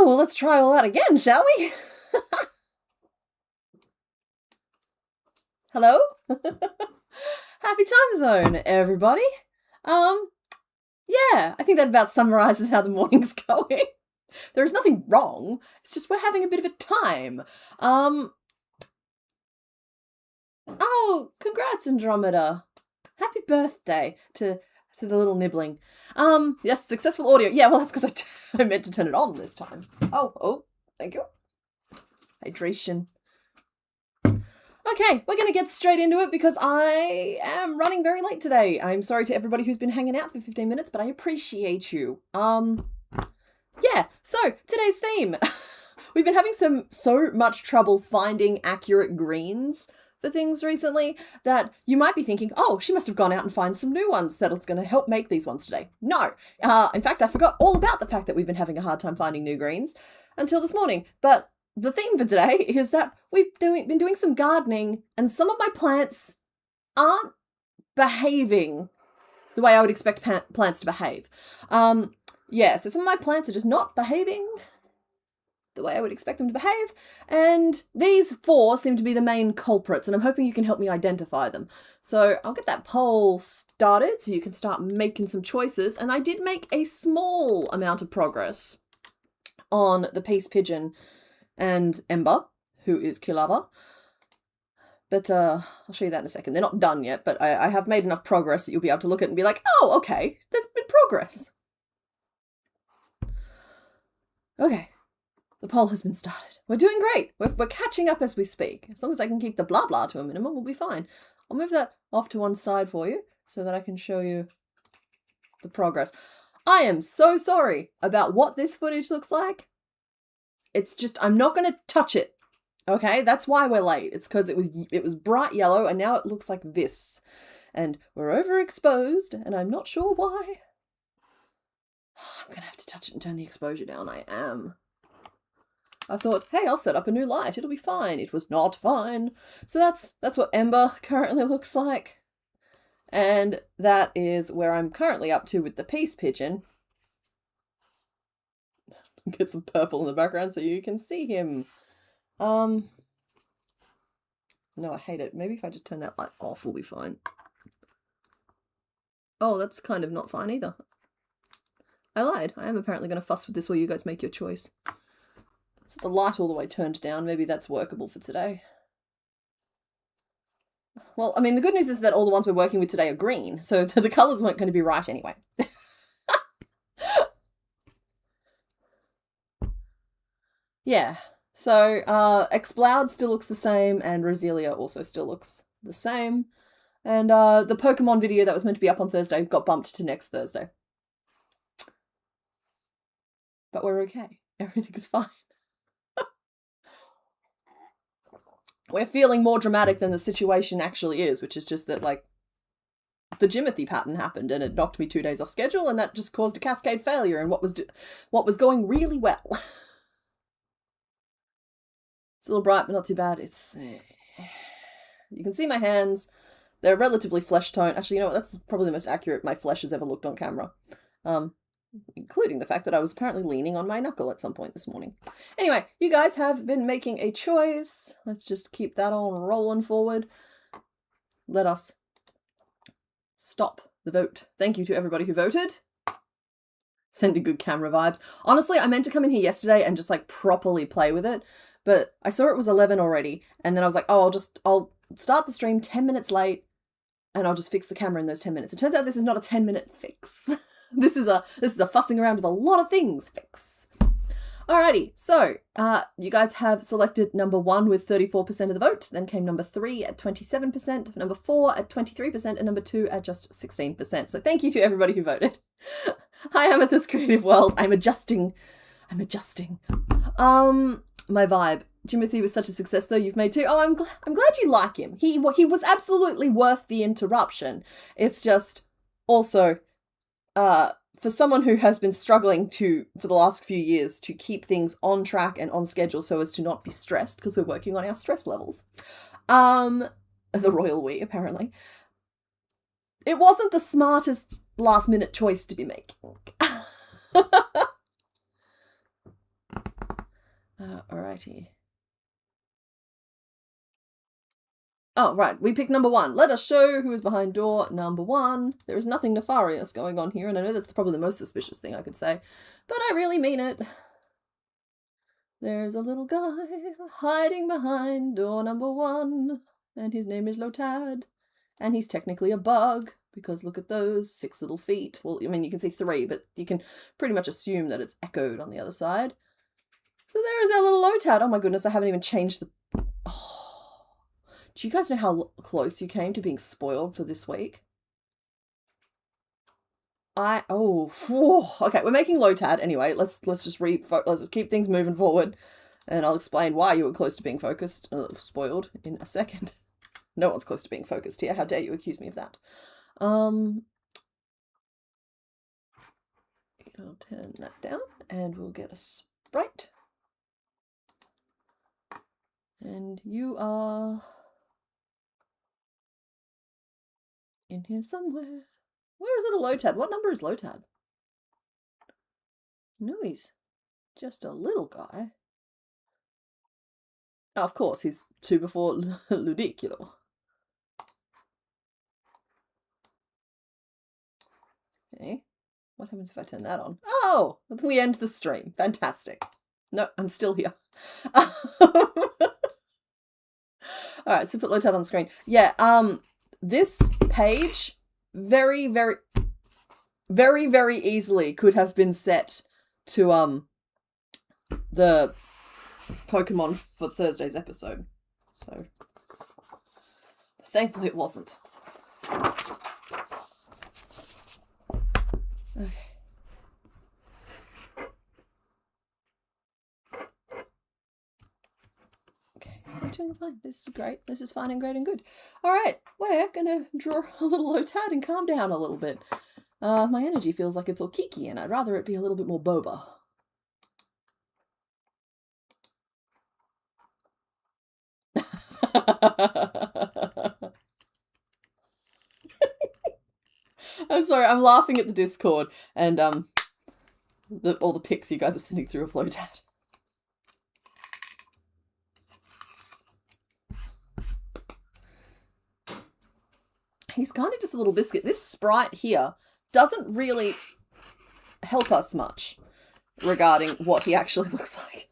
Oh, well, let's try all that again, shall we? Hello? Happy time zone, everybody. Yeah, I think that about summarizes how the morning's going. There's nothing wrong. It's just we're having a bit of a time. Oh, congrats, Andromeda. Happy birthday to the little nibbling. Yes, successful audio. Yeah, well, that's because I meant to turn it on this time. Oh, thank you. Hydration. Okay, we're going to get straight into it because I am running very late today. I'm sorry to everybody who's been hanging out for 15 minutes, but I appreciate you. Yeah, so today's theme. We've been having so much trouble finding accurate greens for things recently that you might be thinking, oh, she must have gone out and found some new ones that's going to help make these ones today. No. In fact, I forgot all about the fact that we've been having a hard time finding new greens until this morning. But the theme for today is that we've been doing some gardening and some of my plants aren't behaving the way I would expect plants to behave. Yeah, so some of my plants are just not behaving the way I would expect them to behave, and these 4 seem to be the main culprits, and I'm hoping you can help me identify them. So I'll get that poll started so you can start making some choices, and I did make a small amount of progress on the Peace Pigeon and Ember, who is Kilava. But I'll show you that in a second. They're not done yet, but I have made enough progress that you'll be able to look at it and be like, oh, okay, there's been progress. Okay, the poll has been started. We're doing great. We're catching up as we speak. As long as I can keep the blah blah to a minimum, we'll be fine. I'll move that off to one side for you so that I can show you the progress. I am so sorry about what this footage looks like. It's just, I'm not going to touch it. Okay, that's why we're late. It's because it was bright yellow and now it looks like this. And we're overexposed and I'm not sure why. I'm going to have to touch it and turn the exposure down. I am. I thought, hey, I'll set up a new light. It'll be fine. It was not fine. So that's what Ember currently looks like. And that is where I'm currently up to with the Peace Pigeon. Get some purple in the background so you can see him. No, I hate it. Maybe if I just turn that light off, we'll be fine. Oh, that's kind of not fine either. I lied. I am apparently going to fuss with this while you guys make your choice. So the light all the way turned down. Maybe that's workable for today. Well, I mean, the good news is that all the ones we're working with today are green, so the colours weren't going to be right anyway. Yeah. So, Exploud still looks the same, and Roselia also still looks the same. And the Pokemon video that was meant to be up on Thursday got bumped to next Thursday. But we're okay. Everything's fine. We're feeling more dramatic than the situation actually is, which is just that, like, the Jimothy pattern happened and it knocked me 2 days off schedule, and that just caused a cascade failure in what was going really well. It's a little bright, but not too bad. It's you can see my hands. They're relatively flesh tone. Actually, you know what? That's probably the most accurate my flesh has ever looked on camera. Including the fact that I was apparently leaning on my knuckle at some point this morning. Anyway, you guys have been making a choice. Let's just keep that on rolling forward. Let us stop the vote. Thank you to everybody who voted. Sending good camera vibes. Honestly, I meant to come in here yesterday and just like properly play with it, but I saw it was 11 already, and then I was like, oh, I'll start the stream 10 minutes late, and I'll just fix the camera in those 10 minutes. It turns out this is not a 10-minute fix. This is a fussing around with a lot of things fix. Alrighty, so you guys have selected number 1 with 34% of the vote, then came number 3 at 27%, number 4 at 23%, and number 2 at just 16%. So thank you to everybody who voted. Hi, Amethyst Creative World. I'm adjusting. My vibe. Jimothy was such a success though. You've made 2. Oh, I'm glad you like him. He was absolutely worth the interruption. It's just also for someone who has been struggling for the last few years to keep things on track and on schedule so as to not be stressed, because we're working on our stress levels. The royal we, apparently. It wasn't the smartest last minute choice to be making. Alrighty. Oh, right. We picked number 1. Let us show who is behind door number 1. There is nothing nefarious going on here, and I know that's probably the most suspicious thing I could say, but I really mean it. There's a little guy hiding behind door number 1, and his name is Lotad, and he's technically a bug, because look at those 6 little feet. Well, I mean, you can see 3, but you can pretty much assume that it's echoed on the other side. So there is our little Lotad. Oh my goodness, I haven't even changed the... Oh. Do you guys know how close you came to being spoiled for this week? Okay, we're making Lotad anyway. Let's just keep things moving forward, and I'll explain why you were close to being spoiled in a second. No one's close to being focused here. How dare you accuse me of that? I'll turn that down, and we'll get a sprite. And you are in here somewhere. Where is it a Lotad? What number is Lotad? No, he's just a little guy. Oh, of course, he's 2 before Ludicolo. Okay, what happens if I turn that on? Oh, we end the stream. Fantastic. No, I'm still here. Alright, so put Lotad on the screen. Yeah, this page very, very, very, very easily could have been set to the Pokemon for Thursday's episode. So thankfully it wasn't. Okay. I'm doing fine. This is great. This is fine and great and good. Alright, we're gonna draw a little Lotad and calm down a little bit. My energy feels like it's all kiki, and I'd rather it be a little bit more boba. I'm sorry, I'm laughing at the Discord and all the pics you guys are sending through of Lotad. He's kind of just a little biscuit. This sprite here doesn't really help us much regarding what he actually looks like,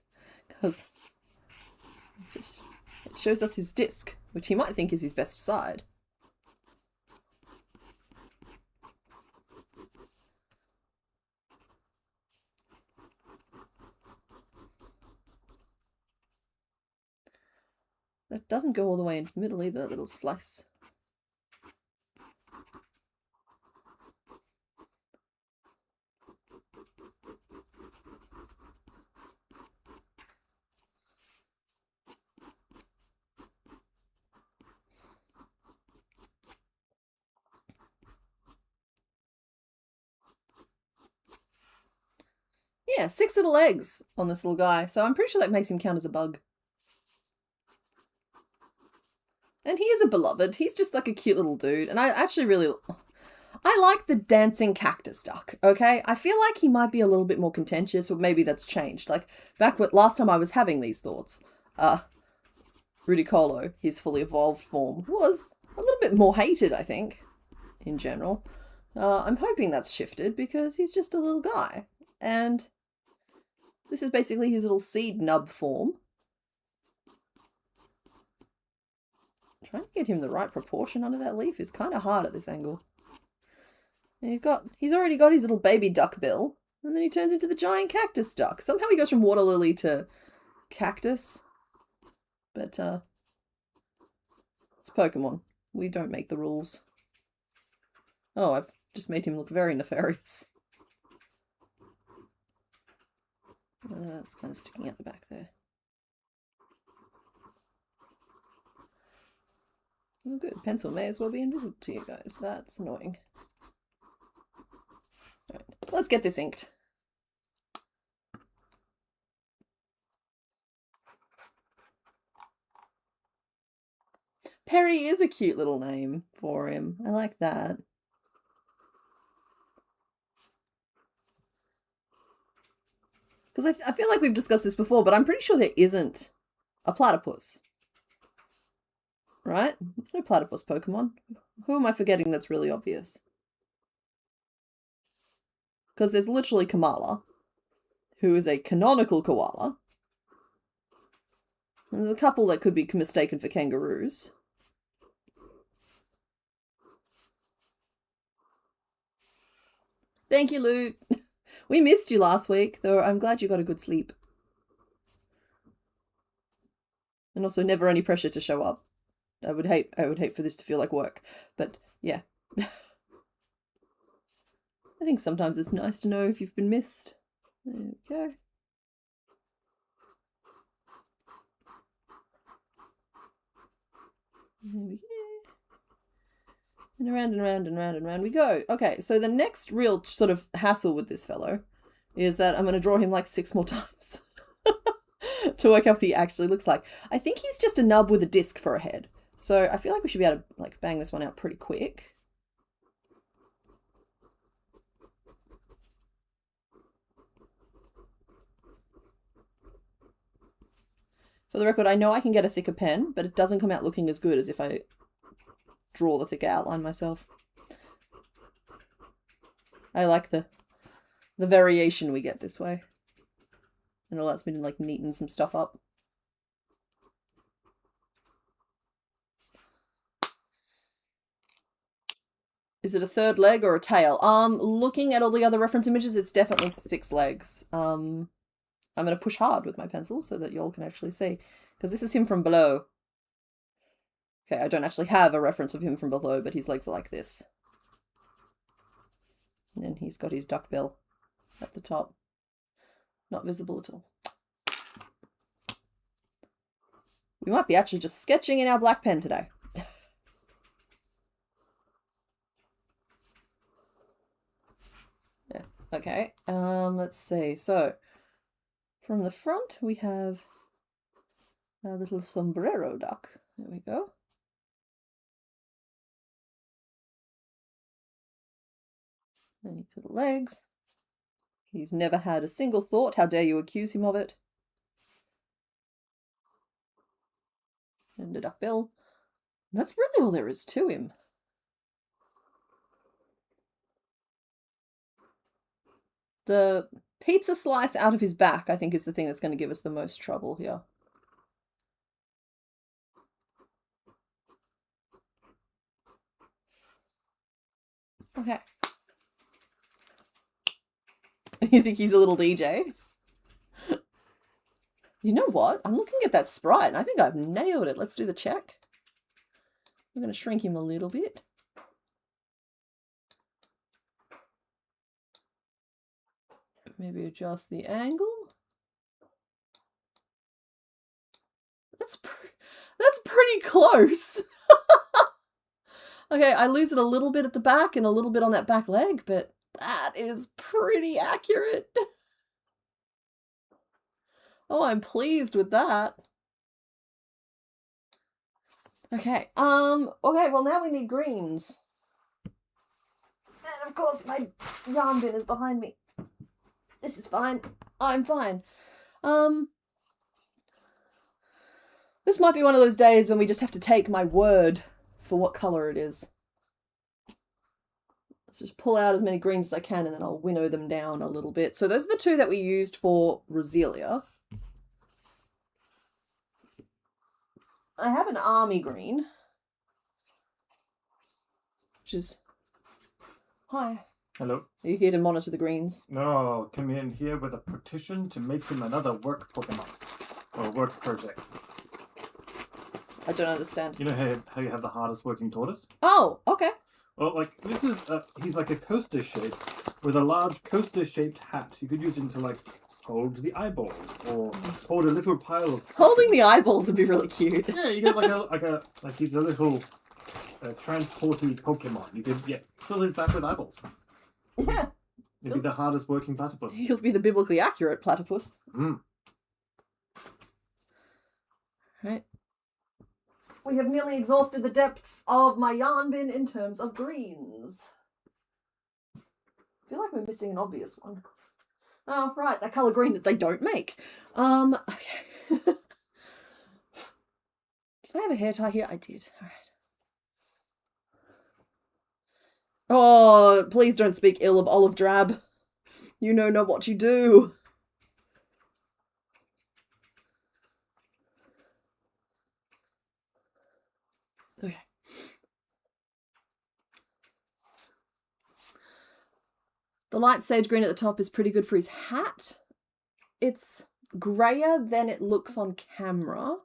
because it shows us his disc, which he might think is his best side. That doesn't go all the way into the middle either, that little slice. Yeah, 6 little eggs on this little guy, so I'm pretty sure that makes him count as a bug. And he is a beloved. He's just like a cute little dude, and I actually really... I like the dancing cactus duck, okay? I feel like he might be a little bit more contentious, or maybe that's changed. Like, last time I was having these thoughts, Ludicolo, his fully evolved form, was a little bit more hated, I think, in general. I'm hoping that's shifted, because he's just a little guy. And this is basically his little seed nub form. Trying to get him the right proportion under that leaf is kind of hard at this angle. And he's already got his little baby duck bill, and then he turns into the giant cactus duck. Somehow he goes from water lily to cactus. But it's Pokemon. We don't make the rules. Oh, I've just made him look very nefarious. That's kind of sticking out the back there. Oh, good. Pencil may as well be invisible to you guys. That's annoying. Alright, let's get this inked. Perry is a cute little name for him. I like that. Because I feel like we've discussed this before, but I'm pretty sure there isn't a platypus. Right? There's no platypus Pokemon. Who am I forgetting that's really obvious? Because there's literally Kamala, who is a canonical koala. And there's a couple that could be mistaken for kangaroos. Thank you, Loot. We missed you last week, though I'm glad you got a good sleep. And also never any pressure to show up. I would hate for this to feel like work. But yeah. I think sometimes it's nice to know if you've been missed. There we go. There we go. And around and around and around and around we go. Okay, so the next real sort of hassle with this fellow is that I'm going to draw him like 6 more times to work out what he actually looks like. I think he's just a nub with a disc for a head. So I feel like we should be able to like bang this one out pretty quick. For the record, I know I can get a thicker pen, but it doesn't come out looking as good as if I draw the thicker outline myself. I like the variation we get this way. It allows me to like neaten some stuff up. Is it a 3rd leg or a tail? Looking at all the other reference images, it's definitely 6 legs. I'm going to push hard with my pencil so that y'all can actually see. Because this is him from below. Okay, I don't actually have a reference of him from below, but his legs are like this. And then he's got his duck bill at the top. Not visible at all. We might be actually just sketching in our black pen today. Yeah, okay. Let's see. So, from the front, we have a little sombrero duck. There we go. And his little legs. He's never had a single thought. How dare you accuse him of it? And a duck bill. That's really all there is to him. The pizza slice out of his back, I think, is the thing that's going to give us the most trouble here. Okay. You think he's a little DJ? You know what? I'm looking at that sprite and I think I've nailed it. Let's do the check. I'm going to shrink him a little bit. Maybe adjust the angle. That's pretty close. Okay, I lose it a little bit at the back and a little bit on that back leg, but that is pretty accurate. Oh, I'm pleased with that. Okay, okay, well now we need greens. And of course my yarn bin is behind me. This is fine. I'm fine. This might be one of those days when we just have to take my word for what colour it is. Let's just pull out as many greens as I can and then I'll winnow them down a little bit. So those are the 2 that we used for Roselia. I have an army green, which is... Hi. Hello. Are you here to monitor the greens? No, come in here with a petition to make him another work Pokemon. Or work project. I don't understand. You know how you have the hardest working tortoise? Oh, okay. Well, like, this is, he's like a coaster shape with a large coaster shaped hat. You could use him to, like, hold the eyeballs or hold a little pile of... Holding the eyeballs would be really cute. Yeah, you get like he's a little transporty Pokemon. You could, fill his back with eyeballs. Yeah. It'd be the hardest working platypus. He'll be the biblically accurate platypus. Right. We have nearly exhausted the depths of my yarn bin in terms of greens. I feel like we're missing an obvious one. Oh, right, that colour green that they don't make. Okay. Did I have a hair tie here? I did. All right. Oh, please don't speak ill of olive drab. You know not what you do. Okay. The light sage green at the top is pretty good for his hat. It's grayer than it looks on camera.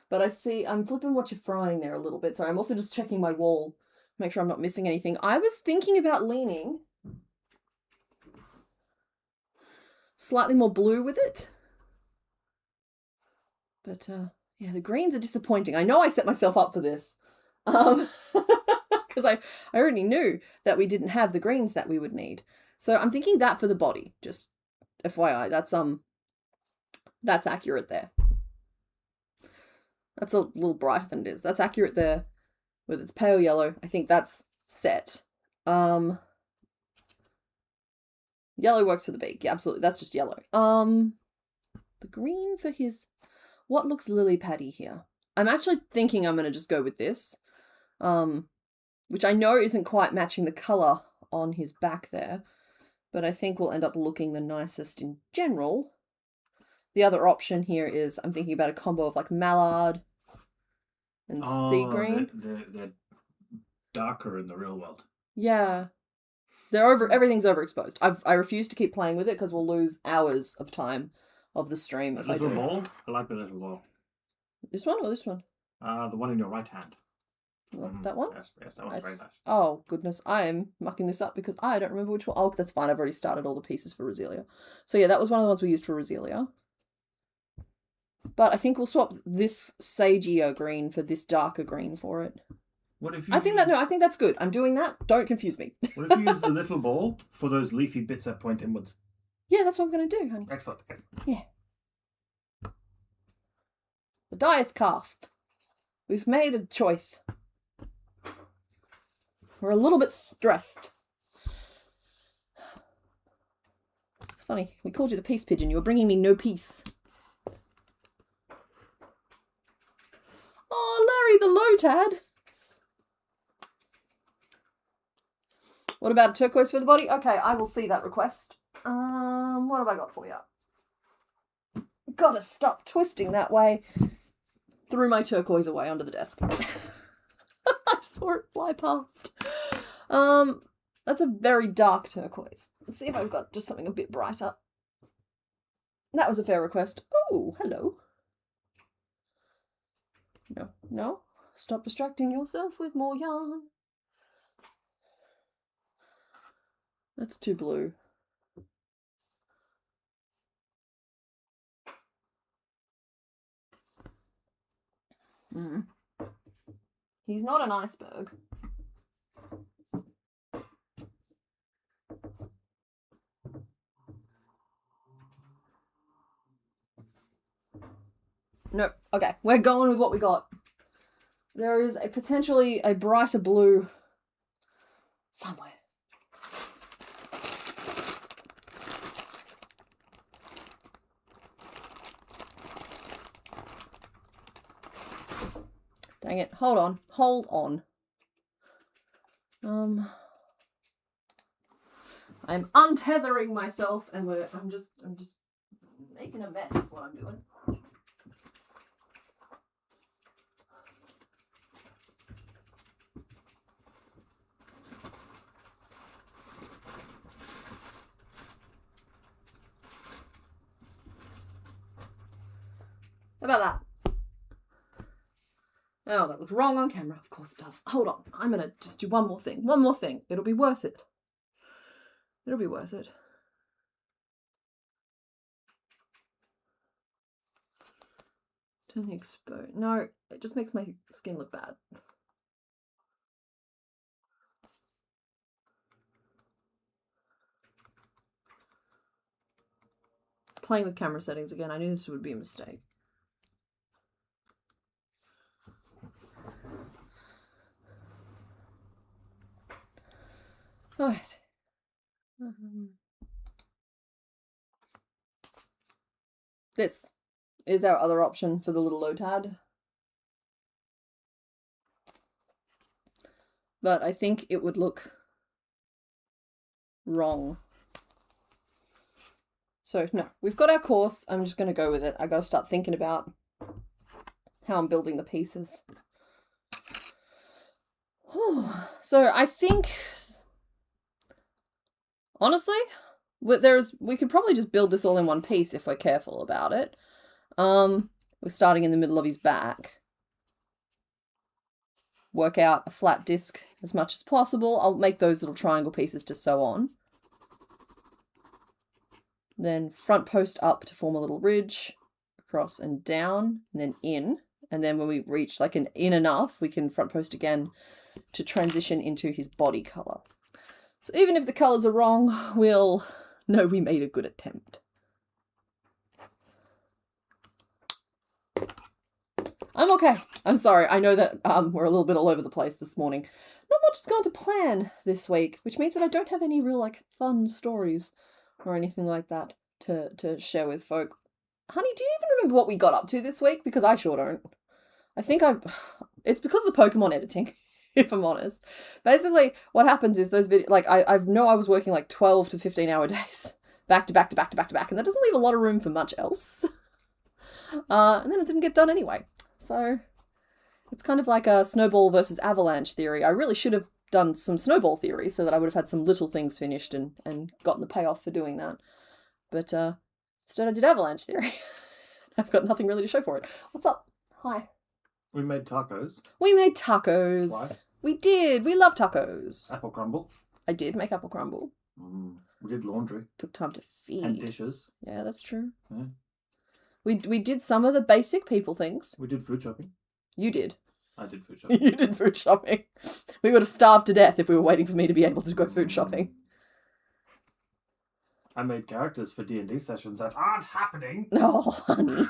But I see, I'm flipping what you're frying there a little bit. Sorry, I'm also just checking my wall. Make sure I'm not missing anything. I was thinking about leaning slightly more blue with it. But, yeah, the greens are disappointing. I know I set myself up for this. Because I already knew that we didn't have the greens that we would need. So I'm thinking that for the body. Just FYI, that's accurate there. That's a little brighter than it is. That's accurate there with its pale yellow. I think that's set. Yellow works for the beak. Yeah, absolutely. That's just yellow. The green for his, what looks lily paddy here? I'm actually thinking I'm going to just go with this, which I know isn't quite matching the color on his back there, but I think will end up looking the nicest in general. The other option here is I'm thinking about a combo of like mallard and sea green. They're darker in the real world. Yeah. Everything's overexposed. I refuse to keep playing with it because we'll lose hours of time of the stream if I do. Little ball? I like the little ball. This one or this one? The one in your right hand. That one? Yes, that one's very nice. Oh, goodness. I am mucking this up because I don't remember which one. Oh, that's fine. I've already started all the pieces for Roselia. So yeah, that was one of the ones we used for Roselia. But I think we'll swap this sagier green for this darker green for it. What if you I think that's good. I'm doing that. Don't confuse me. What if you use the little ball for those leafy bits that point inwards? Yeah, that's what I'm going to do, honey. Excellent. Yeah. The die is cast. We've made a choice. We're a little bit stressed. It's funny. We called you the peace pigeon. You were bringing me no peace. Oh, Larry the Lotad. What about turquoise for the body? Okay, I will see that request. What have I got for you? Gotta stop twisting that way. Threw my turquoise away under the desk. I saw it fly past. That's a very dark turquoise. Let's see if I've got just something a bit brighter. That was a fair request. Oh, hello. No. Stop distracting yourself with more yarn. That's too blue. He's not an iceberg. Nope. Okay, we're going with what we got. There is potentially a brighter blue somewhere. Dang it. Hold on. I'm untethering myself and I'm just making a mess is what I'm doing. How about that? Oh, that looks wrong on camera. Of course it does. Hold on. I'm going to just do one more thing. It'll be worth it. Turn the expose. No, it just makes my skin look bad. Playing with camera settings again. I knew this would be a mistake. All right. This is our other option for the little Lotad. But I think it would look wrong. So, no, we've got our course. I'm just going to go with it. I got to start thinking about how I'm building the pieces. So, I think, honestly, we could probably just build this all in one piece if we're careful about it. We're starting in the middle of his back. Work out a flat disc as much as possible. I'll make those little triangle pieces to sew on. Then front post up to form a little ridge, across and down, and then in. And then when we reach like an in enough, we can front post again to transition into his body colour. So even if the colours are wrong, we'll know we made a good attempt. I'm okay. I'm sorry. I know that we're a little bit all over the place this morning. Not much has gone to plan this week, which means that I don't have any real like fun stories or anything like that to share with folk. Honey, do you even remember what we got up to this week? Because I sure don't. I think it's because of the Pokemon editing, if I'm honest. Basically, what happens is those videos, like I know I was working like 12 to 15 hour days, back to back to back to back to back, and that doesn't leave a lot of room for much else. And then it didn't get done anyway. So it's kind of like a snowball versus avalanche theory. I really should have done some snowball theory so that I would have had some little things finished and gotten the payoff for doing that. But instead I did avalanche theory. I've got nothing really to show for it. What's up? Hi. We made tacos. We made tacos. Why? We did. We love tacos. Apple crumble. I did make apple crumble. We did laundry. Took time to feed. And dishes. Yeah, that's true. Yeah. We did some of the basic people things. We did food shopping. You did. I did food shopping. You did food shopping. We would have starved to death if we were waiting for me to be able to go food shopping. I made characters for D&D sessions that aren't happening. Oh, honey.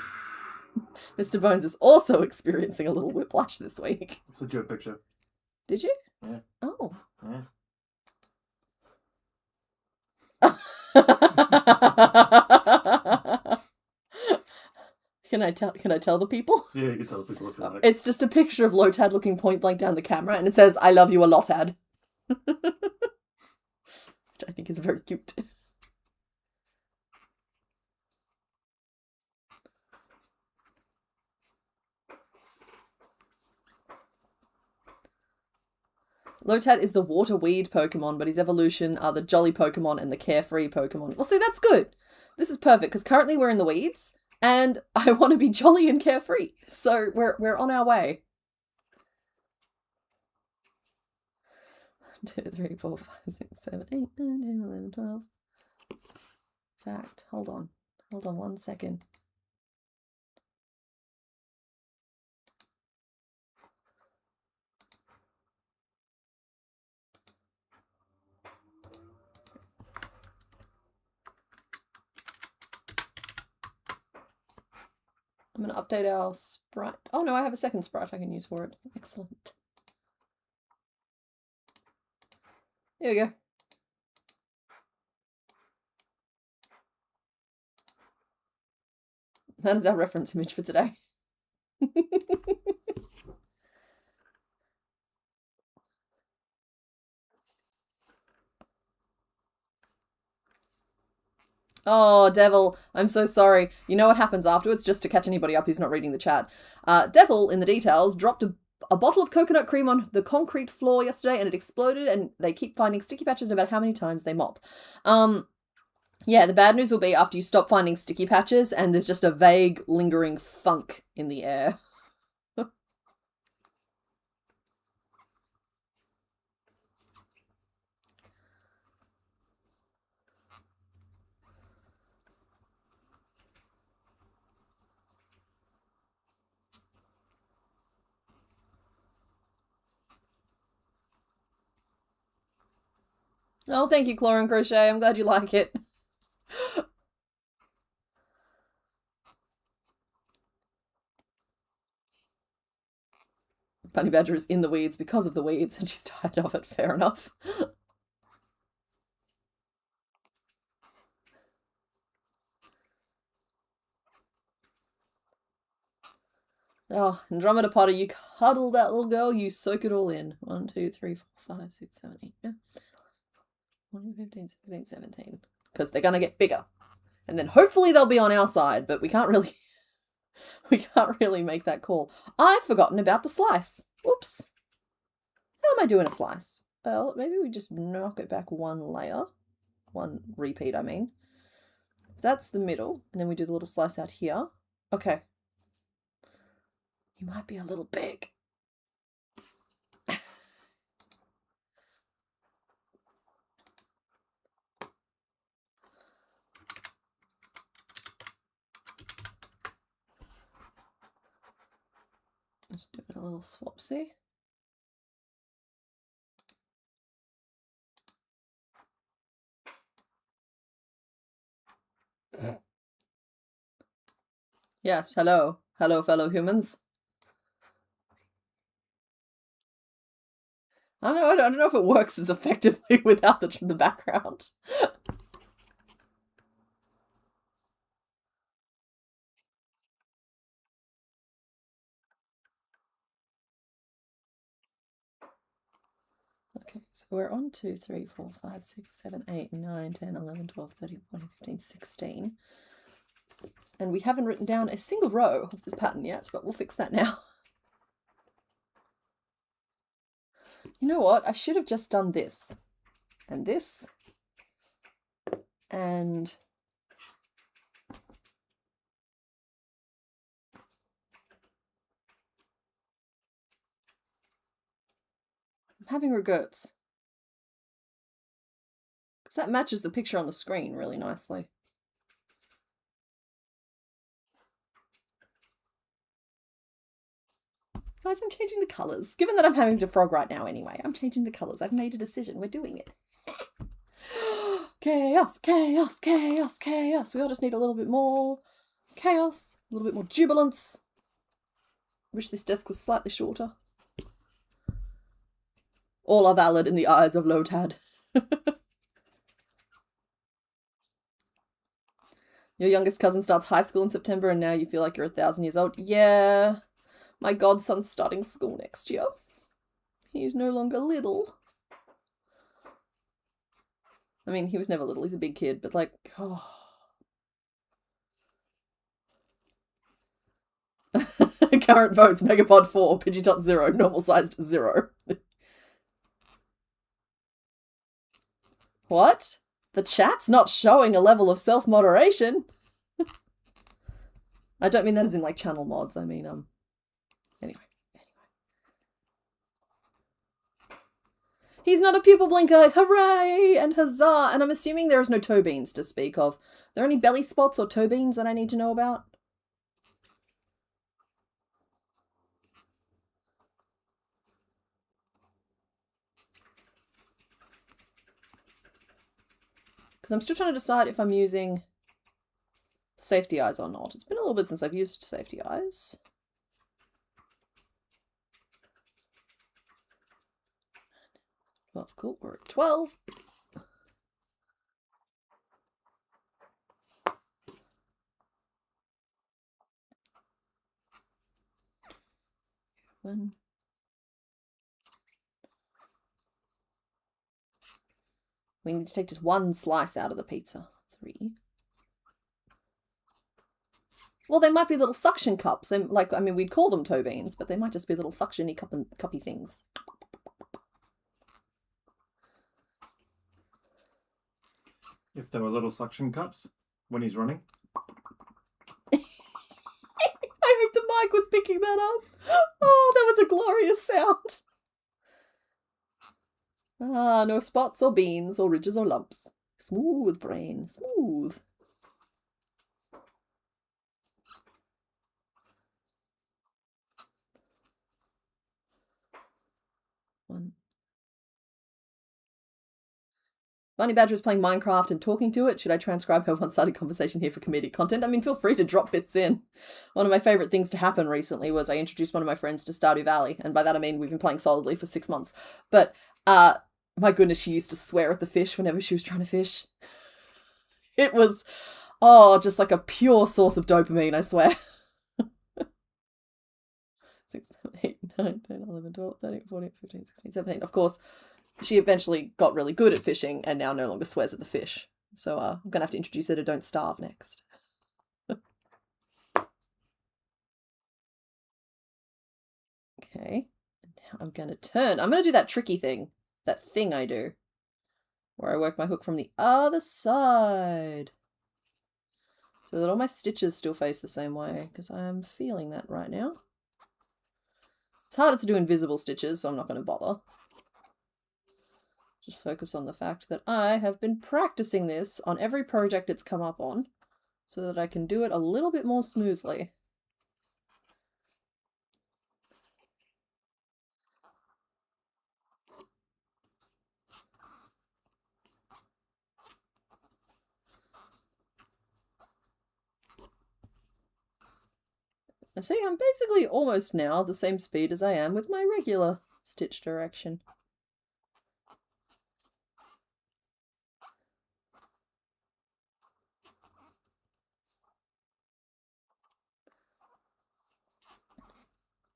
Mr. Bones is also experiencing a little whiplash this week. I sent you a picture. Did you? Yeah. Oh. Yeah. Can I tell the people? Yeah, you can tell the people if you like. It's just a picture of Lotad looking point blank down the camera, and it says, "I love you a Lotad." Which I think is very cute. Lotad is the water weed Pokemon, but his evolution are the jolly Pokemon and the carefree Pokemon. Well, see, that's good. This is perfect, because currently we're in the weeds, and I want to be jolly and carefree. So we're on our way. 1, 2, 3, 4, 5, 6, 7, 8, 9, 10, 11, 12. Fact. Hold on 1 second. I'm going to update our sprite. Oh no, I have a second sprite I can use for it. Excellent. Here we go. That is our reference image for today. Oh, Devil, I'm so sorry. You know what happens afterwards, just to catch anybody up who's not reading the chat. Devil, in the details, dropped a bottle of coconut cream on the concrete floor yesterday and it exploded, and they keep finding sticky patches no matter how many times they mop. Yeah, the bad news will be after you stop finding sticky patches and there's just a vague, lingering funk in the air. Oh, thank you, Claw and Crochet. I'm glad you like it. Bunny Badger is in the weeds because of the weeds, and she's tired of it. Fair enough. Oh, Andromeda Potter, you cuddle that little girl, you soak it all in. 1, 2, 3, 4, 5, 6, 7, 8. Yeah. 1, 15, 16, 17. Because they're gonna get bigger. And then hopefully they'll be on our side, but we can't really make that call. I've forgotten about the slice. Oops. How am I doing a slice? Well, maybe we just knock it back one layer. One repeat, I mean. If that's the middle, and then we do the little slice out here. Okay. You might be a little big. Just doing a little swapsy. Yes, hello. Hello, fellow humans. I don't know if it works as effectively without the background. Okay, so we're on 2, 3, 4, 5, 6, 7, 8, 9, 10, 11, 12, 13, 14, 15, 16. And we haven't written down a single row of this pattern yet, but we'll fix that now. You know what? I should have just done this. And this. And I'm having regrets. Because that matches the picture on the screen really nicely. Guys, I'm changing the colours. Given that I'm having to frog right now anyway, I'm changing the colours. I've made a decision. We're doing it. Chaos, chaos, chaos, chaos. We all just need a little bit more chaos, a little bit more jubilance. Wish this desk was slightly shorter. All are valid in the eyes of Lotad. Your youngest cousin starts high school in September and now you feel like you're 1,000 years old. Yeah. My godson's starting school next year. He's no longer little. I mean, he was never little. He's a big kid, but like, oh. Current votes, Megapod 4, Pidgeot 0, normal sized 0. What? The chat's not showing a level of self-moderation. I don't mean that as in like channel mods, I mean, anyway. He's not a pupil blinker, hooray and huzzah, and I'm assuming there is no toe beans to speak of. Are there any belly spots or toe beans that I need to know about? Because I'm still trying to decide if I'm using safety eyes or not. It's been a little bit since I've used safety eyes. Well, cool, we're at 12. One. We need to take just one slice out of the pizza. 3. Well, they might be little suction cups. They, like, I mean, we'd call them toe beans, but they might just be little suction-y cuppy things. If there were little suction cups when he's running. I hope the mic was picking that up. Oh, that was a glorious sound. Ah, no spots or beans or ridges or lumps. Smooth brain, smooth. One. Bunny Badger is playing Minecraft and talking to it. Should I transcribe her one-sided conversation here for comedic content? I mean, feel free to drop bits in. One of my favourite things to happen recently was I introduced one of my friends to Stardew Valley, and by that I mean we've been playing solidly for 6 months. But, my goodness, she used to swear at the fish whenever she was trying to fish. It was, oh, just like a pure source of dopamine, I swear. 8, 9, 10, 11, 12, 13, 14, 15, 16, 17. Of course, she eventually got really good at fishing and now no longer swears at the fish. So I'm going to have to introduce her to Don't Starve next. Okay, and now I'm going to turn. I'm going to do that tricky thing, that thing I do, where I work my hook from the other side. So that all my stitches still face the same way, because I'm feeling that right now. It's harder to do invisible stitches, so I'm not going to bother. Just focus on the fact that I have been practicing this on every project it's come up on, so that I can do it a little bit more smoothly. Now see, I'm basically almost now the same speed as I am with my regular stitch direction.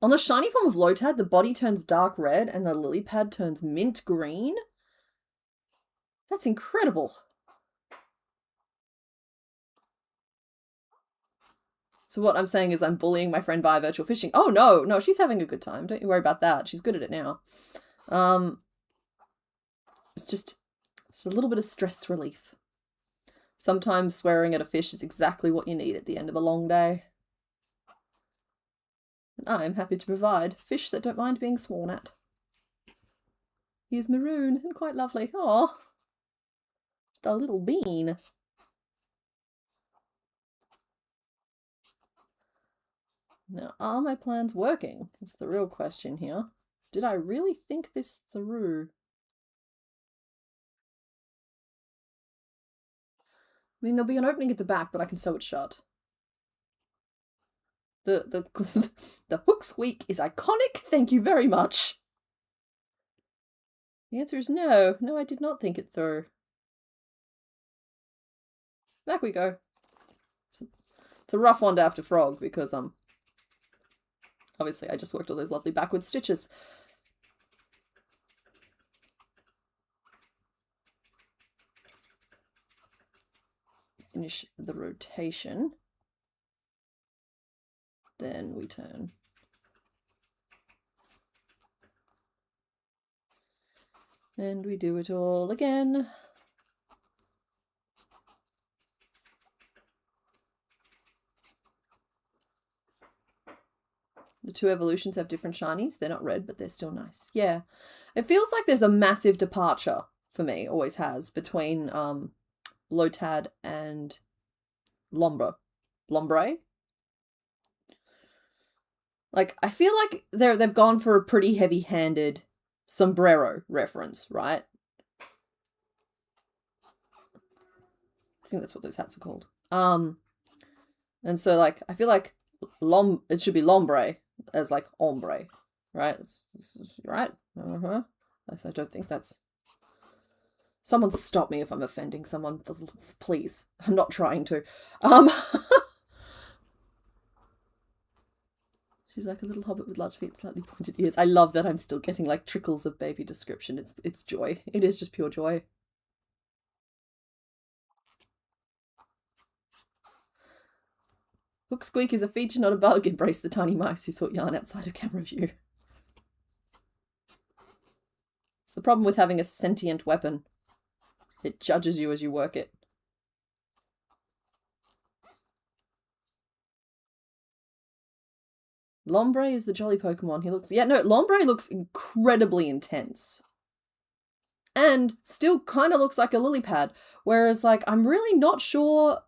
On the shiny form of Lotad, the body turns dark red and the lily pad turns mint green. That's incredible. So what I'm saying is I'm bullying my friend via virtual fishing. Oh no, she's having a good time. Don't you worry about that. She's good at it now. It's a little bit of stress relief. Sometimes swearing at a fish is exactly what you need at the end of a long day. And I'm happy to provide fish that don't mind being sworn at. He is maroon and quite lovely. Aw, just a little bean. Now, are my plans working? That's the real question here. Did I really think this through? I mean, there'll be an opening at the back, but I can sew it shut. The hook squeak is iconic. Thank you very much. The answer is no. No, I did not think it through. Back we go. It's a rough one to have to frog because obviously I just worked all those lovely backward stitches. Finish the rotation. Then we turn. And we do it all again. The two evolutions have different shinies. They're not red, but they're still nice. Yeah. It feels like there's a massive departure for me, always has, between Lotad and Lombre. Like, I feel like they've gone for a pretty heavy-handed sombrero reference, right? I think that's what those hats are called. And so, like, I feel like it should be Lombre as, like, ombre, right? It's right? I don't think that's... Someone stop me if I'm offending someone, please. I'm not trying to. She's like a little hobbit with large feet, slightly pointed ears. I love that I'm still getting like trickles of baby description. It's joy. It is just pure joy. Hook squeak is a feature, not a bug. Embrace the tiny mice who sought yarn outside of camera view. It's the problem with having a sentient weapon. It judges you as you work it. Lombre is the jolly Pokemon. He looks... Yeah, no, Lombre looks incredibly intense. And still kind of looks like a lily pad. Whereas, like, I'm really not sure...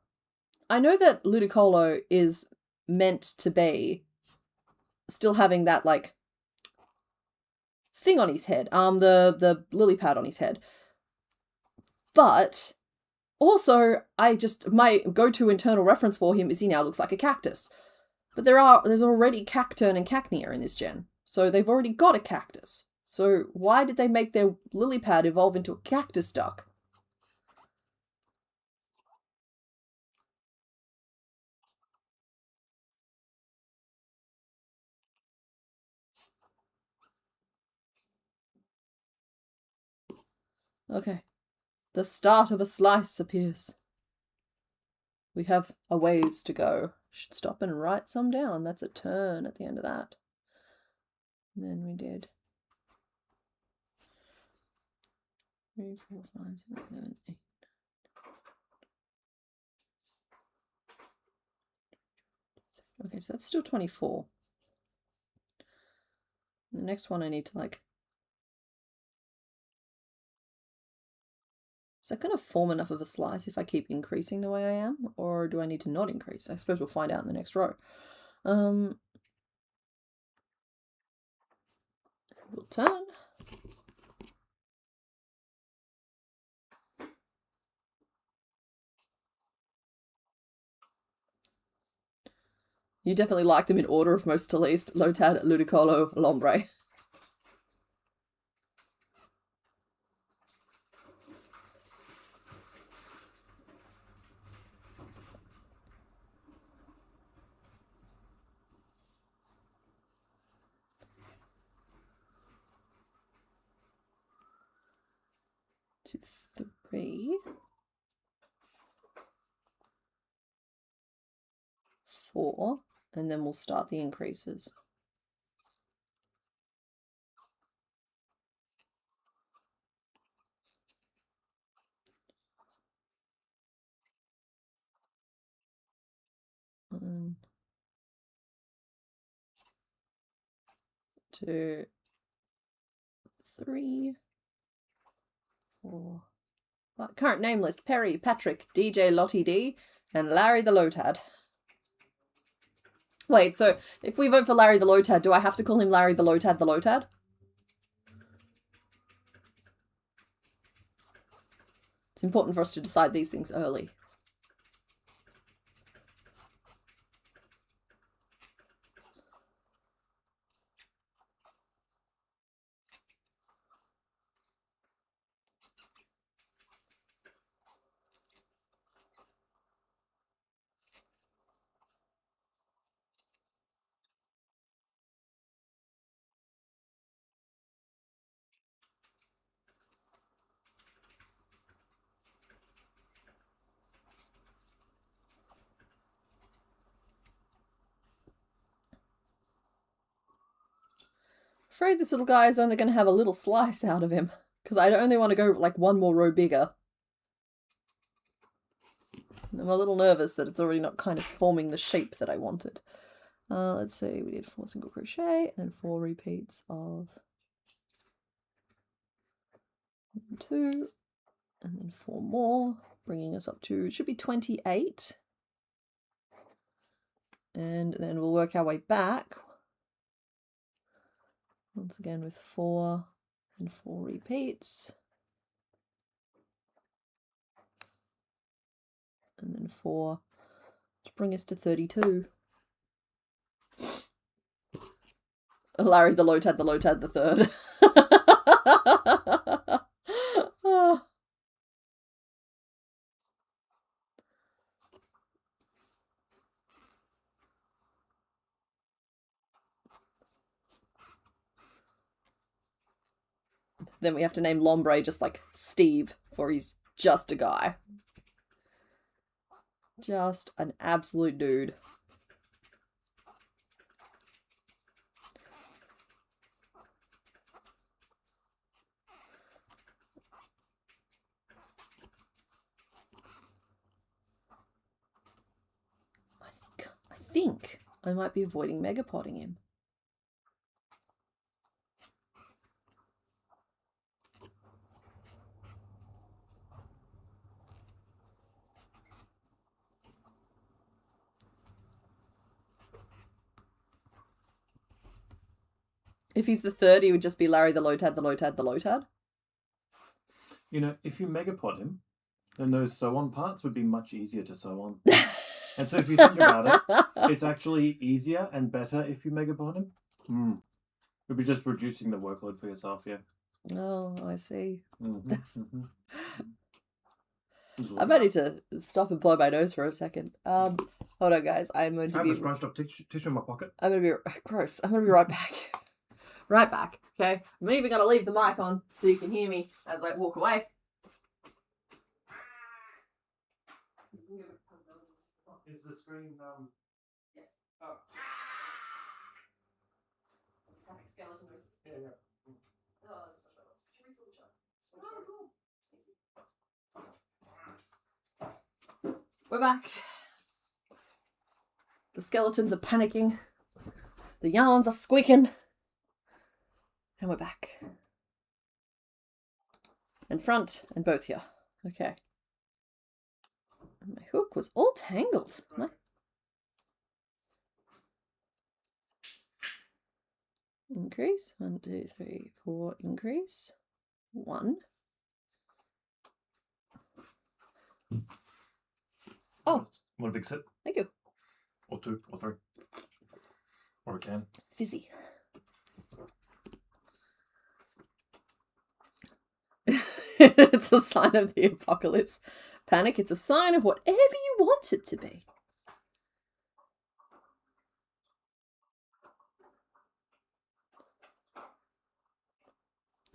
I know that Ludicolo is meant to be still having that, like, thing on his head. The lily pad on his head. But also, my go-to internal reference for him is he now looks like a cactus. But there's already Cacturn and Cacnea in this gen. So they've already got a cactus. So why did they make their lily pad evolve into a cactus duck? Okay. The start of a slice appears. We have a ways to go. Should stop and write some down. That's a turn at the end of that. And then we did 3, 4, 5, 6, 7, 8. Okay, so that's still 24. The next one I need to like... Is that going to form enough of a slice if I keep increasing the way I am? Or do I need to not increase? I suppose we'll find out in the next row. We'll turn. You definitely like them in order of most to least. Lotad, Ludicolo, Lombre. Two, 3, 4, and then we'll start the increases. One, 2, 3, 4. Current name list: Perry, Patrick, DJ Lottie D, and Larry the Lotad. Wait, so if we vote for Larry the Lotad, do I have to call him Larry the Lotad the Lotad? It's important for us to decide these things early. Afraid this little guy is only going to have a little slice out of him, because I only want to go like one more row bigger. I'm a little nervous that it's already not kind of forming the shape that I wanted. Let's see, we did 4 single crochet and 4 repeats of 1, 2, and then 4 more, bringing us up to, it should be 28. And then we'll work our way back. Once again with 4 and 4 repeats. And then 4 to bring us to 32. Larry the Lotad the third. Oh. Then we have to name Lombre just like Steve, for he's just a guy. Just an absolute dude. I think I might be avoiding megapotting him. If he's the third, he would just be Larry the Lotad, the Lotad, the Lotad. You know, if you megapod him, then those sew-on parts would be much easier to sew on. And so if you think about it, it's actually easier and better if you megapod him. You'll be just reducing the workload for yourself, yeah. Oh, I see. Mm-hmm, mm-hmm. I might need to stop and blow my nose for a second. Hold on, guys. I'm going to I have a scrunched up tissue in my pocket. I'm going to be... Gross. I'm going to be right back. Right back, okay? I'm even going to leave the mic on so you can hear me as I walk away. Is the screen Yes. Oh. Panic skeleton. Yeah, yeah. Oh, that's much better. Should we fill the chart? Cool. We're back. The skeletons are panicking. The yarns are squeaking. And we're back. And front and both here. Okay. And my hook was all tangled. Increase. 1, 2, 3, 4. Increase. 1. Oh. Want a big sip? Thank you. Or 2, or 3. Or a can. Fizzy. It's a sign of the apocalypse. Panic, it's a sign of whatever you want it to be.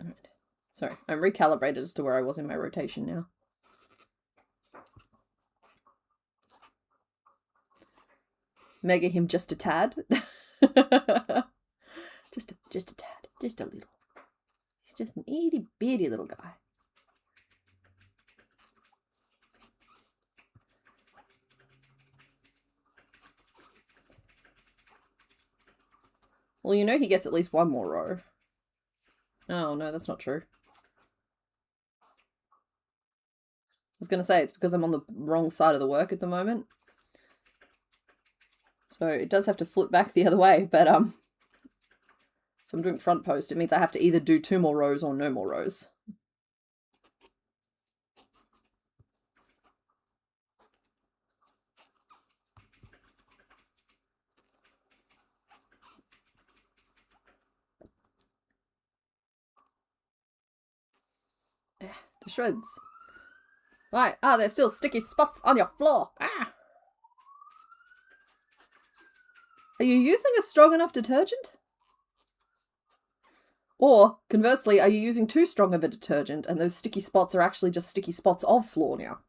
Alright. Sorry, I'm recalibrated as to where I was in my rotation now. Mega him just a tad. just a tad. Just a little. He's just an itty bitty little guy. Well, you know he gets at least 1 more row. Oh, no, that's not true. I was going to say, it's because I'm on the wrong side of the work at the moment. So it does have to flip back the other way, but if I'm doing front post, it means I have to either do 2 more rows or no more rows. To shreds. Right, there's still sticky spots on your floor. Ah! Are you using a strong enough detergent? Or, conversely, are you using too strong of a detergent and those sticky spots are actually just sticky spots of floor now?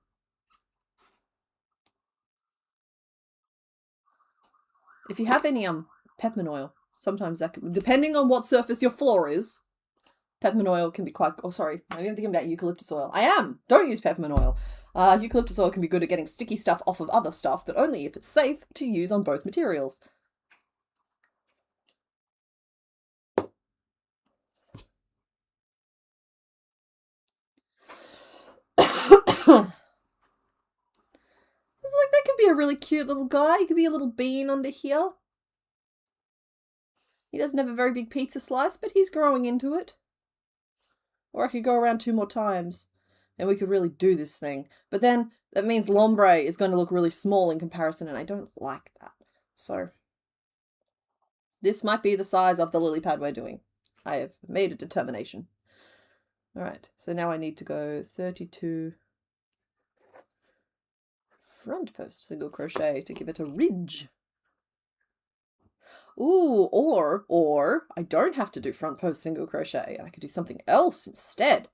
If you have any peppermint oil, sometimes that can, depending on what surface your floor is, peppermint oil can be quite... Oh, sorry. Maybe I'm thinking about eucalyptus oil. I am! Don't use peppermint oil. Eucalyptus oil can be good at getting sticky stuff off of other stuff, but only if it's safe to use on both materials. It's like, that could be a really cute little guy. He could be a little bean under here. He doesn't have a very big pizza slice, but he's growing into it. Or I could go around 2 more times and we could really do this thing. But then that means l'ombre is going to look really small in comparison, and I don't like that. So this might be the size of the lily pad we're doing. I have made a determination. All right, so now I need to go 32 front post single crochet to give it a ridge. Ooh, or I don't have to do front post single crochet and I could do something else instead.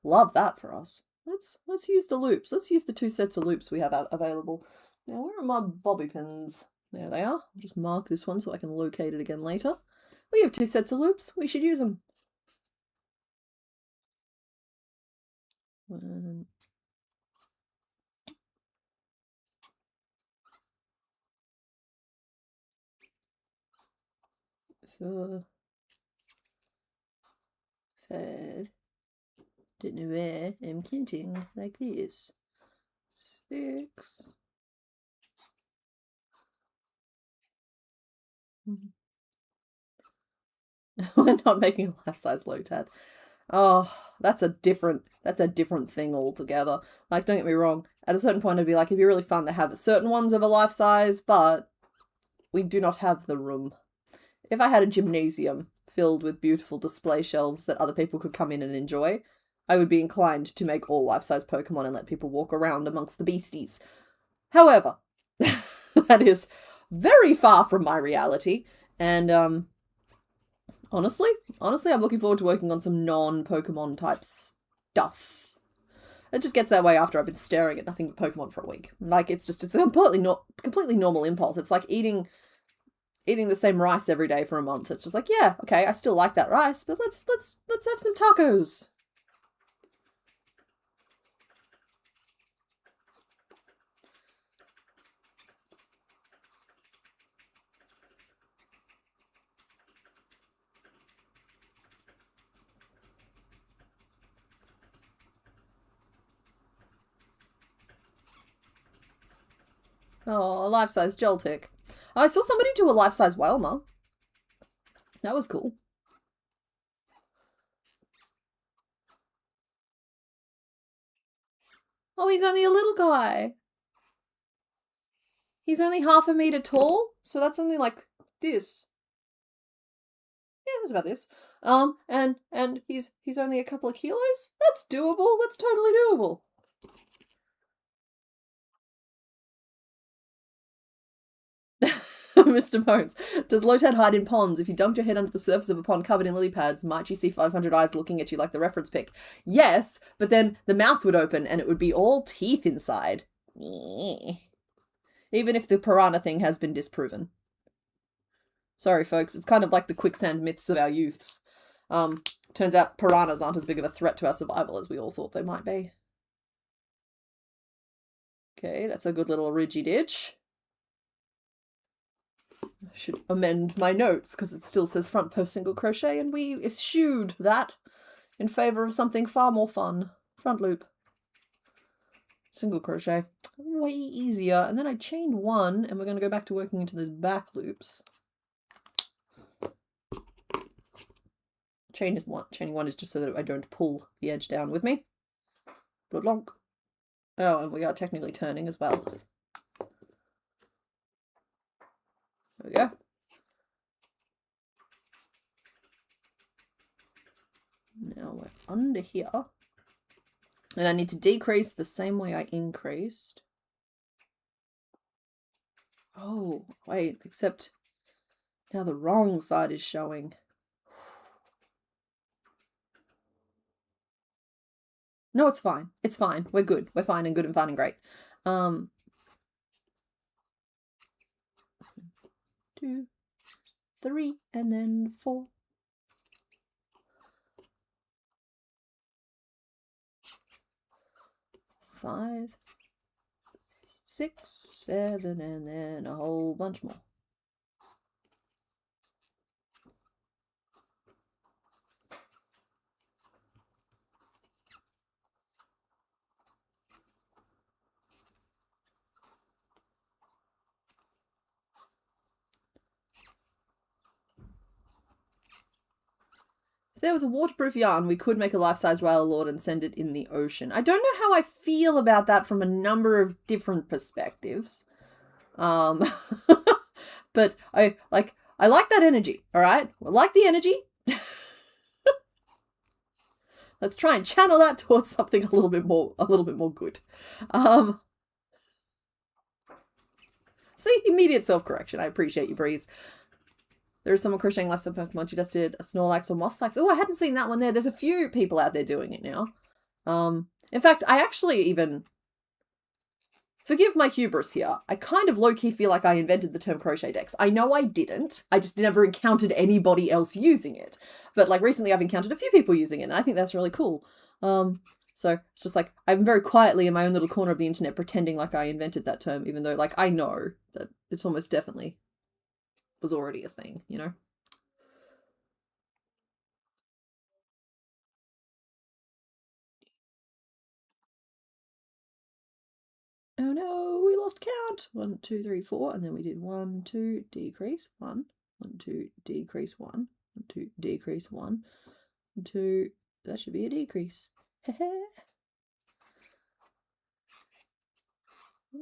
Love that for us. Let's use the loops. Let's use the 2 sets of loops we have available. Now, where are my bobby pins? There they are. I'll just mark this one so I can locate it again later. We have 2 sets of loops. We should use them. 1, 4, 5. Don't know where I'm counting like this. 6. We're not making a life-size Lotad. Oh, that's a different thing altogether. Like, don't get me wrong. At a certain point, it'd be like, it'd be really fun to have certain ones of a life size, but we do not have the room. If I had a gymnasium filled with beautiful display shelves that other people could come in and enjoy, I would be inclined to make all life-size Pokemon and let people walk around amongst the beasties. However, that is very far from my reality, and honestly, I'm looking forward to working on some non-Pokemon type stuff. It just gets that way after I've been staring at nothing but Pokemon for a week. Like, it's a completely normal impulse. It's like eating the same rice every day for a month. It's just like, yeah, okay, I still like that rice, but let's have some tacos. Oh, a life-size Joltik. I saw somebody do a life-size Wailmer. That was cool. Oh, he's only a little guy. He's only 1/2 meter tall, so that's only like this. Yeah, that's about this. And he's only a couple of kilos. That's doable. That's totally doable. Mr. Bones. Does Lotad hide in ponds? If you dunked your head under the surface of a pond covered in lily pads, might you see 500 eyes looking at you like the reference pic? Yes, but then the mouth would open and it would be all teeth inside. Even if the piranha thing has been disproven. Sorry, folks. It's kind of like the quicksand myths of our youths. Turns out piranhas aren't as big of a threat to our survival as we all thought they might be. Okay, that's a good little ridgy ditch. I should amend my notes because it still says front post single crochet and we eschewed that in favour of something far more fun. Front loop. Single crochet. Way easier. And then I chained one and we're going to go back to working into those back loops. Chaining one is just so that I don't pull the edge down with me. Bloodlonk. Oh, and we are technically turning as well. There we go. Now we're under here. And I need to decrease the same way I increased. Oh, wait, except now the wrong side is showing. No, it's fine. It's fine. We're good. We're fine and good and fun and great. 2, 3, and then 4. 5, 6, 7, and then a whole bunch more. If there was a waterproof yarn, we could make a life-size whale lord and send it in the ocean. I don't know how I feel about that from a number of different perspectives. But I like that energy, all right? I like the energy. Let's try and channel that towards something a little bit more good. See, immediate self-correction. I appreciate you, Breeze. There's someone crocheting lifestyle Pokemon. She just did a Snorlax or Mosslax. Oh, I hadn't seen that one there. There's a few people out there doing it now. In fact, I actually even... Forgive my hubris here. I kind of low-key feel like I invented the term Crochetdex. I know I didn't. I just never encountered anybody else using it. But like recently I've encountered a few people using it and I think that's really cool. So it's just like I'm very quietly in my own little corner of the internet pretending like I invented that term, even though like I know that it's almost definitely was already a thing, you know? Oh no, we lost count. 1, 2, 3, 4, and then we did 1, 2, decrease 1, 1, 2, decrease 1, 1, 2, decrease 1, 2. That should be a decrease.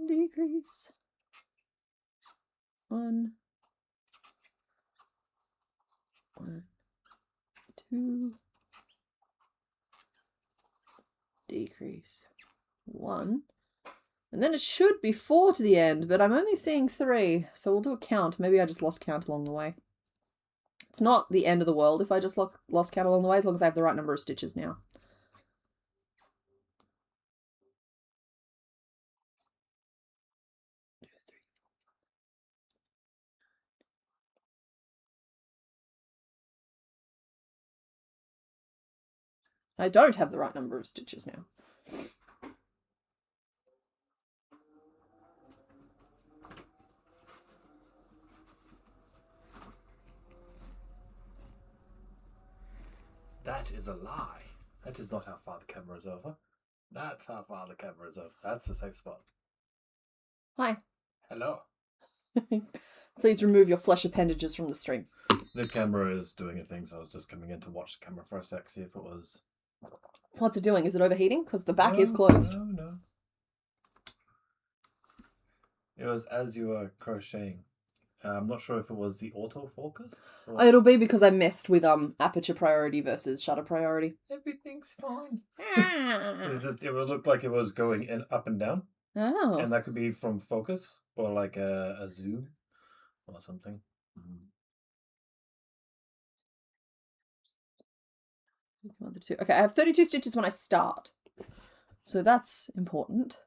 Decrease 1, 1, 2, decrease 1. And then it should be 4 to the end, but I'm only seeing 3, so we'll do a count. Maybe I just lost count along the way. It's not the end of the world if I just lost count along the way, as long as I have the right number of stitches now. I don't have the right number of stitches now. That is a lie. That is not how far the camera is over. That's how far the camera is over. That's the safe spot. Hi. Hello. Please remove your flesh appendages from the stream. The camera is doing a thing, so I was just coming in to watch the camera for a sec, see if it was... What's it doing? Is it overheating? Because the back is closed. No. It was as you were crocheting. I'm not sure if it was the autofocus. Or... It'll be because I messed with aperture priority versus shutter priority. Everything's fine. It would look like it was going up and down. Oh. And that could be from focus or like a zoom or something. Okay, I have 32 stitches when I start. So that's important.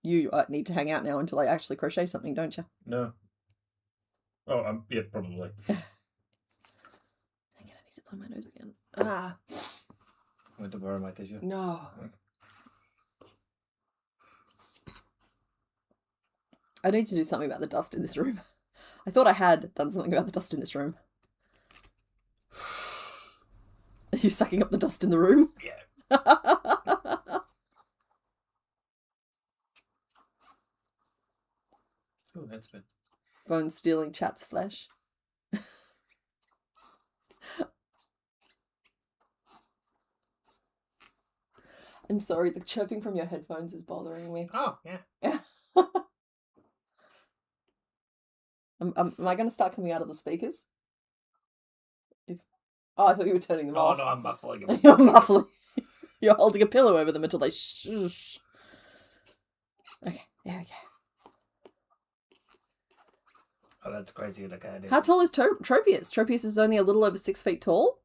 You need to hang out now until I actually crochet something, don't you? No. Oh, yeah, probably. Hang on, I need to blow my nose again. Ah. Want to borrow my tissue? No. I need to do something about the dust in this room. I thought I had done something about the dust in this room. Are you sucking up the dust in the room? Yeah. Oh, that's been. Bone stealing chat's flesh. I'm sorry, the chirping from your headphones is bothering me. Oh, yeah. Yeah. Am I going to start coming out of the speakers? Oh, I thought you were turning them off. Oh, no, I'm muffling them. You're muffling. You're holding a pillow over them until they shush. Okay, there we go. Oh, that's crazy. Like I did. How tall is Tropius? Tropius is only a little over 6 feet tall.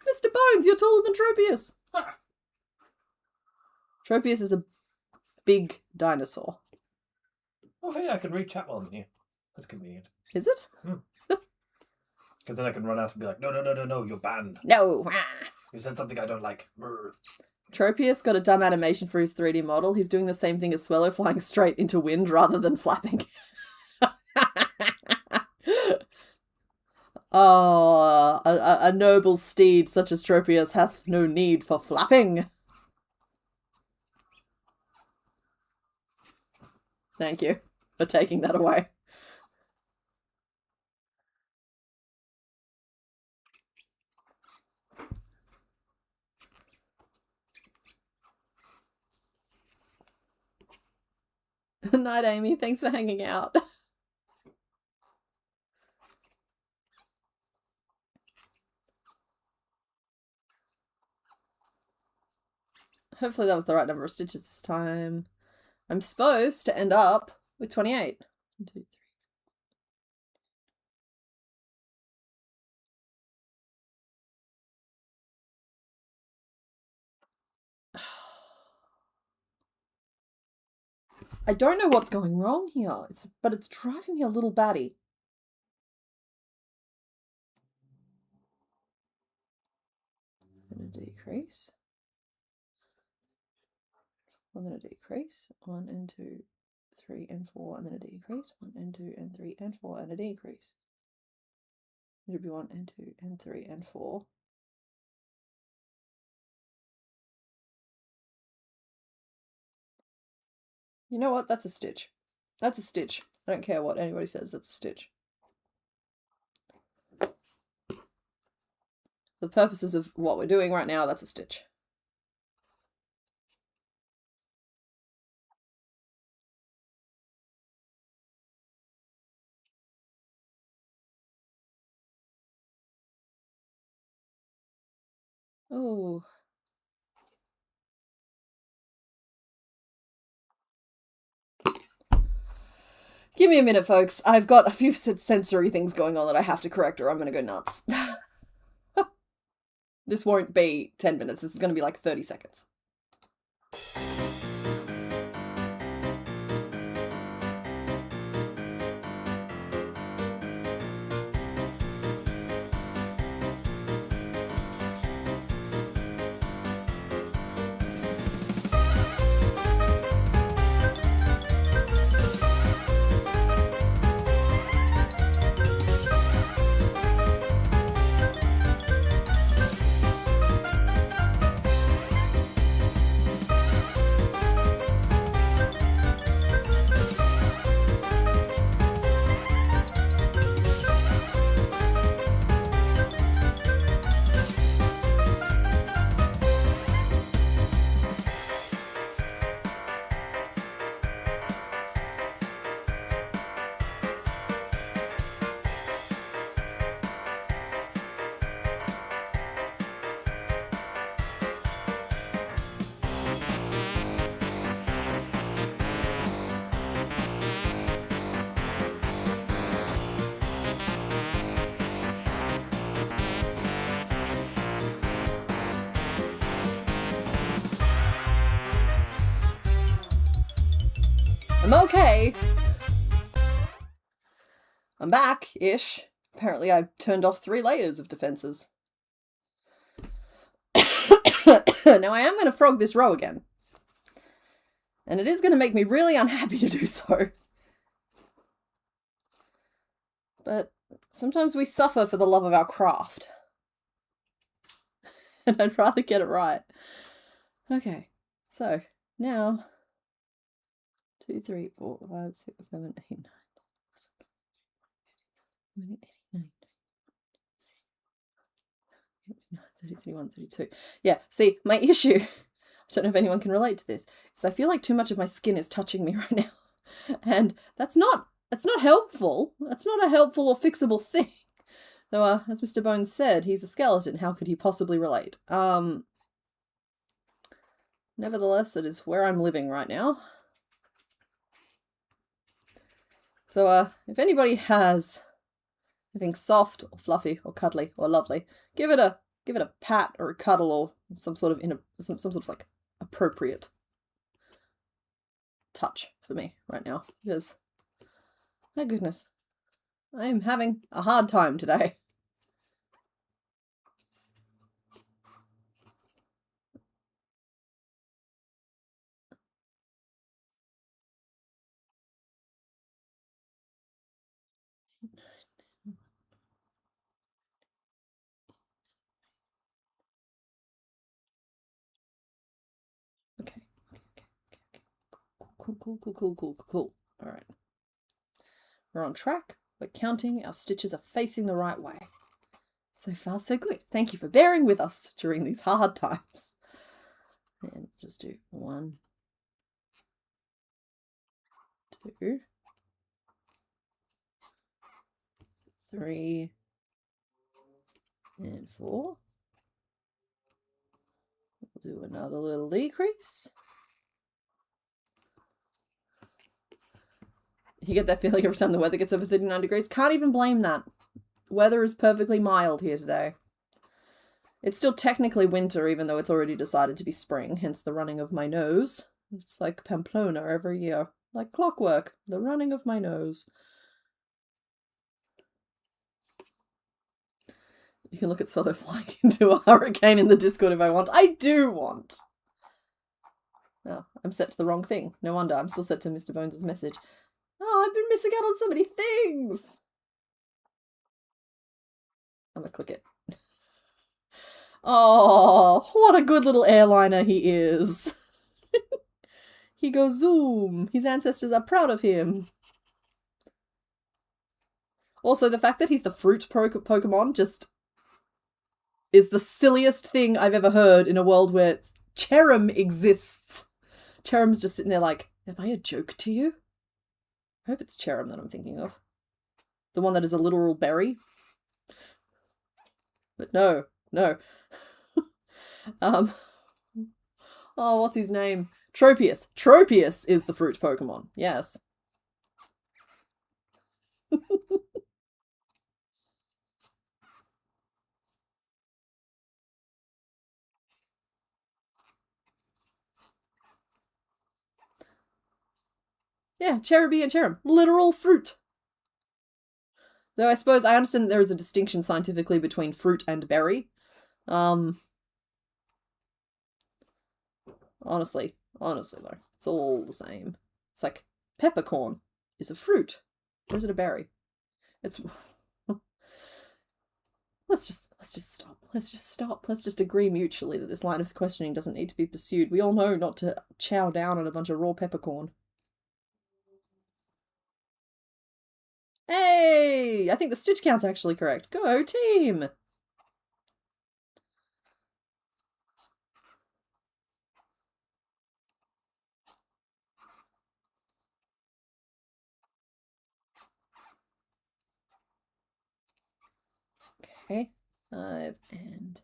Mr. Bones, you're taller than Tropius. Ah. Tropius is a big dinosaur. Oh, hey, I can read chat while I'm here. That's convenient. Is it? Because then I can run out and be like, no, you're banned. No. You said something I don't like. Brr. Tropius got a dumb animation for his 3D model. He's doing the same thing as Swallow, flying straight into wind rather than flapping. Oh, a noble steed such as Tropius hath no need for flapping. Thank you for taking that away. Night, Amy. Thanks for hanging out. Hopefully that was the right number of stitches this time. I'm supposed to end up with 28. 1, 2, 3. I don't know what's going wrong here, but it's driving me a little batty. I'm going to decrease. I'm going to decrease. 1 and 2, 3 and 4, and then a decrease. 1 and 2 and 3 and 4, and a decrease. It should be 1 and 2 and 3 and 4. You know what? That's a stitch. That's a stitch. I don't care what anybody says, that's a stitch. For the purposes of what we're doing right now, that's a stitch. Oh. Give me a minute, folks. I've got a few sensory things going on that I have to correct or I'm going to go nuts. This won't be 10 minutes. This is going to be like 30 seconds. I'm okay. I'm back-ish. Apparently I turned off 3 layers of defenses. Now I am going to frog this row again. And it is going to make me really unhappy to do so. But sometimes we suffer for the love of our craft. And I'd rather get it right. Okay, so now 2, 3, 4, 5, 6, 7, 8, 9, 30, 31, 32. Yeah, see, my issue, I don't know if anyone can relate to this, is I feel like too much of my skin is touching me right now. And that's not helpful. That's not a helpful or fixable thing. Though, as Mr. Bones said, he's a skeleton. How could he possibly relate? Nevertheless, it is where I'm living right now. So, if anybody has anything soft or fluffy or cuddly or lovely, give it a pat or a cuddle or some sort of some sort of like appropriate touch for me right now, because my goodness, I am having a hard time today. Okay. Cool. All right. We're on track. We're counting. Our stitches are facing the right way. So far, so good. Thank you for bearing with us during these hard times. And just do 1, 2, 3, and 4. We'll do another little decrease. You get that feeling every time the weather gets over 39 degrees. Can't even blame that. Weather is perfectly mild here today. It's still technically winter, even though it's already decided to be spring, hence the running of my nose. It's like Pamplona every year. Like clockwork, the running of my nose. You can look at Swallow flying into a hurricane in the Discord if I want. I do want! Oh, I'm set to the wrong thing. No wonder, I'm still set to Mr. Bones' message. Oh, I've been missing out on so many things! I'm gonna click it. Oh, what a good little airliner he is. He goes zoom. His ancestors are proud of him. Also, the fact that he's the fruit Pokemon just is the silliest thing I've ever heard in a world where Cherrim exists. Cherim's just sitting there like, am I a joke to you? I hope it's Cherrim that I'm thinking of. The one that is a literal berry. But no. Oh, what's his name? Tropius. Tropius is the fruit Pokemon. Yes. Yeah, Cherubi and Cherim. Literal fruit. Though I suppose I understand that there is a distinction scientifically between fruit and berry. Honestly though, it's all the same. It's like peppercorn is a fruit, or is it a berry? It's let's just stop. Let's just agree mutually that this line of questioning doesn't need to be pursued. We all know not to chow down on a bunch of raw peppercorn. Hey! I think the stitch count's actually correct. Go team! Okay, 5 and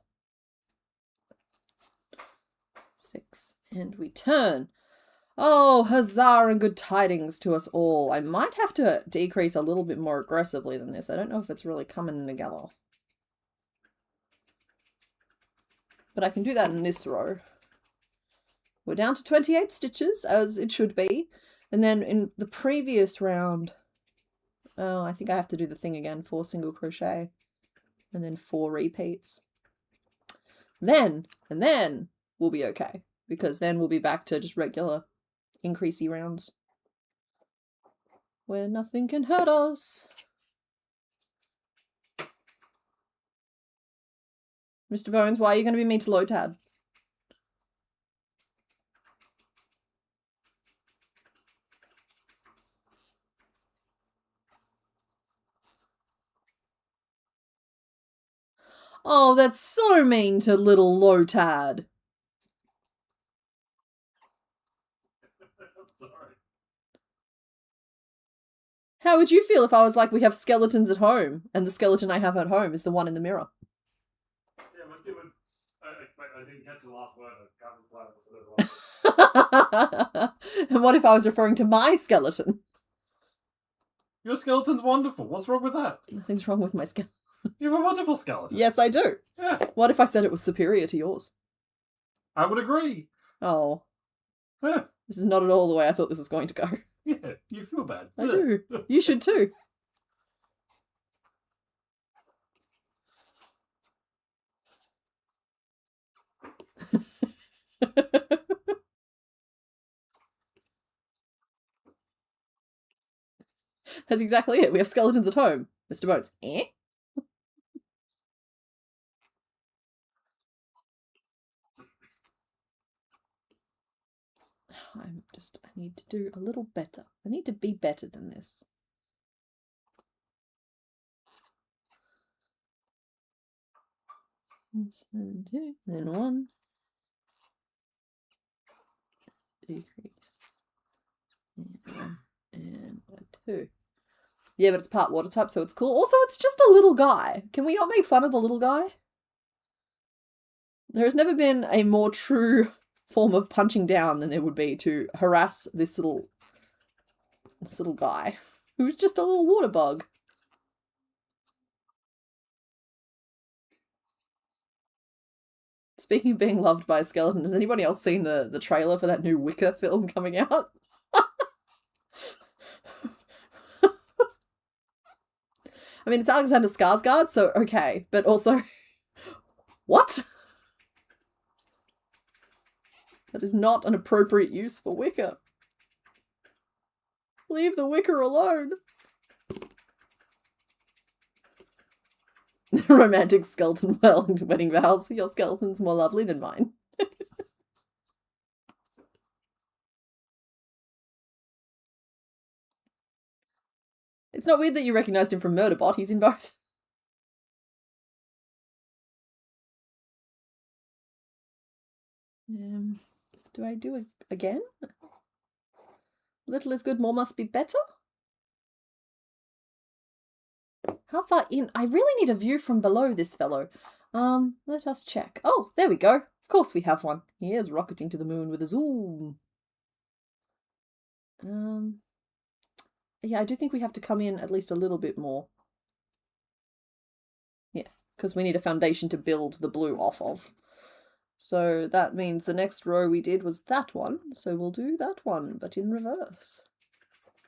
6, and we turn. Oh, huzzah and good tidings to us all. I might have to decrease a little bit more aggressively than this. I don't know if it's really coming together. But I can do that in this row. We're down to 28 stitches, as it should be. And then in the previous round, oh, I think I have to do the thing again, 4 single crochet and then 4 repeats. And then we'll be okay, because then we'll be back to just regular increasey rounds where nothing can hurt us. Mr. Bones, why are you going to be mean to Lotad? Oh, that's so mean to little Lotad. Sorry. How would you feel if I was like, we have skeletons at home, and the skeleton I have at home is the one in the mirror? Yeah, but it would... I didn't catch the last word. I can't reply. And what if I was referring to my skeleton? Your skeleton's wonderful. What's wrong with that? Nothing's wrong with my skeleton. You have a wonderful skeleton. Yes, I do. Yeah. What if I said it was superior to yours? I would agree. Oh. Yeah. This is not at all the way I thought this was going to go. Yeah, you feel bad. I do. You should too. That's exactly it. We have skeletons at home. Mr. Bones. Eh? I need to do a little better. I need to be better than this. And 2, then 1. Decrease. And 1, and 2. Yeah, but it's part water type, so it's cool. Also, it's just a little guy. Can we not make fun of the little guy? There has never been a more true form of punching down than there would be to harass this little guy who's just a little water bug. Speaking of being loved by a skeleton, has anybody else seen the trailer for that new Wicca film coming out? I mean, it's Alexander Skarsgård, so okay, but also, what? That is not an appropriate use for Wicca. Leave the Wicca alone. Romantic skeleton wedding vows. Your skeleton's more lovely than mine. It's not weird that you recognized him from Murderbot. He's in both. Do I do it again? Little is good, more must be better? How far in? I really need a view from below this fellow. Let us check. Oh, there we go. Of course we have one. He is rocketing to the moon with a zoom. Yeah, I do think we have to come in at least a little bit more. Yeah, because we need a foundation to build the blue off of. So that means the next row we did was that one, so we'll do that one, but in reverse.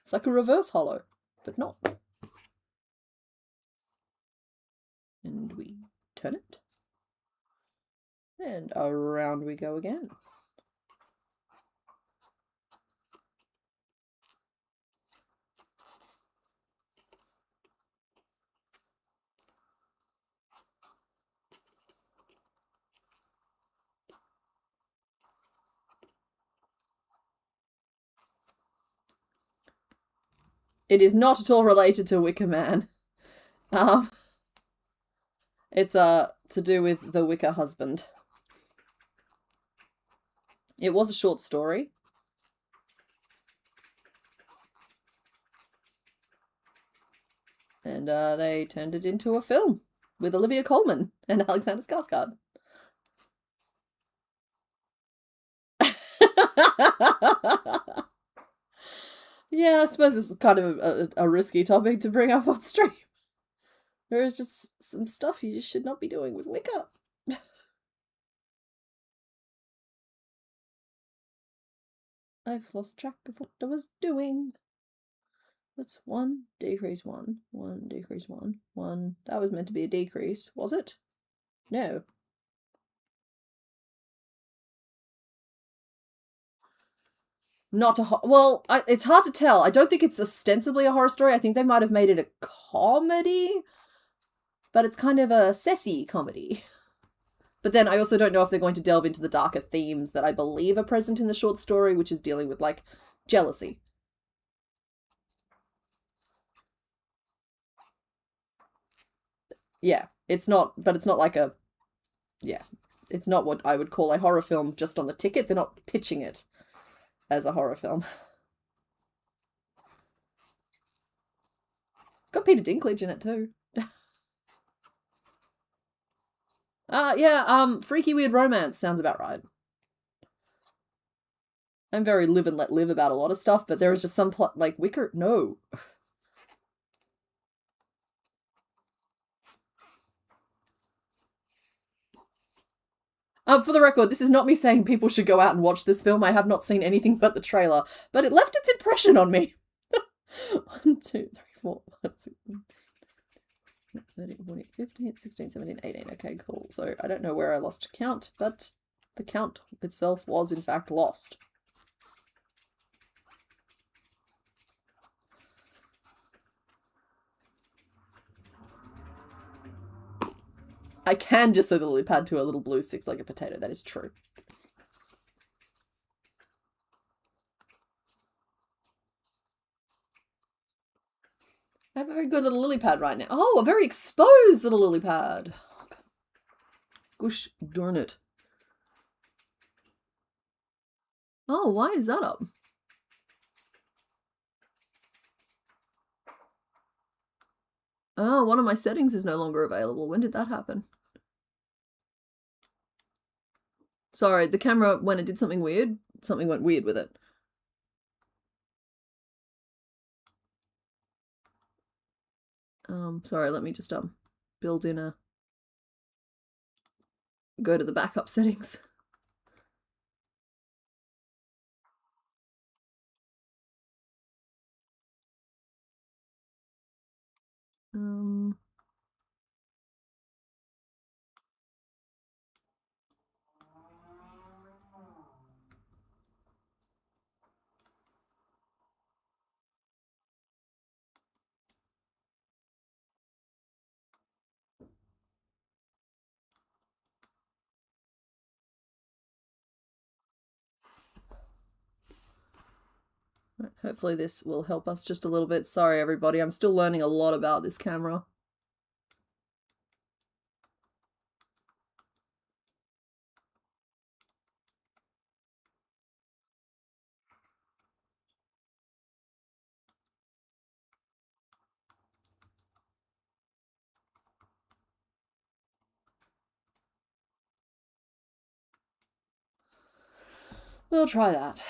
It's like a reverse hollow, but not. And we turn it. And around we go again. It is not at all related to Wicker Man. It's to do with the Wicker husband. It was a short story. And they turned it into a film with Olivia Colman and Alexander Skarsgård. Yeah, I suppose this is kind of a risky topic to bring up on stream. There is just some stuff you just should not be doing with Wicca. I've lost track of what I was doing. That's 1, decrease 1, 1, decrease 1, 1. That was meant to be a decrease, was it? No. Not a well, it's hard to tell. I don't think it's ostensibly a horror story. I think they might have made it a comedy, but it's kind of a sassy comedy. But then I also don't know if they're going to delve into the darker themes that I believe are present in the short story, which is dealing with, like, jealousy. Yeah, it's not, but it's not like a, yeah, it's not what I would call a horror film just on the ticket. They're not pitching it as a horror film. It's got Peter Dinklage in it too. Yeah, Freaky Weird Romance sounds about right. I'm very live and let live about a lot of stuff, but there is just some plot, like Wicker, no. For the record, this is not me saying people should go out and watch this film. I have not seen anything but the trailer, but it left its impression on me. 1, 2, 3, 4, 5, 6, 13, 14, 15, 16, 17, 18. Okay, cool. So I don't know where I lost count, but the count itself was in fact lost. I can just sew the lily pad to a little blue 6-legged potato. That is true. I have a very good little lily pad right now. Oh, a very exposed little lily pad. Oh, gosh darn it. Oh, why is that up? Oh, one of my settings is no longer available. When did that happen? Sorry, the camera, when it did something weird, something went weird with it. Sorry, let me just build in a, go to the backup settings. Hopefully this will help us just a little bit. Sorry, everybody. I'm still learning a lot about this camera. We'll try that.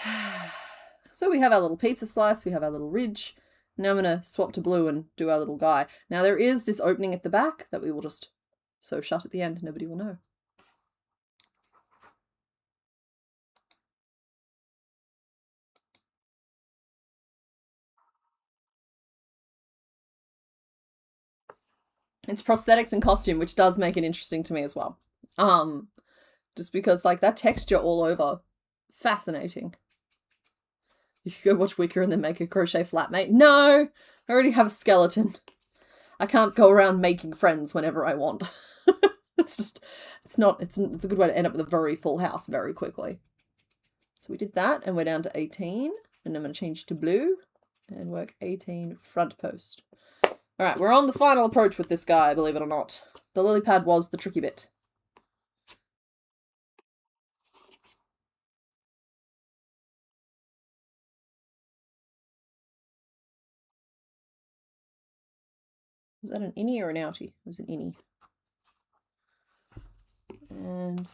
So we have our little pizza slice, we have our little ridge. Now I'm going to swap to blue and do our little guy. Now there is this opening at the back that we will just sew shut at the end. Nobody will know. It's prosthetics and costume, which does make it interesting to me as well. Just because, like, that texture all over, fascinating. You could go watch Wicker and then make a crochet flatmate. No, I already have a skeleton. I can't go around making friends whenever I want. It's a good way to end up with a very full house very quickly. So we did that, and we're down to 18, and I'm going to change to blue and work 18 front post. All right, we're on the final approach with this guy, believe it or not. The lily pad was the tricky bit. Was that an innie or an outie? It was an innie. And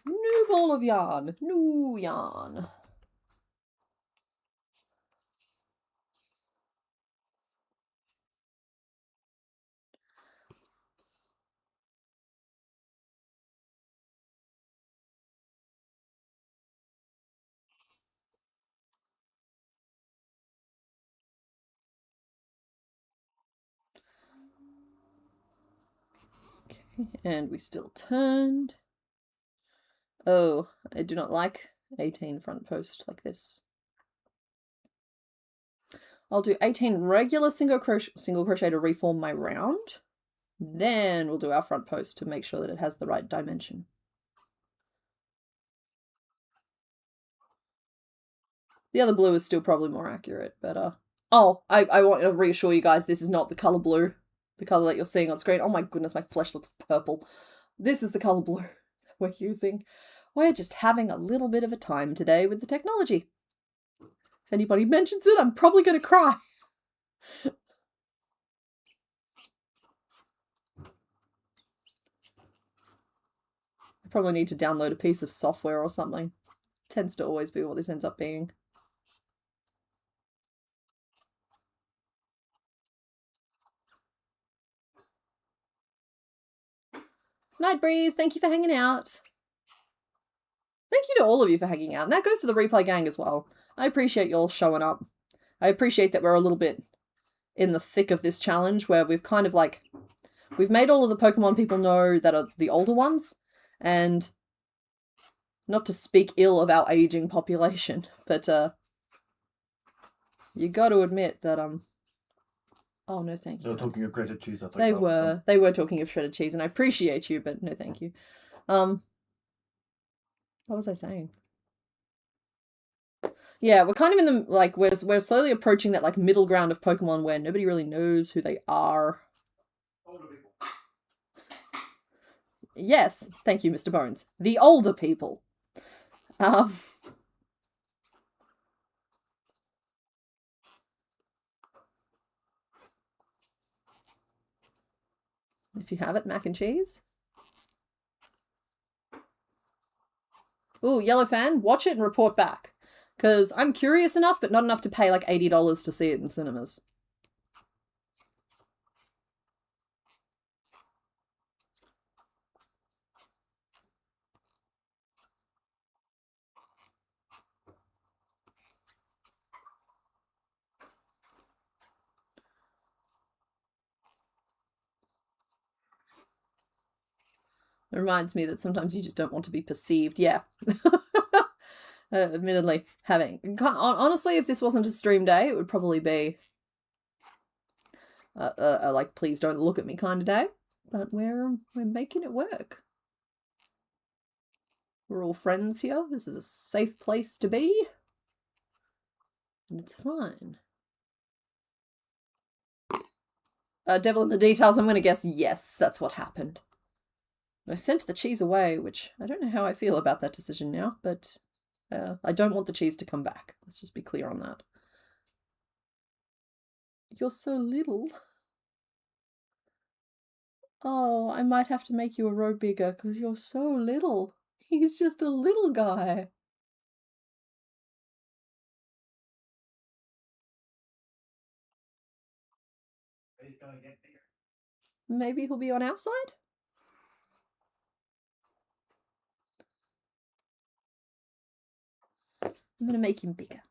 new ball of yarn. New yarn. And we still turned. Oh, I do not like 18 front post like this. I'll do 18 regular single crochet to reform my round. Then we'll do our front post to make sure that it has the right dimension. The other blue is still probably more accurate, but oh, I want to reassure you guys, this is not the color blue. The color that you're seeing on screen. Oh my goodness, my flesh looks purple. This is the color blue that we're using. We're just having a little bit of a time today with the technology. If anybody mentions it, I'm probably going to cry. I probably need to download a piece of software or something. Tends to always be what this ends up being. Night Breeze, thank you for hanging out. Thank you to all of you for hanging out. And that goes to the replay gang as well. I appreciate you all showing up. I appreciate that we're a little bit in the thick of this challenge where we've kind of like, we've made all of the Pokemon people know that are the older ones. And not to speak ill of our aging population, but you got to admit that oh no, thank you. They were talking of grated cheese. I thought they were talking of shredded cheese, and I appreciate you, but no, thank you. What was I saying? Yeah, we're kind of in the like we're slowly approaching that like middle ground of Pokemon where nobody really knows who they are. Older people. Yes, thank you, Mr. Bones. The older people. If you have it, mac and cheese. Ooh, Yellow Fan, watch it and report back. Because I'm curious enough, but not enough to pay like $80 to see it in cinemas. It reminds me that sometimes you just don't want to be perceived. Yeah. Admittedly, honestly, if this wasn't a stream day, it would probably be like, please don't look at me kind of day. But we're making it work. We're all friends here. This is a safe place to be. And it's fine. Devil in the details, I'm going to guess yes, that's what happened. I sent the cheese away, which I don't know how I feel about that decision now, but I don't want the cheese to come back. Let's just be clear on that. You're so little. Oh, I might have to make you a row bigger because you're so little. He's just a little guy. He's gonna get bigger. Maybe he'll be on our side? I'm going to make him bigger.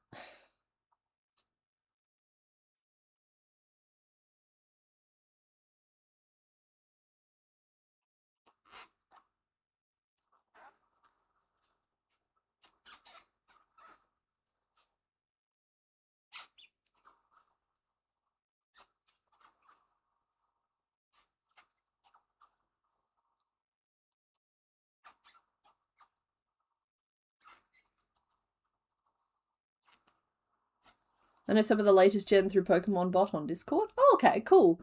I know some of the latest gen through Pokemon Bot on Discord. Oh, okay, cool.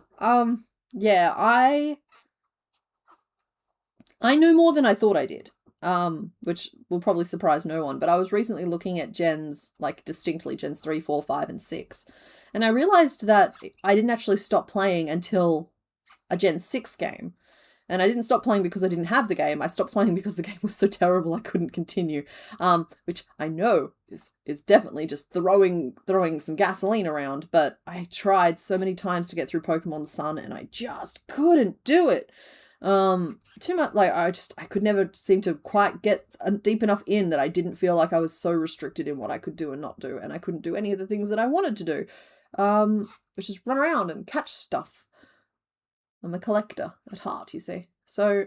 Yeah, I knew more than I thought I did. Which will probably surprise no one, but I was recently looking at gens, like distinctly gens 3, 4, 5, and 6. And I realized that I didn't actually stop playing until a Gen 6 game. And I didn't stop playing because I didn't have the game. I stopped playing because the game was so terrible I couldn't continue. Which I know is definitely just throwing some gasoline around, but I tried so many times to get through Pokemon Sun and I just couldn't do it. Too much, like, I could never seem to quite get deep enough in that I didn't feel like I was so restricted in what I could do and not do, and I couldn't do any of the things that I wanted to do. Which is run around and catch stuff. I'm a collector at heart, you see. So,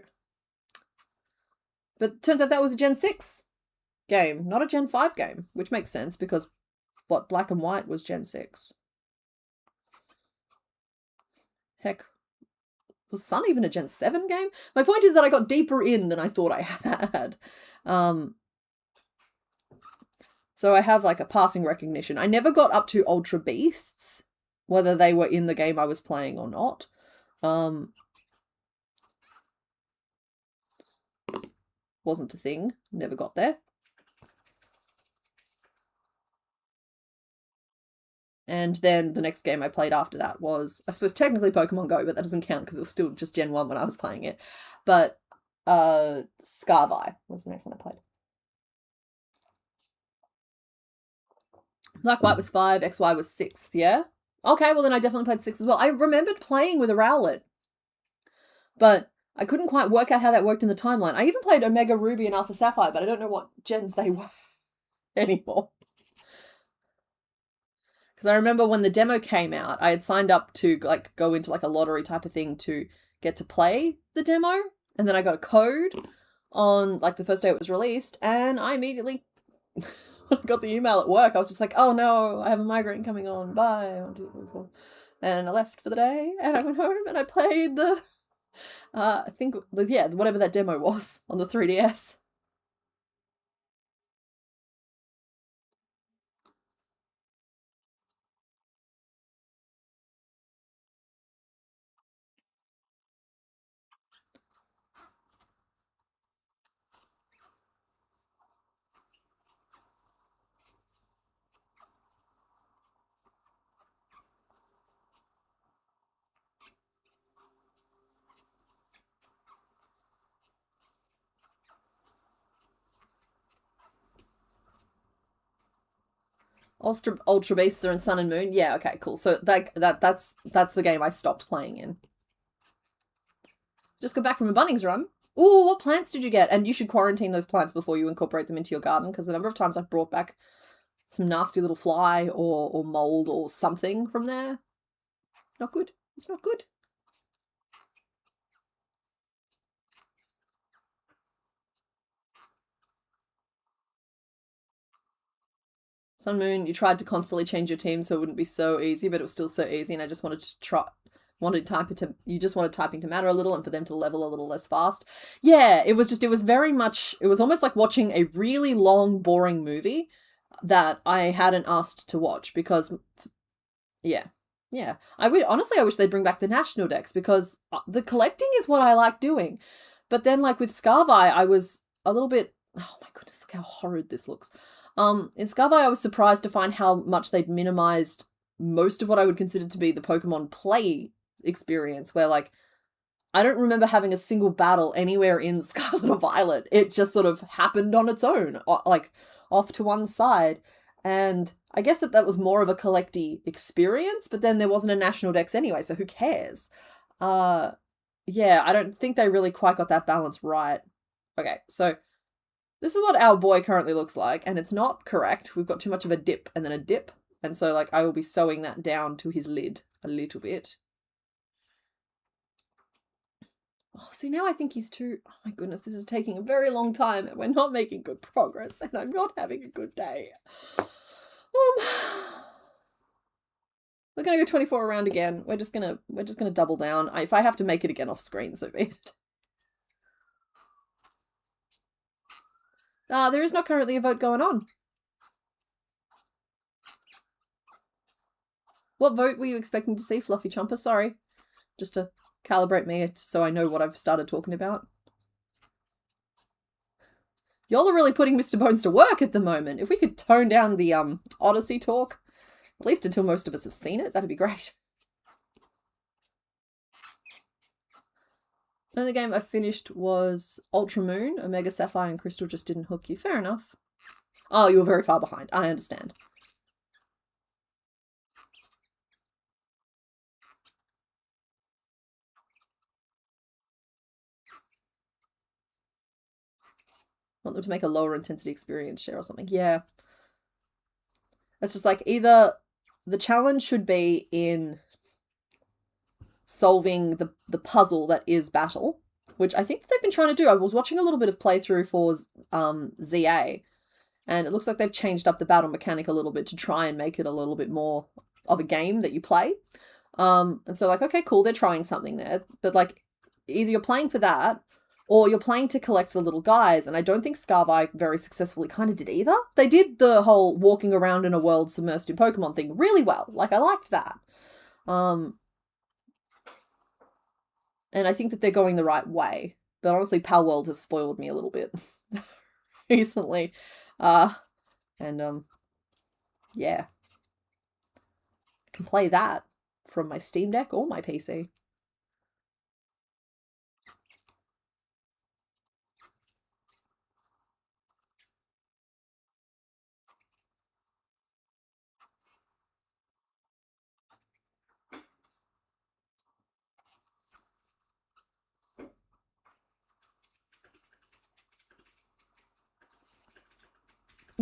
but turns out that was a Gen 6 game, not a Gen 5 game, which makes sense because what, Black and White was Gen 6. Heck, was Sun even a Gen 7 game? My point is that I got deeper in than I thought I had. So I have like a passing recognition. I never got up to Ultra Beasts, whether they were in the game I was playing or not. Wasn't a thing. Never got there. And then the next game I played after that was, I suppose technically Pokemon Go, but that doesn't count because it was still just Gen 1 when I was playing it. But Scarvi was the next one I played. Black White was 5, XY was 6th, yeah? Okay, well then I definitely played 6 as well. I remembered playing with a Rowlet, but I couldn't quite work out how that worked in the timeline. I even played Omega Ruby and Alpha Sapphire, but I don't know what gens they were anymore. Because I remember when the demo came out, I had signed up to like go into like a lottery type of thing to get to play the demo, and then I got a code on like the first day it was released, and I immediately got the email at work. I was just like, oh no, I have a migraine coming on, bye. 1, 2, 3, 4. And I left for the day, and I went home and I played the I think, yeah, whatever that demo was on the 3DS. Ultra Beasts are in Sun and Moon. Yeah, okay, cool. So that's the game I stopped playing in. Just got back from a Bunnings run. Ooh, what plants did you get? And you should quarantine those plants before you incorporate them into your garden, because the number of times I've brought back some nasty little fly or mold or something from there. Not good. It's not good. Sun Moon, you tried to constantly change your team so it wouldn't be so easy, but it was still so easy, and I just wanted to you just wanted typing to matter a little and for them to level a little less fast. Yeah, it was almost like watching a really long, boring movie that I hadn't asked to watch because, yeah. Honestly, I wish they'd bring back the national decks because the collecting is what I like doing. But then, like with Scarvi, I was a little bit, oh my goodness, look how horrid this looks. In Scarvi, I was surprised to find how much they'd minimized most of what I would consider to be the Pokemon play experience, where like I don't remember having a single battle anywhere in Scarlet or Violet. It just sort of happened on its own, like off to one side. And I guess that was more of a collecty experience, but then there wasn't a national dex anyway, so who cares? Yeah, I don't think they really quite got that balance right. Okay, so this is what our boy currently looks like, and it's not correct. We've got too much of a dip and then a dip, and so like I will be sewing that down to his lid a little bit. Oh, see, now I think he's too... Oh my goodness, this is taking a very long time and we're not making good progress and I'm not having a good day. We're going to go 24 around again. We're just going to double down. If I have to make it again off screen, so be it. There is not currently a vote going on. What vote were you expecting to see, Fluffy Chomper? Sorry. Just to calibrate me so I know what I've started talking about. Y'all are really putting Mr. Bones to work at the moment. If we could tone down the Odyssey talk, at least until most of us have seen it, that'd be great. Another game I finished was Ultra Moon. Omega Sapphire and Crystal just didn't hook you. Fair enough. Oh, you were very far behind. I understand. Want them to make a lower intensity experience share or something. Yeah. It's just like either the challenge should be in solving the puzzle that is battle, which I think they've been trying to do. I was watching a little bit of playthrough for ZA, and it looks like they've changed up the battle mechanic a little bit to try and make it a little bit more of a game that you play. And so like, okay, cool, they're trying something there. But like, either you're playing for that, or you're playing to collect the little guys, and I don't think Scarvi very successfully kind of did either. They did the whole walking around in a world submersed in Pokemon thing really well. Like, I liked that. And I think that they're going the right way. But honestly, Pal World has spoiled me a little bit recently. Yeah. I can play that from my Steam Deck or my PC.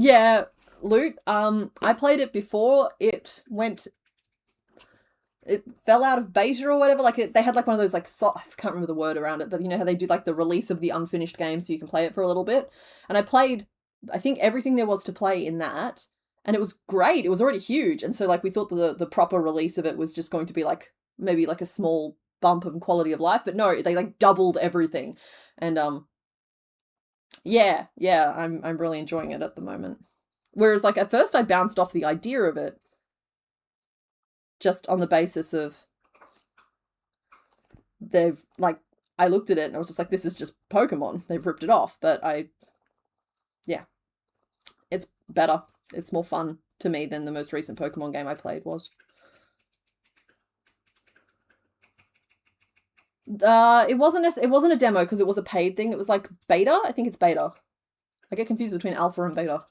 Yeah, Loot. I played it before it fell out of beta or whatever. Like, they had like one of those like I can't remember the word around it, but you know how they do like the release of the unfinished game so you can play it for a little bit. And I played, I think, everything there was to play in that, and it was great. It was already huge, and so like we thought the proper release of it was just going to be like maybe like a small bump of quality of life, but no, they like doubled everything, and yeah, I'm really enjoying it at the moment. Whereas like at first I bounced off the idea of it just on the basis of they've like, I looked at it and I was just like, this is just Pokemon. They've ripped it off. But yeah, it's better. It's more fun to me than the most recent Pokemon game I played was. It wasn't a demo because it was a paid thing. It was like beta. I think it's beta. I get confused between alpha and beta.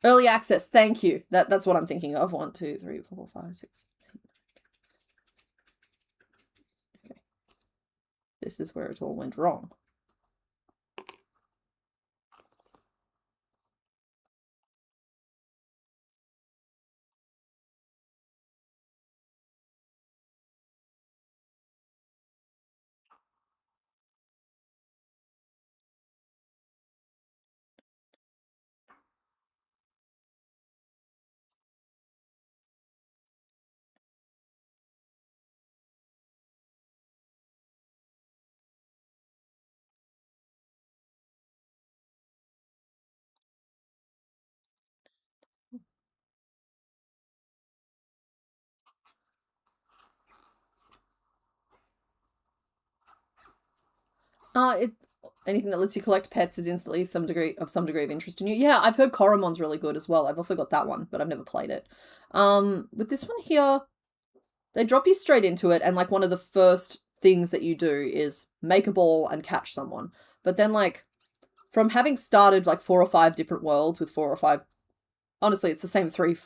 Early access. Thank you. That's what I'm thinking of. 1, 2, 3, 4, 5, 6, 8. Okay. This is where it all went wrong. Anything that lets you collect pets is instantly some degree of interest in you. Yeah, I've heard Coromon's really good as well. I've also got that one, but I've never played it. With this one here, they drop you straight into it, and like one of the first things that you do is make a ball and catch someone. But then like, from having started like 4 or 5 different worlds with 4 or 5, honestly, it's the same three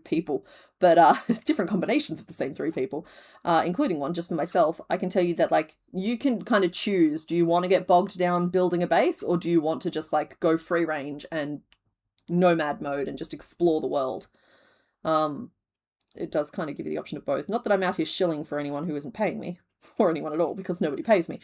people, but different combinations of the same 3 people, including one just for myself. I can tell you that like, you can kind of choose, do you want to get bogged down building a base, or do you want to just like go free range and nomad mode and just explore the world? It does kind of give you the option of both. Not that I'm out here shilling for anyone who isn't paying me, or anyone at all, because nobody pays me.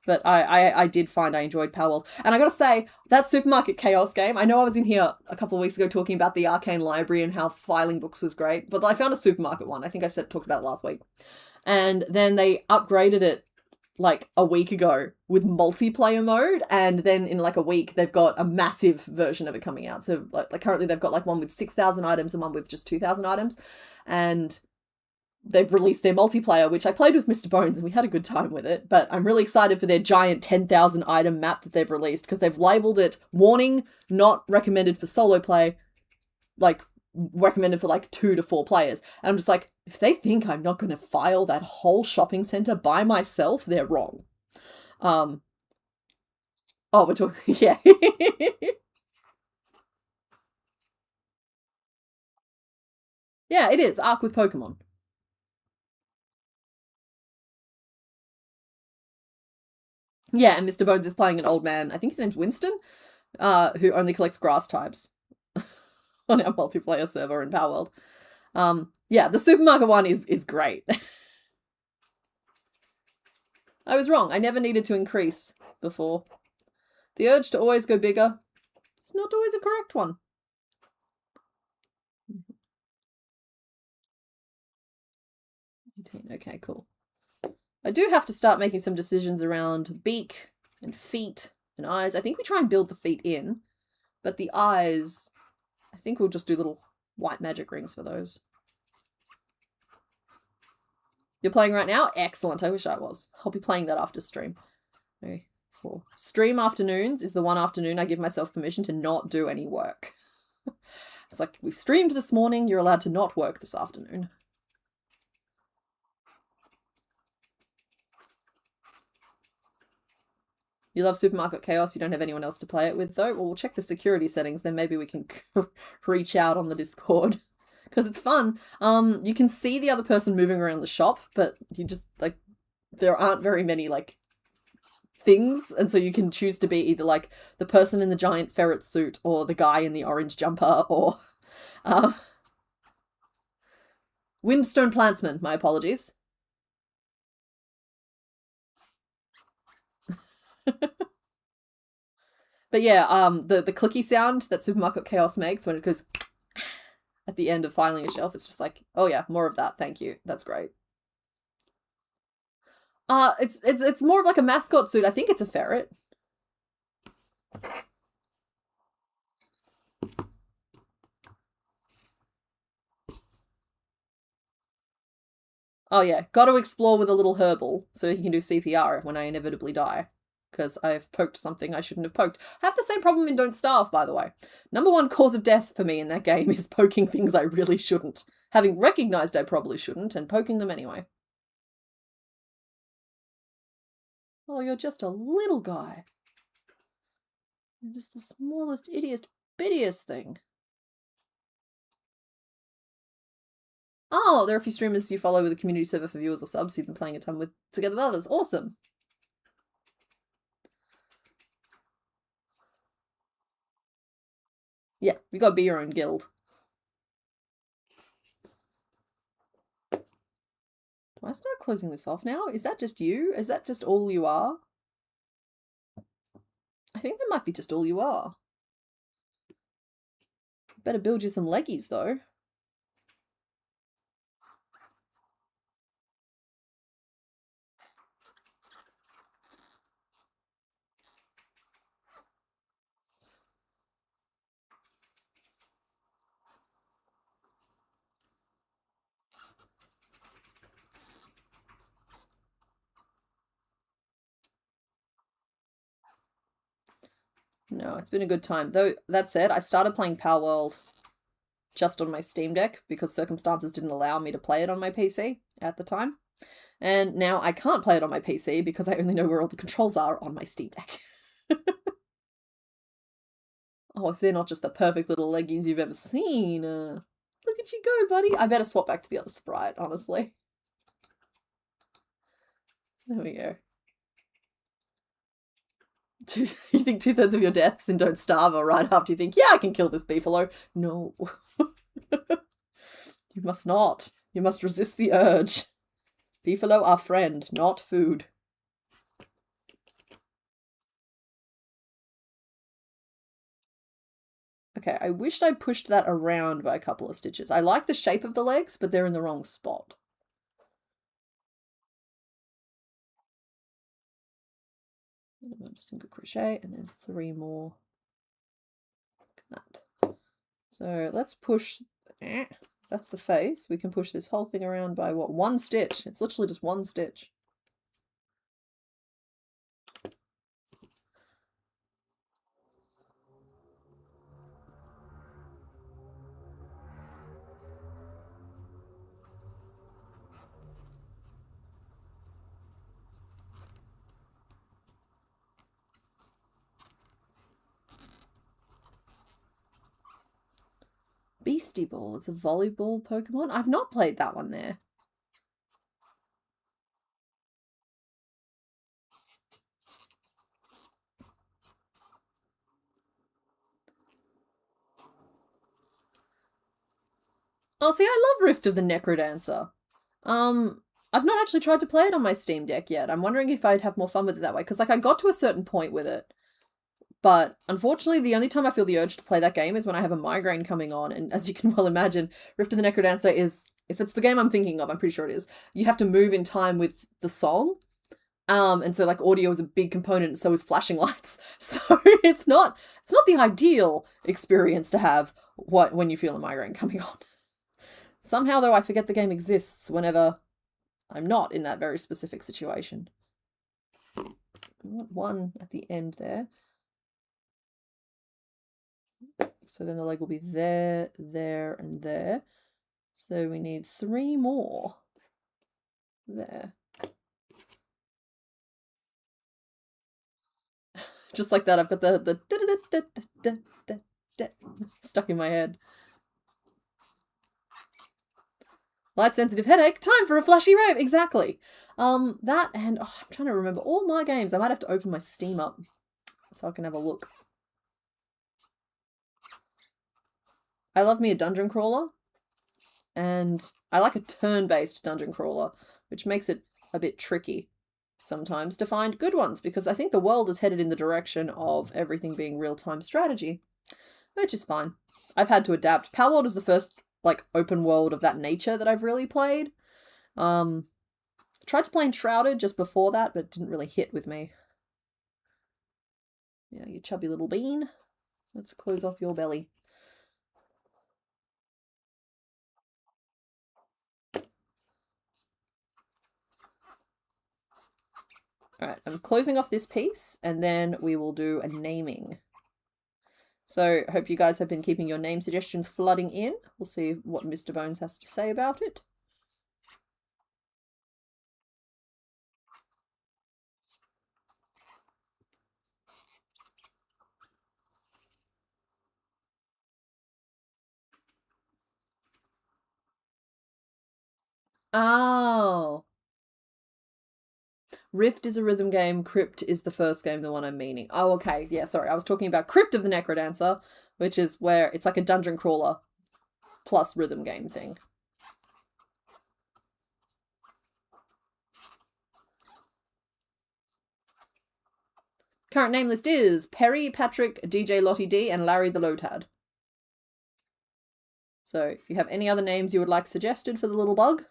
But I did find I enjoyed Power World. And I gotta say, that Supermarket Chaos game, I know I was in here a couple of weeks ago talking about the Arcane Library and how filing books was great, but I found a supermarket one. I think I talked about it last week. And then they upgraded it like a week ago with multiplayer mode, and then in like a week they've got a massive version of it coming out. So like currently they've got like one with 6,000 items and one with just 2,000 items, and they've released their multiplayer, which I played with Mr. Bones and we had a good time with it. But I'm really excited for their giant 10,000 item map that they've released, because they've labeled it warning, not recommended for solo play, like recommended for like 2 to 4 players. And I'm just like, if they think I'm not going to file that whole shopping center by myself, they're wrong. Oh, we're talking, yeah. Yeah, it is Arc with Pokemon. Yeah, and Mr. Bones is playing an old man. I think his name's Winston. who only collects grass types on our multiplayer server in Power World. Yeah, the supermarket one is great. I was wrong. I never needed to increase before. The urge to always go bigger is not always a correct one. Okay, cool. I do have to start making some decisions around beak and feet and eyes. I think we try and build the feet in, but the eyes, I think we'll just do little white magic rings for those. You're playing right now? Excellent. I wish I was. I'll be playing that after stream. 3, 4. Stream afternoons is the one afternoon I give myself permission to not do any work. It's like, we streamed this morning, you're allowed to not work this afternoon. You love Supermarket Chaos, you don't have anyone else to play it with though? Well, we'll check the security settings, then maybe we can reach out on the Discord. Because it's fun. You can see the other person moving around the shop, but you just, like, there aren't very many, like, things, and so you can choose to be either, like, the person in the giant ferret suit, or the guy in the orange jumper, or, Windstone Plantsman, my apologies. But yeah, the clicky sound that Supermarket Chaos makes when it goes at the end of filing a shelf, it's just like, oh yeah, more of that, thank you. That's great. It's more of like a mascot suit. I think it's a ferret. Oh yeah, got to explore with a little herbal so he can do CPR when I inevitably die. Because I've poked something I shouldn't have poked. I have the same problem in Don't Starve, by the way. #1 cause of death for me in that game is poking things I really shouldn't. Having recognised I probably shouldn't, and poking them anyway. Oh, you're just a little guy. You're just the smallest, ittiest, bittiest thing. Oh, there are a few streamers you follow with a community server for viewers or subs you've been playing a ton with together with others. Awesome. Yeah, you gotta be your own guild. Do I start closing this off now? Is that just you? Is that just all you are? I think that might be just all you are. Better build you some leggies, though. No, it's been a good time. Though, that said, I started playing Power World just on my Steam Deck because circumstances didn't allow me to play it on my PC at the time. And now I can't play it on my PC because I only know where all the controls are on my Steam Deck. Oh, if they're not just the perfect little leggings you've ever seen. Look at you go, buddy. I better swap back to the other sprite, honestly. There we go. You think 2/3 of your deaths in Don't Starve are right after you think, yeah, I can kill this beefalo. No. You must not. You must resist the urge. Beefalo are friend, not food. Okay, I wished I pushed that around by a couple of stitches. I like the shape of the legs, but they're in the wrong spot. I'm just going to crochet, and then 3 more. Look at that. So let's push. That's the face. We can push this whole thing around by what? 1 stitch. It's literally just 1 stitch. Beastie Ball. It's a volleyball Pokemon. I've not played that one there. Oh, see, I love Rift of the Necrodancer. I've not actually tried to play it on my Steam Deck yet. I'm wondering if I'd have more fun with it that way, because like I got to a certain point with it, but unfortunately the only time I feel the urge to play that game is when I have a migraine coming on, and as you can well imagine, Rift of the Necrodancer is, if it's the game I'm thinking of, I'm pretty sure it is, you have to move in time with the song. And so like audio is a big component, so is flashing lights. So it's not the ideal experience to have when you feel a migraine coming on. Somehow though I forget the game exists whenever I'm not in that very specific situation. I want one at the end there. So then the leg will be there, there, and there. So we need 3 more there. Just like that, I've got the stuck in my head. Light sensitive headache, time for a flashy rave. Exactly. That and I'm trying to remember all my games. I might have to open my Steam up so I can have a look. I love me a dungeon crawler, and I like a turn-based dungeon crawler, which makes it a bit tricky sometimes to find good ones, because I think the world is headed in the direction of everything being real-time strategy, which is fine. I've had to adapt. Palworld is the first like open world of that nature that I've really played. Tried to play Enshrouded just before that, but it didn't really hit with me. Yeah, you chubby little bean. Let's close off your belly. Alright, I'm closing off this piece, and then we will do a naming. So, I hope you guys have been keeping your name suggestions flooding in. We'll see what Mr. Bones has to say about it. Oh. Rift is a rhythm game. Crypt is the first game, the one I'm meaning. Oh, okay. Yeah, sorry. I was talking about Crypt of the Necrodancer, which is where it's like a dungeon crawler plus rhythm game thing. Current name list is Perry, Patrick, DJ Lottie D, and Larry the Loadhad. So if you have any other names you would like suggested for the little bug,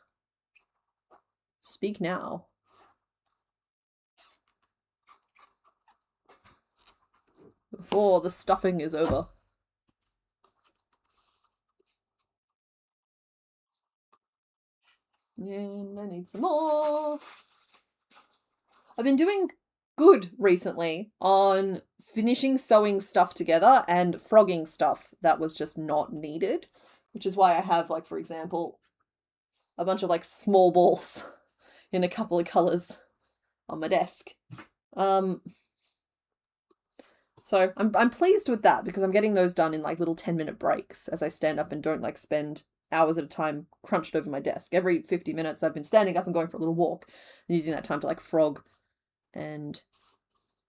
speak now. Before the stuffing is over. And I need some more. I've been doing good recently on finishing sewing stuff together and frogging stuff that was just not needed, which is why I have, like, for example, a bunch of like small balls in a couple of colors on my desk. So I'm pleased with that, because I'm getting those done in like little 10-minute breaks as I stand up and don't like spend hours at a time crunched over my desk. Every 50 minutes I've been standing up and going for a little walk and using that time to like frog and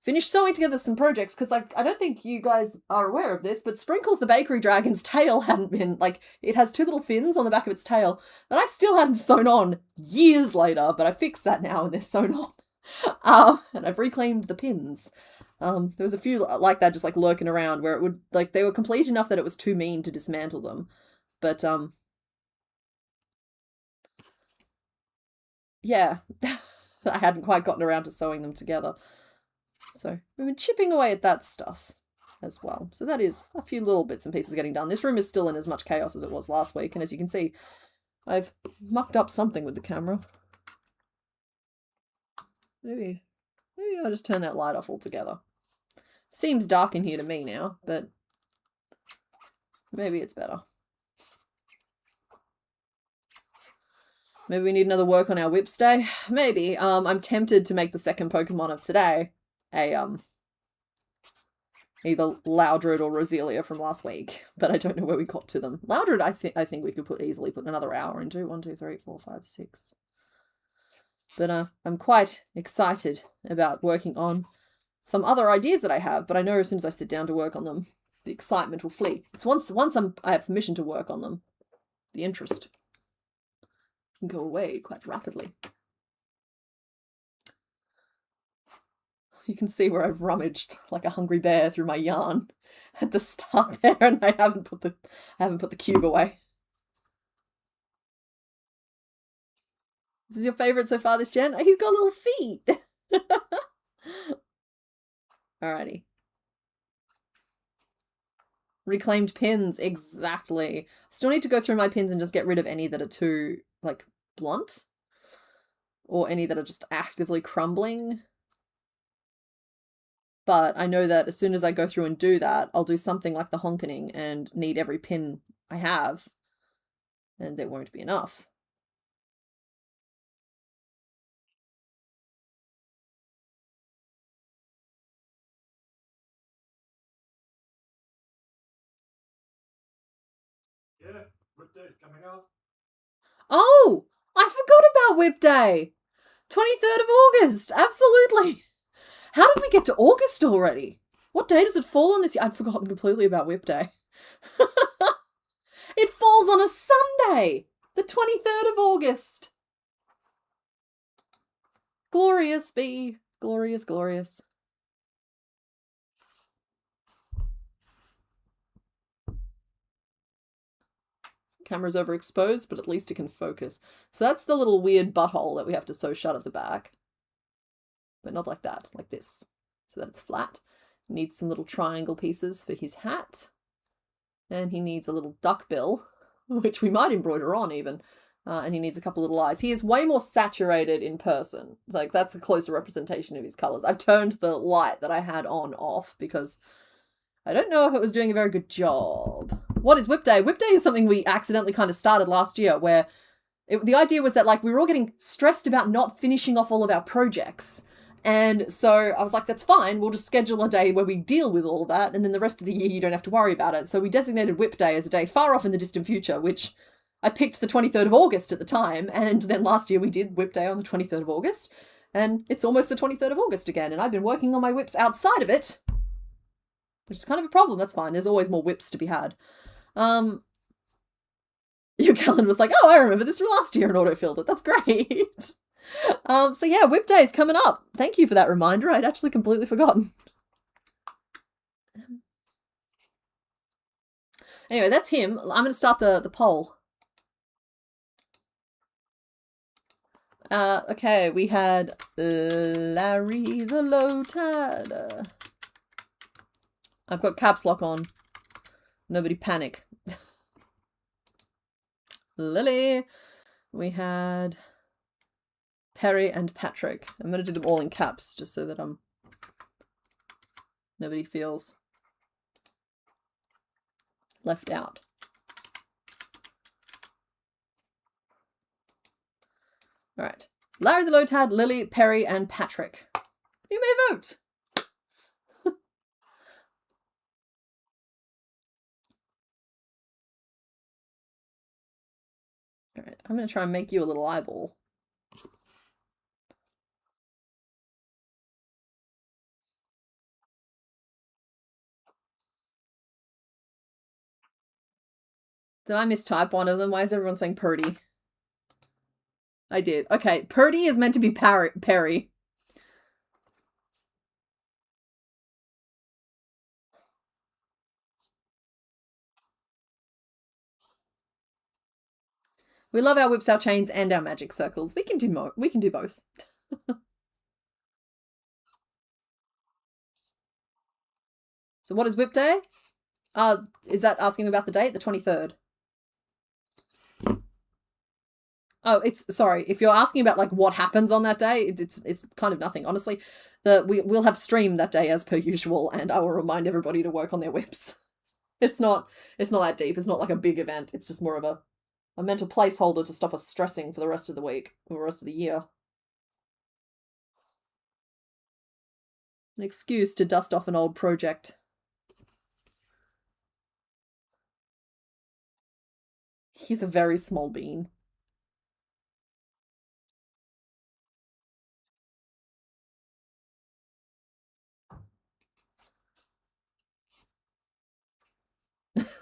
finish sewing together some projects, because like I don't think you guys are aware of this, but Sprinkles the Bakery Dragon's tail hadn't been, like, it has 2 little fins on the back of its tail that I still hadn't sewn on years later, but I fixed that now and they're sewn on. And I've reclaimed the pins. There was a few like that just like lurking around where it would, like, they were complete enough that it was too mean to dismantle them, but yeah. I hadn't quite gotten around to sewing them together. So we've been chipping away at that stuff as well. So that is a few little bits and pieces getting done. This room is still in as much chaos as it was last week, and as you can see, I've mucked up something with the camera. Maybe I'll just turn that light off altogether. Seems dark in here to me now, but maybe it's better. Maybe we need another work on our whips day. Maybe. I'm tempted to make the second Pokemon of today a either Loudred or Roselia from last week, but I don't know where we got to them. Loudred, I think we could easily put another hour into. 1, 2, 3, 4, 5, 6. But I'm quite excited about working on some other ideas that I have, but I know as soon as I sit down to work on them, the excitement will flee. It's once I have permission to work on them, the interest can go away quite rapidly. You can see where I've rummaged like a hungry bear through my yarn at the start there, and I haven't put the cube away. This is your favourite so far, this gen? He's got little feet. Alrighty. Reclaimed pins, exactly. Still need to go through my pins and just get rid of any that are too, like, blunt. Or any that are just actively crumbling. But I know that as soon as I go through and do that, I'll do something like the honkening and need every pin I have. And there won't be enough. Yeah, Whip Day's coming up. Oh! I forgot about Whip Day! 23rd of August! Absolutely! How did we get to August already? What day does it fall on this year? I'd forgotten completely about Whip Day. It falls on a Sunday! The 23rd of August! Glorious be. Glorious, glorious. Camera's overexposed, but at least it can focus. So that's the little weird butthole that we have to sew shut at the back. But not like that, like this. So that it's flat. Needs some little triangle pieces for his hat. And he needs a little duck bill, which we might embroider on even. And he needs a couple little eyes. He is way more saturated in person. It's like, that's a closer representation of his colours. I've turned the light that I had on off because I don't know if it was doing a very good job. What is Whip Day? Whip Day is something we accidentally kind of started last year where the idea was that like we were all getting stressed about not finishing off all of our projects. And so I was like, that's fine. We'll just schedule a day where we deal with all that. And then the rest of the year, you don't have to worry about it. So we designated Whip Day as a day far off in the distant future, which I picked the 23rd of August at the time. And then last year we did Whip Day on the 23rd of August. And it's almost the 23rd of August again. And I've been working on my whips outside of it, which is kind of a problem. That's fine. There's always more whips to be had. Your calendar was like, oh, I remember this from last year and auto-filled it. That's great. So yeah, Whip Day is coming up. Thank you for that reminder. I'd actually completely forgotten. Anyway, that's him. I'm going to start the poll. Okay, we had Larry the Lotad. I've got caps lock on. Nobody panic. Lily. We had Perry and Patrick. I'm going to do them all in caps just so that nobody feels left out. All right. Larry the Lotad, Lily, Perry, and Patrick. You may vote. All right. I'm going to try and make you a little eyeball. Did I mistype one of them? Why is everyone saying Purdy? I did. Okay, Purdy is meant to be Perry. We love our whips, our chains, and our magic circles. We can do we can do both. So what is Whip Day? Is that asking about the date? The 23rd. Oh, sorry. If you're asking about like what happens on that day, it's kind of nothing. Honestly, we'll have stream that day as per usual, and I will remind everybody to work on their whips. It's not that deep. It's not like a big event. It's just more of a mental placeholder to stop us stressing for the rest of the week or the rest of the year. An excuse to dust off an old project. He's a very small bean.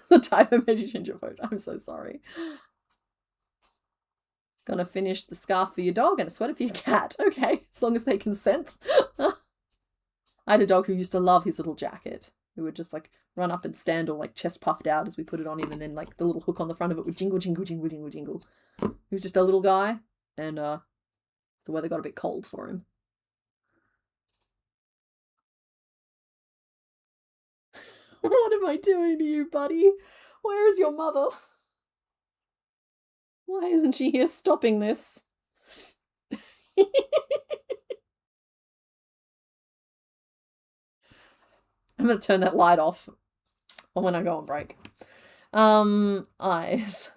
The type of made you change your vote. I'm so sorry. Gonna finish the scarf for your dog and a sweater for your cat. Okay, as long as they consent. I had a dog who used to love his little jacket. Who would just like run up and stand all like chest puffed out as we put it on him, and then like the little hook on the front of it would jingle, jingle, jingle, jingle, jingle. He was just a little guy, and the weather got a bit cold for him. What am I doing to you, buddy? Where is your mother? Why isn't she here stopping this? I'm gonna turn that light off when I go on break. Eyes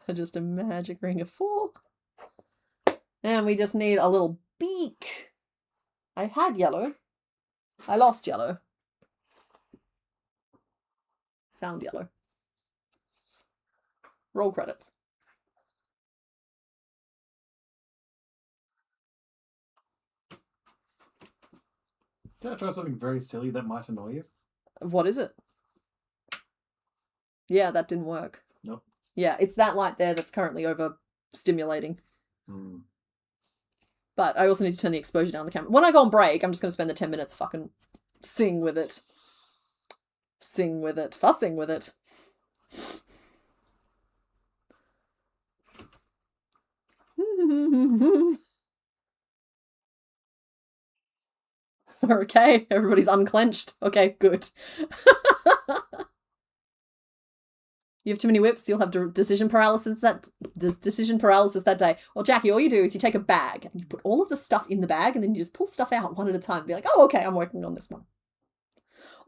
are just a magic ring of 4. And we just need a little beak. I had yellow. I lost yellow. Found yellow. Roll credits. Can I try something very silly that might annoy you? What is it? Yeah, that didn't work. Nope. Yeah, it's that light there that's currently overstimulating. But I also need to turn the exposure down on the camera. When I go on break, I'm just going to spend the 10 minutes fucking sing with it. Sing with it. Fussing with it. Okay, everybody's unclenched. Okay, good. You have too many whips, you'll have decision paralysis that day. Well, Jackie, all you do is you take a bag and you put all of the stuff in the bag and then you just pull stuff out one at a time. Be like, oh, okay, I'm working on this one.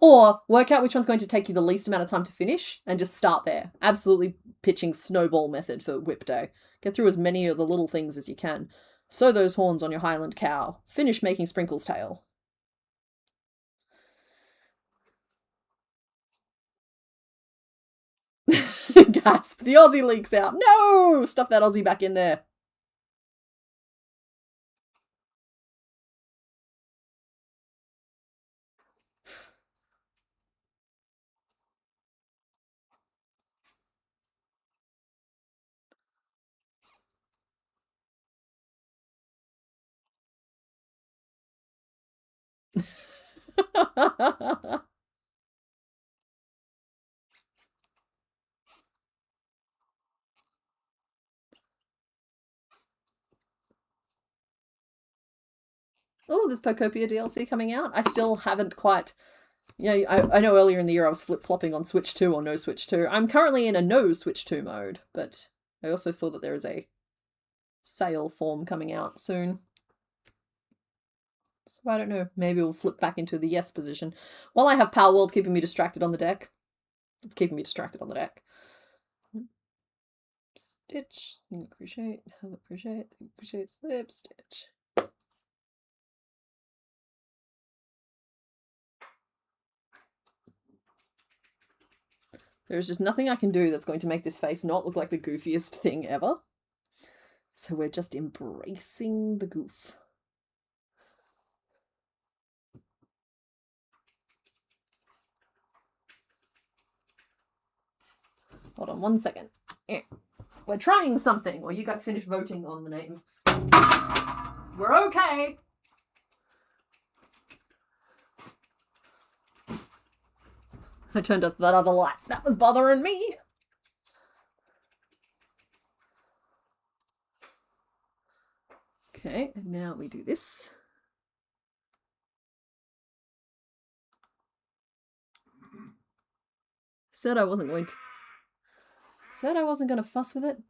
Or work out which one's going to take you the least amount of time to finish and just start there. Absolutely pitching snowball method for whip day. Get through as many of the little things as you can. Sew those horns on your Highland cow. Finish making Sprinkle's tail. Gasp. The Aussie leaks out. No! Stuff that Aussie back in there. Oh, there's Pocopia DLC coming out. I still haven't quite... I know earlier in the year I was flip-flopping on Switch 2 or no Switch 2. I'm currently in a no Switch 2 mode, but I also saw that there is a sale form coming out soon. So I don't know. Maybe we'll flip back into the yes position. While I have Power World keeping me distracted on the deck. It's keeping me distracted on the deck. Stitch, single crochet, double crochet, crochet, slip, stitch. There's just nothing I can do that's going to make this face not look like the goofiest thing ever. So we're just embracing the goof. Hold on 1 second. Yeah. We're trying something. Well, you guys finish voting on the name. We're okay. I turned up that other light. That was bothering me. Okay, and now we do this. Said I wasn't going to fuss with it,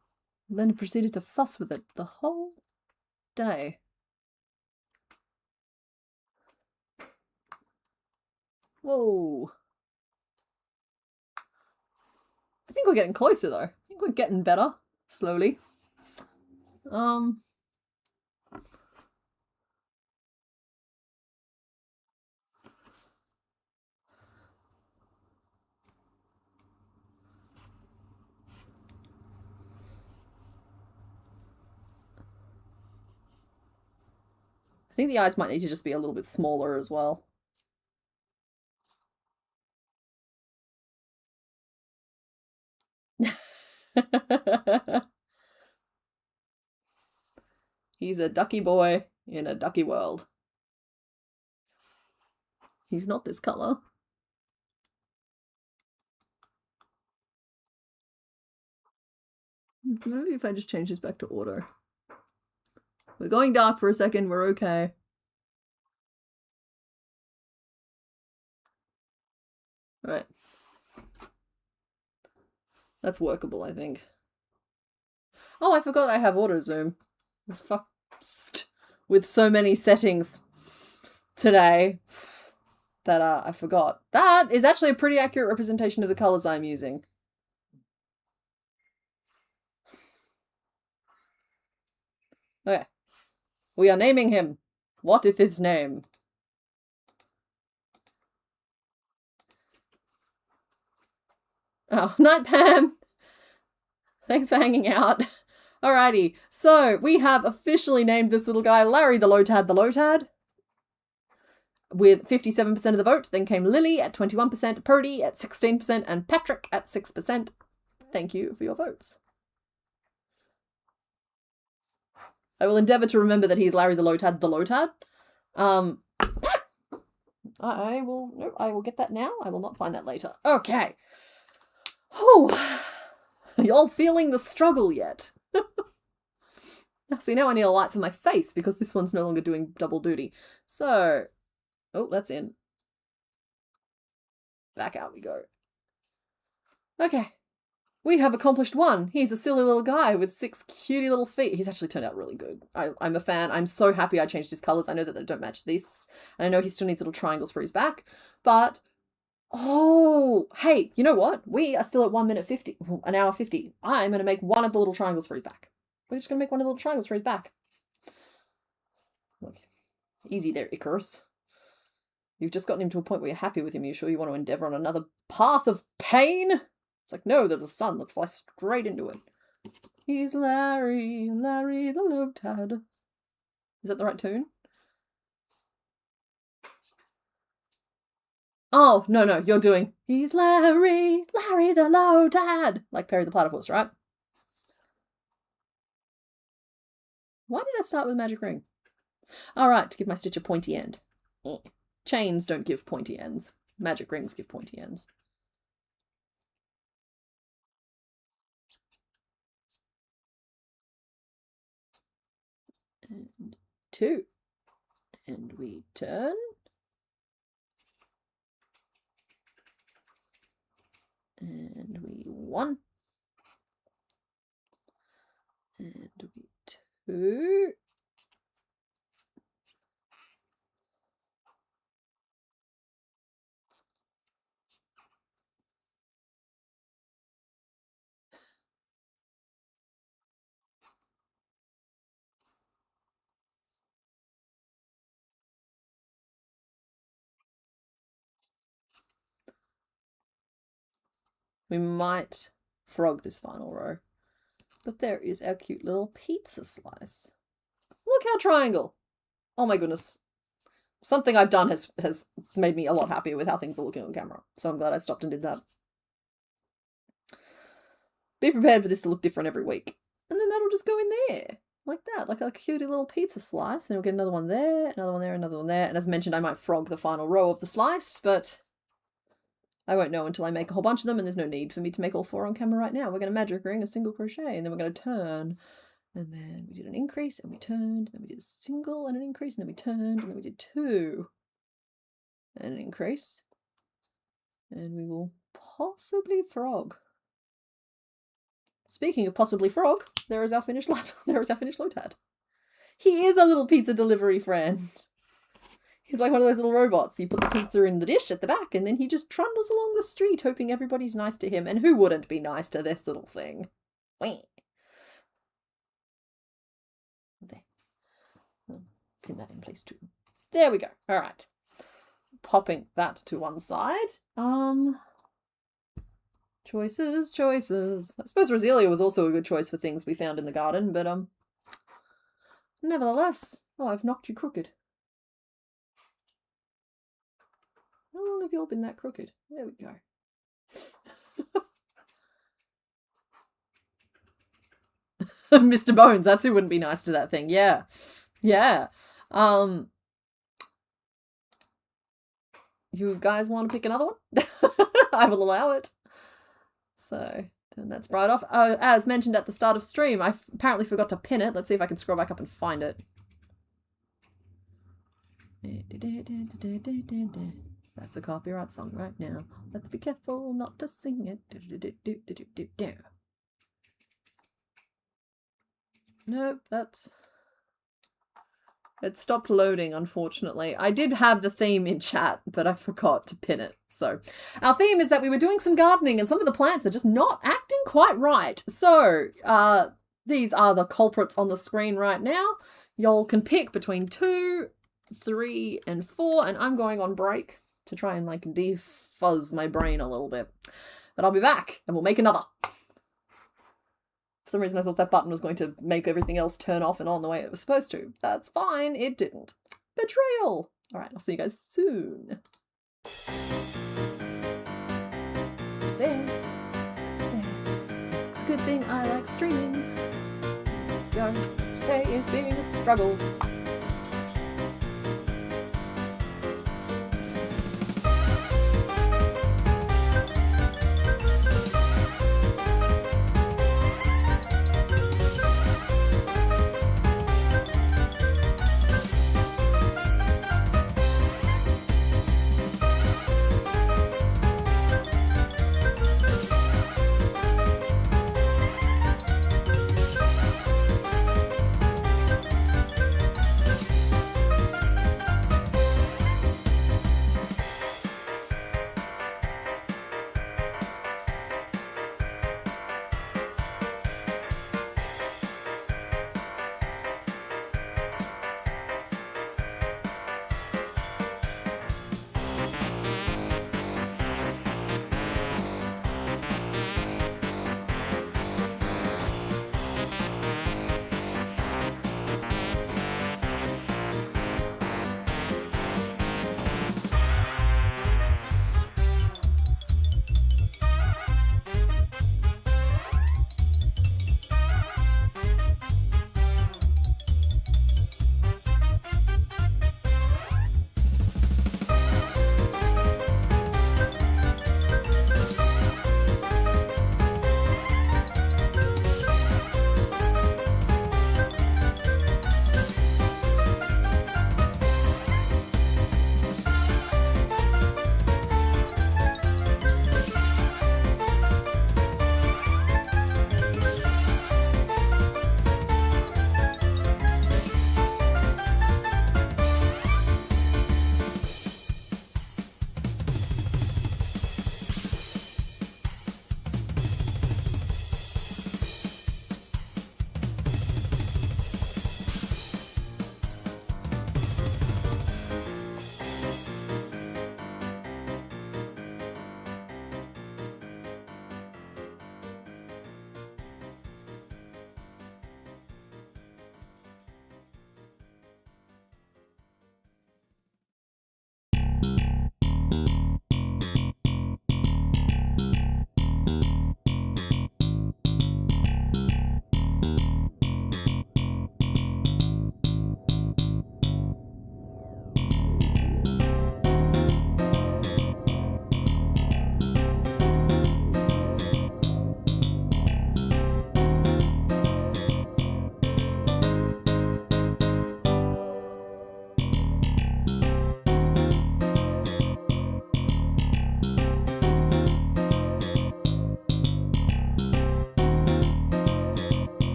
and then proceeded to fuss with it the whole day. Whoa. I think we're getting closer though. I think we're getting better, slowly. I think the eyes might need to just be a little bit smaller as well. He's a ducky boy in a ducky world. He's not this colour. Maybe if I just change this back to auto. We're going dark for a second, we're okay. Alright. That's workable, I think. Oh, I forgot I have auto zoom. Fucked with so many settings today that I forgot. That is actually a pretty accurate representation of the colours I'm using. Okay. We are naming him. What is his name? Oh, night, Pam. Thanks for hanging out. Alrighty, so we have officially named this little guy Larry the Lotad the Lotad with 57% of the vote. Then came Lily at 21%, Purdy at 16%, and Patrick at 6%. Thank you for your votes. I will endeavour to remember that he's Larry the Lotad the Lotad. I will get that now. I will not find that later. Okay. Oh, are y'all feeling the struggle yet? See, now I need a light for my face because this one's no longer doing double duty. So, oh, that's in. Back out we go. Okay. We have accomplished one. He's a silly little guy with 6 cutie little feet. He's actually turned out really good. I'm a fan. I'm so happy I changed his colours. I know that they don't match this. And I know he still needs little triangles for his back. But, oh, hey, you know what? We are still at 1 minute 50, an hour 50. I'm going to make one of the little triangles for his back. We're just going to make one of the little triangles for his back. Look, easy there, Icarus. You've just gotten him to a point where you're happy with him. You sure you want to endeavour on another path of pain? It's like, no, there's a sun. Let's fly straight into it. He's Larry, Larry the Lotad. Is that the right tune? Oh, no, you're doing, he's Larry, Larry the Lotad. Like Perry the Platypus, right? Why did I start with magic ring? All right, to give my stitch a pointy end. Chains don't give pointy ends. Magic rings give pointy ends. And 2. And we turn. And we 1. And we 2. We might frog this final row. But there is our cute little pizza slice. Look how triangle. Oh my goodness. Something I've done has made me a lot happier with how things are looking on camera. So I'm glad I stopped and did that. Be prepared for this to look different every week. And then that'll just go in there. Like that. Like a cutie little pizza slice. And we'll get another one there, another one there, another one there. And as mentioned, I might frog the final row of the slice, but I won't know until I make a whole bunch of them, and there's no need for me to make all 4 on camera right now. We're going to magic ring a single crochet, and then we're going to turn. And then we did an increase, and we turned, and then we did a single and an increase, and then we turned, and then we did 2. And an increase. And we will possibly frog. Speaking of possibly frog, there is our finished Lotad. He is a little pizza delivery friend. He's like one of those little robots. You put the pizza in the dish at the back, and then he just trundles along the street, hoping everybody's nice to him. And who wouldn't be nice to this little thing? Wait. There. Pin that in place too. There we go. All right. Popping that to one side. Choices. I suppose Roselia was also a good choice for things we found in the garden, but nevertheless. Oh, I've knocked you crooked. How long have you all been that crooked? There we go. Mr. Bones, that's who wouldn't be nice to that thing. Yeah. Yeah. You guys want to pick another one? I will allow it. So, and that's right off. As mentioned at the start of stream, I apparently forgot to pin it. Let's see if I can scroll back up and find it. That's a copyright song right now. Let's be careful not to sing it. Nope, that's... It stopped loading, unfortunately. I did have the theme in chat, but I forgot to pin it. So, our theme is that we were doing some gardening and some of the plants are just not acting quite right. So, these are the culprits on the screen right now. Y'all can pick between 2, 3, and 4, and I'm going on break to try and, like, defuzz my brain a little bit. But I'll be back, and we'll make another. For some reason I thought that button was going to make everything else turn off and on the way it was supposed to. That's fine, it didn't. Betrayal! Alright, I'll see you guys soon. It's there. It's there. It's a good thing I like streaming. Today is being a struggle.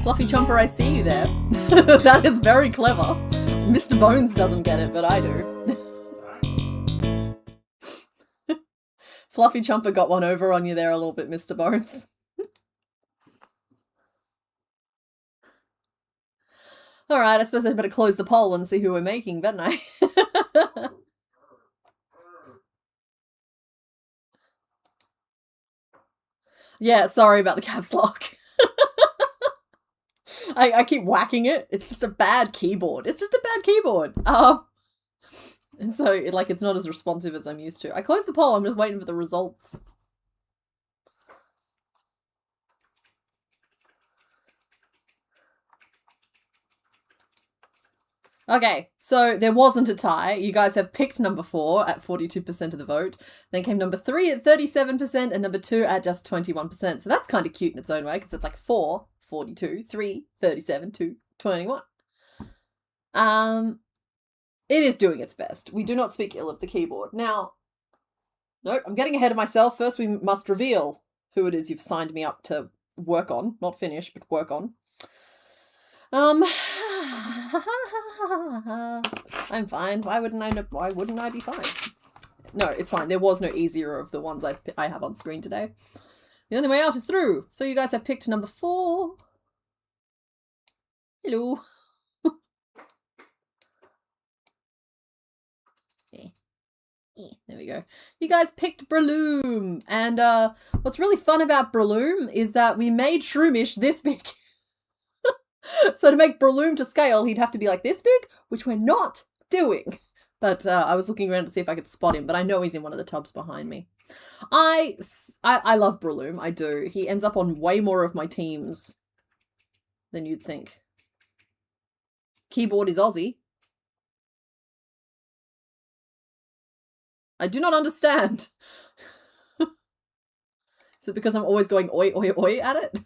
Fluffy Chomper, I see you there. That is very clever. Mr. Bones doesn't get it, but I do. Fluffy Chomper got one over on you there a little bit, Mr. Bones. Alright, I suppose I better close the poll and see who we're making, better I? Yeah, sorry about the caps lock. I keep whacking it. It's just a bad keyboard. It's just a bad keyboard. And so, it's not as responsive as I'm used to. I closed the poll. I'm just waiting for the results. Okay, so there wasn't a tie. You guys have picked number 4 at 42% of the vote. Then came number 3 at 37% and number 2 at just 21%. So that's kind of cute in its own way because it's like 4, 42, 3, 37, 2, 21. It is doing its best. We do not speak ill of the keyboard. Now, nope, I'm getting ahead of myself. First, we must reveal who it is you've signed me up to work on. Not finish, but work on. I'm fine. Why wouldn't I be fine? No, it's fine. There was no easier of the ones I have on screen today. The only way out is through. So you guys have picked number 4. Hello. There we go. You guys picked Breloom. And what's really fun about Breloom is that we made Shroomish this big. So to make Breloom to scale, he'd have to be like this big, which we're not doing. But I was looking around to see if I could spot him, but I know he's in one of the tubs behind me. I love Breloom, I do. He ends up on way more of my teams than you'd think. Keyboard is Aussie. I do not understand. Is it because I'm always going oi, oi, oi at it?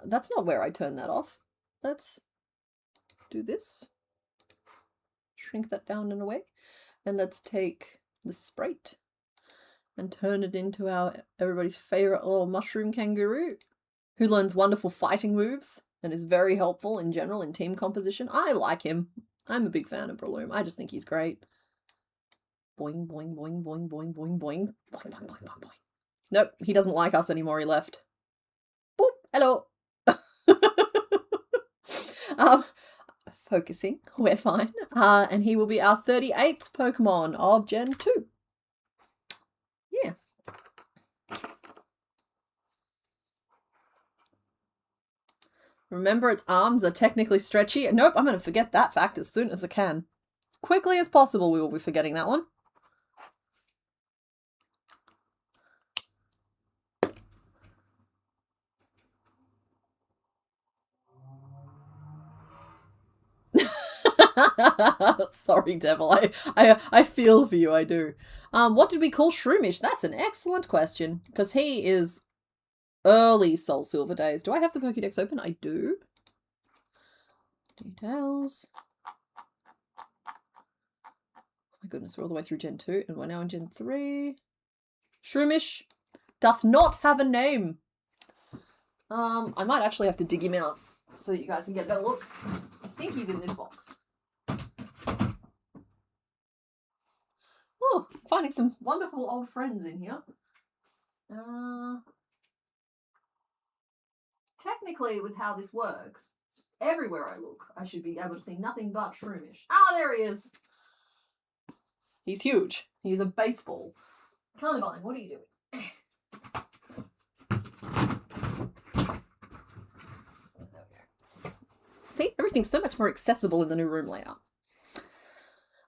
That's not where I turn that off. Let's do this. Shrink that down and away. And let's take the Sprite and turn it into everybody's favorite little mushroom kangaroo who learns wonderful fighting moves and is very helpful in general in team composition. I like him. I'm a big fan of Breloom. I just think he's great. Boing, boing, boing, boing, boing, boing, boing. Boing, boing, boing, boing, boing. Nope, he doesn't like us anymore. He left. Boop, hello. Focusing, we're fine. And he will be our 38th Pokemon of Gen 2. Yeah. Remember, its arms are technically stretchy. Nope, I'm going to forget that fact as soon as I can. Quickly as possible, we will be forgetting that one. Sorry, Devil. I feel for you, I do. What did we call Shroomish? That's an excellent question, because he is early Soul Silver days. Do I have the Pokédex open? I do. Details. Oh my goodness, we're all the way through Gen 2, and we're now in Gen 3. Shroomish doth not have a name. I might actually have to dig him out so that you guys can get a better look. I think he's in this box. Oh, finding some wonderful old friends in here. Technically, with how this works, everywhere I look, I should be able to see nothing but Shroomish. Ah, there he is! He's huge. He's a baseball. Carnivine, what are you doing? See, everything's so much more accessible in the new room layout.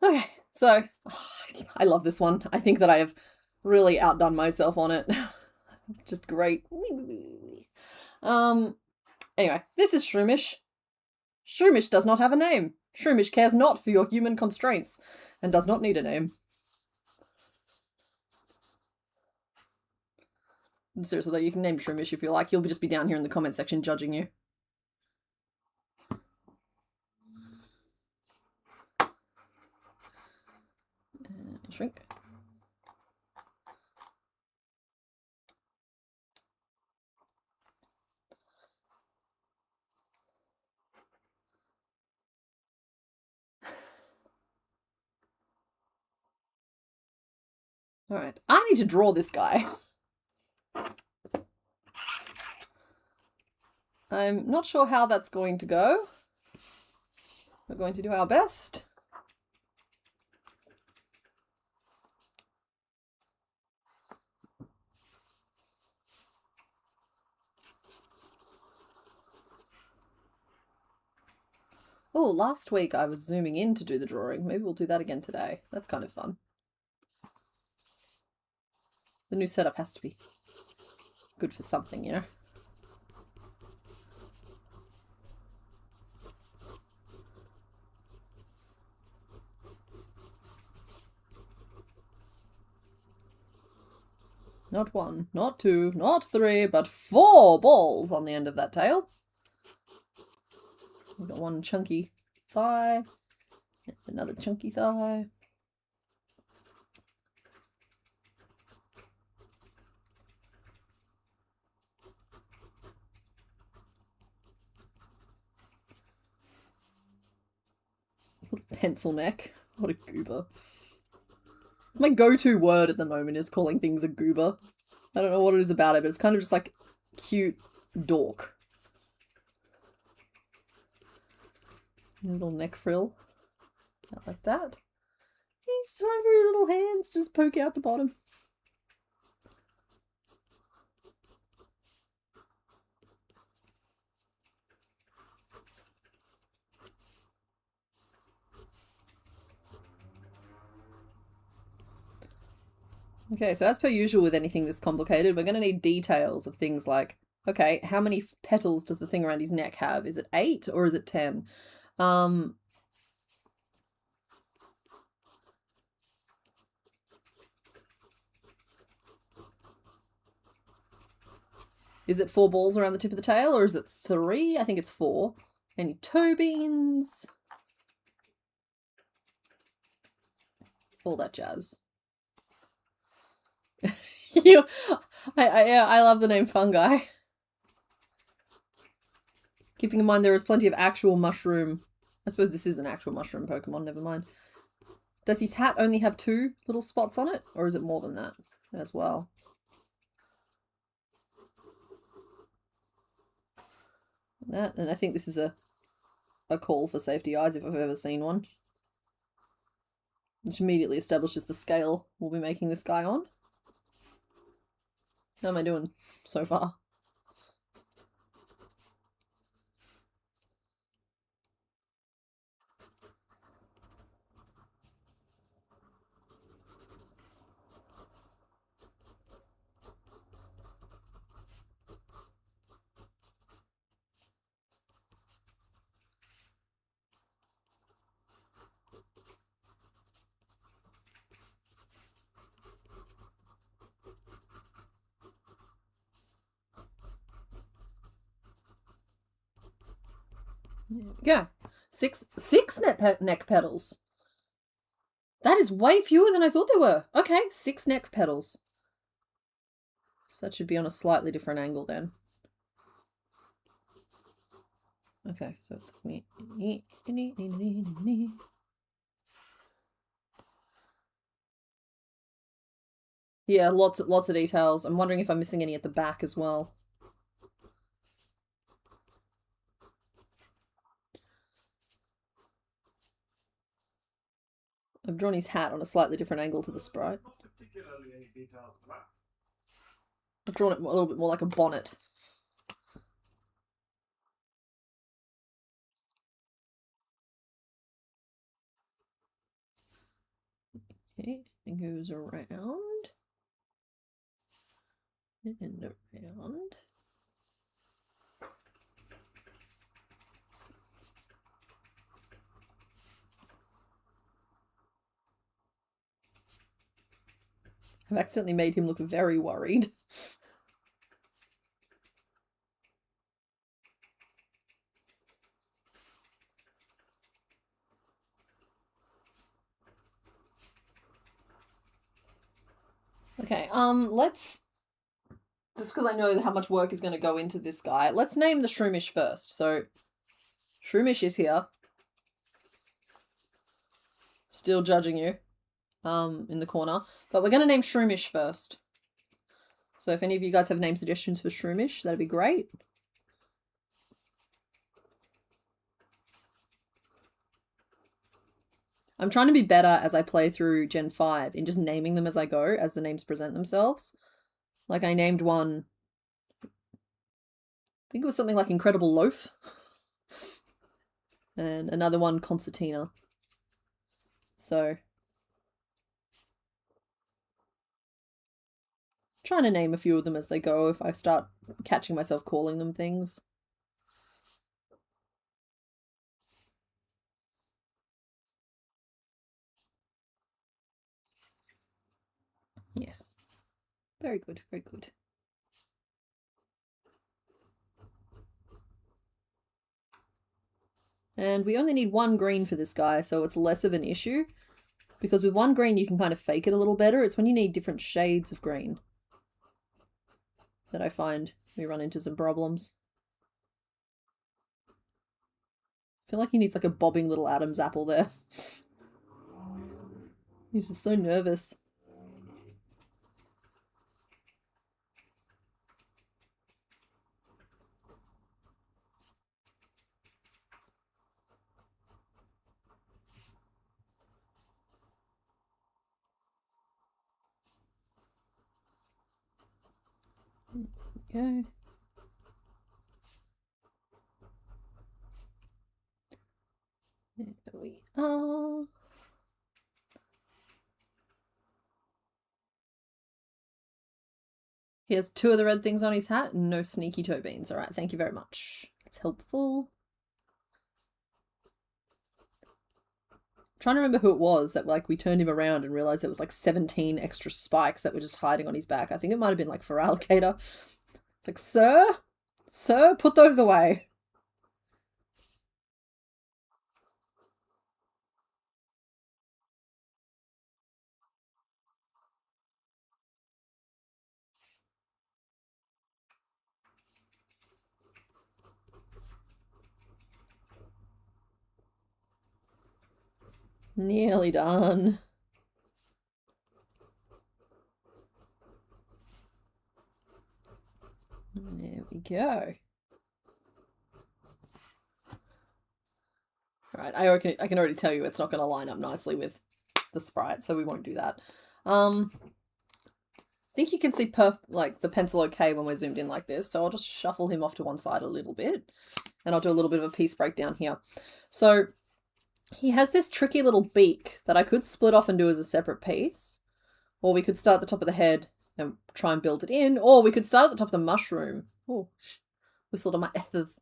Okay, so I love this one. I think that I have really outdone myself on it. Just great. Anyway, this is Shroomish. Shroomish does not have a name. Shroomish cares not for your human constraints and does not need a name. Seriously though, you can name Shroomish if you like. He'll just be down here in the comment section judging you. Shrink. Alright, I need to draw this guy. I'm not sure how that's going to go. We're going to do our best. Oh, last week I was zooming in to do the drawing. Maybe we'll do that again today. That's kind of fun. The new setup has to be good for something, you know? Not one, not two, not three, but 4 balls on the end of that tail. We've got one chunky thigh, another chunky thigh. Pencil neck. What a goober. My go-to word at the moment is calling things a goober. I don't know what it is about it, but it's kind of just like cute dork. Little neck frill. Not like that. He's trying for his little hands just poke out the bottom. Okay, so as per usual with anything this complicated, we're going to need details of things like, okay, how many petals does the thing around his neck have? Is it 8 or is it 10? Is it 4 balls around the tip of the tail or is it 3? I think it's 4. Any toe beans? All that jazz. I love the name fungi. Keeping in mind there is plenty of actual mushroom. I suppose this is an actual mushroom Pokemon, never mind. Does his hat only have 2 little spots on it? Or is it more than that as well? And I think this is a call for safety eyes if I've ever seen one. Which immediately establishes the scale we'll be making this guy on. How am I doing so far? There we go. Six neck petals. That is way fewer than I thought there were. Okay, 6 neck petals. So that should be on a slightly different angle then. Okay, so it's yeah, lots of details. I'm wondering if I'm missing any at the back as well. I've drawn his hat on a slightly different angle to the sprite. I've drawn it a little bit more like a bonnet. Okay, it goes around. And around. I've accidentally made him look very worried. Okay, let's, just because I know how much work is going to go into this guy, let's name the Shroomish first. So, Shroomish is here. Still judging you. in the corner. But we're going to name Shroomish first. So if any of you guys have name suggestions for Shroomish, that'd be great. I'm trying to be better as I play through Gen 5 in just naming them as I go, as the names present themselves. Like I named one, I think it was something like Incredible Loaf. And another one, Concertina. So, trying to name a few of them as they go if I start catching myself calling them things. Yes. Very good, very good. And we only need one green for this guy, so it's less of an issue. Because with one green you can kind of fake it a little better. It's when you need different shades of green that I find we run into some problems. I feel like he needs like a bobbing little Adam's apple there. He's just so nervous. Okay. There we are. He has 2 of the red things on his hat and no sneaky toe beans. Alright, thank you very much. That's helpful. I'm trying to remember who it was that like we turned him around and realized there was like 17 extra spikes that were just hiding on his back. I think it might have been like Feralicator. It's like, sir, put those away. Nearly done. There we go. Alright, I can already tell you it's not going to line up nicely with the sprite, so we won't do that. I think you can see like the pencil okay when we're zoomed in like this, so I'll just shuffle him off to one side a little bit, and I'll do a little bit of a piece breakdown here. So he has this tricky little beak that I could split off and do as a separate piece, or we could start at the top of the head and try and build it in, or we could start at the top of the mushroom. Oh, whistled on my ethers.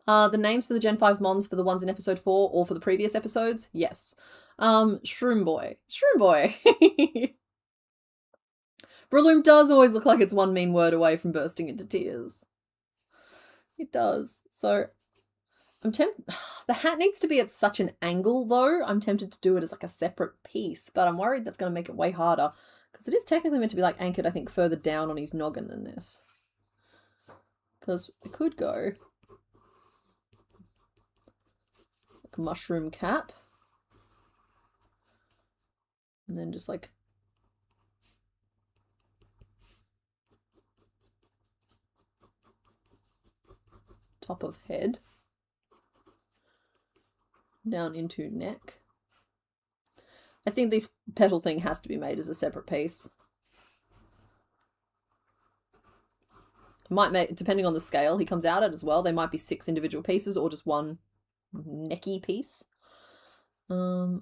The names for the Gen 5 mons for the ones in episode 4 or for the previous episodes? Yes. Shroom Boy. Shroom Boy. Breloom does always look like it's one mean word away from bursting into tears. It does. So, I'm tempted... The hat needs to be at such an angle, though. I'm tempted to do it as like a separate piece, but I'm worried that's going to make it way harder. Because it is technically meant to be like anchored, I think, further down on his noggin than this. Because it could go... like a mushroom cap. And then just like... top of head. Down into neck. I think this petal thing has to be made as a separate piece. Might make, depending on the scale he comes out at as well, they might be 6 individual pieces or just one necky piece. Down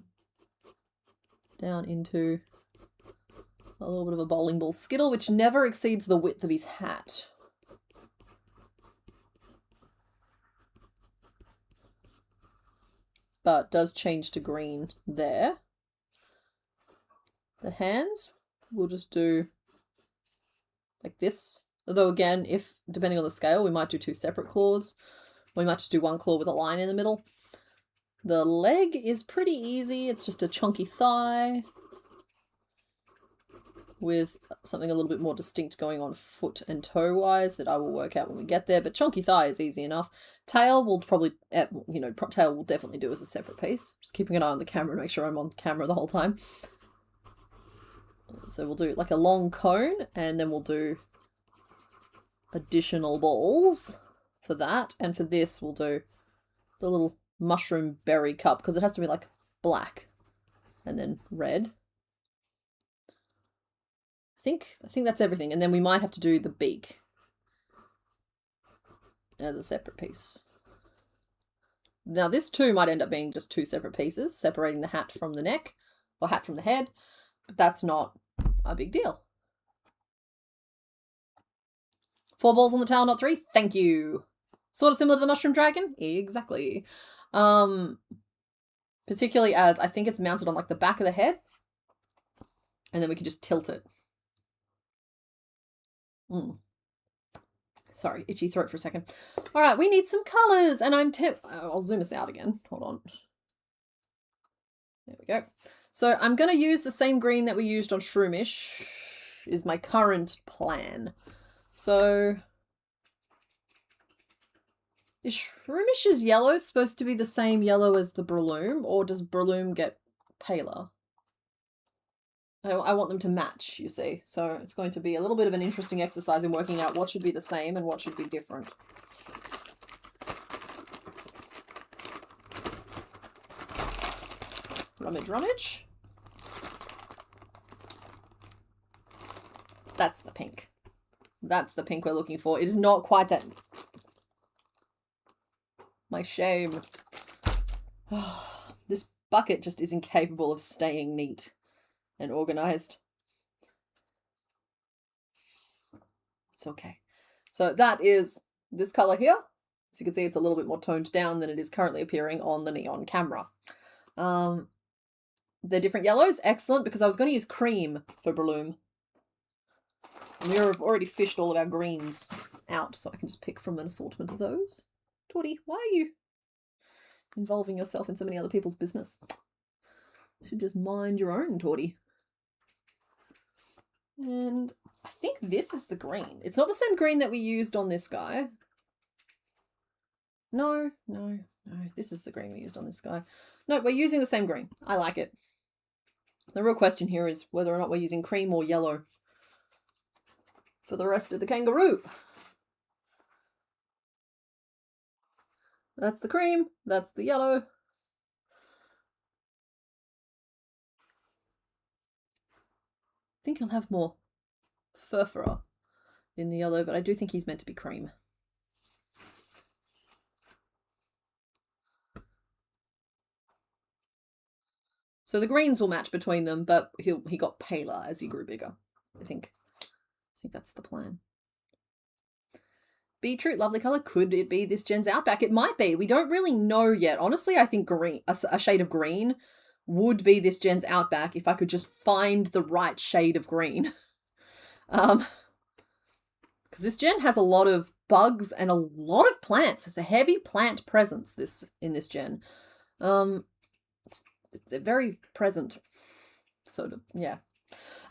into a little bit of a bowling ball skittle, which never exceeds the width of his hat. But does change to green there. The hands, we'll just do like this. Although again, if depending on the scale, we might do 2 separate claws. We might just do 1 claw with a line in the middle. The leg is pretty easy. It's just a chunky thigh. with something a little bit more distinct going on foot and toe wise that I will work out when we get there. But chunky thigh is easy enough. Tail will probably, you know, tail will definitely do as a separate piece. Just keeping an eye on the camera to make sure I'm on camera the whole time. So we'll do like a long cone, and then we'll do additional balls for that. And for this, we'll do the little mushroom berry cup, because it has to be like black and then red. I think that's everything. And then we might have to do the beak as a separate piece. Now this too might end up being just two separate pieces, separating the hat from the neck, or hat from the head, but that's not a big deal. 4 balls on the tail, not 3. Thank you. Sort of similar to the mushroom dragon? Exactly. Particularly as I think it's mounted on like the back of the head, and then we can just tilt it. Sorry, itchy throat for a second. All right, we need some colors, and I'll zoom us out again. Hold on. There we go. So I'm going to use the same green that we used on Shroomish, is my current plan. So is Shroomish's yellow supposed to be the same yellow as the Breloom, or does Breloom get paler? I want them to match, you see. So it's going to be a little bit of an interesting exercise in working out what should be the same and what should be different. Rummage, rummage. That's the pink. That's the pink we're looking for. It is not quite that. My shame. This bucket just is incapable of staying neat and organized. It's okay. So that is this color here. As you can see, it's a little bit more toned down than it is currently appearing on the neon camera. They're different yellows. Excellent, because I was going to use cream for Breloom. And we have already fished all of our greens out, so I can just pick from an assortment of those. Torty, why are you involving yourself in so many other people's business? You should just mind your own, Torty. And I think this is the green. It's not the same green that we used on this guy. No. This is the green we used on this guy. No, we're using the same green. I like it. The real question here is whether or not we're using cream or yellow for the rest of the kangaroo. That's the cream. That's the yellow. I think he'll have more fur in the yellow, but I do think he's meant to be cream. So the greens will match between them, but he got paler as he grew bigger. I think that's the plan. Beetroot, lovely colour. Could it be this gen's Outback? It might be. We don't really know yet. Honestly, I think green, a shade of green would be this gen's Outback if I could just find the right shade of green. Because this gen has a lot of bugs and a lot of plants. There's a heavy plant presence in this gen. They're very present. Sort of, yeah.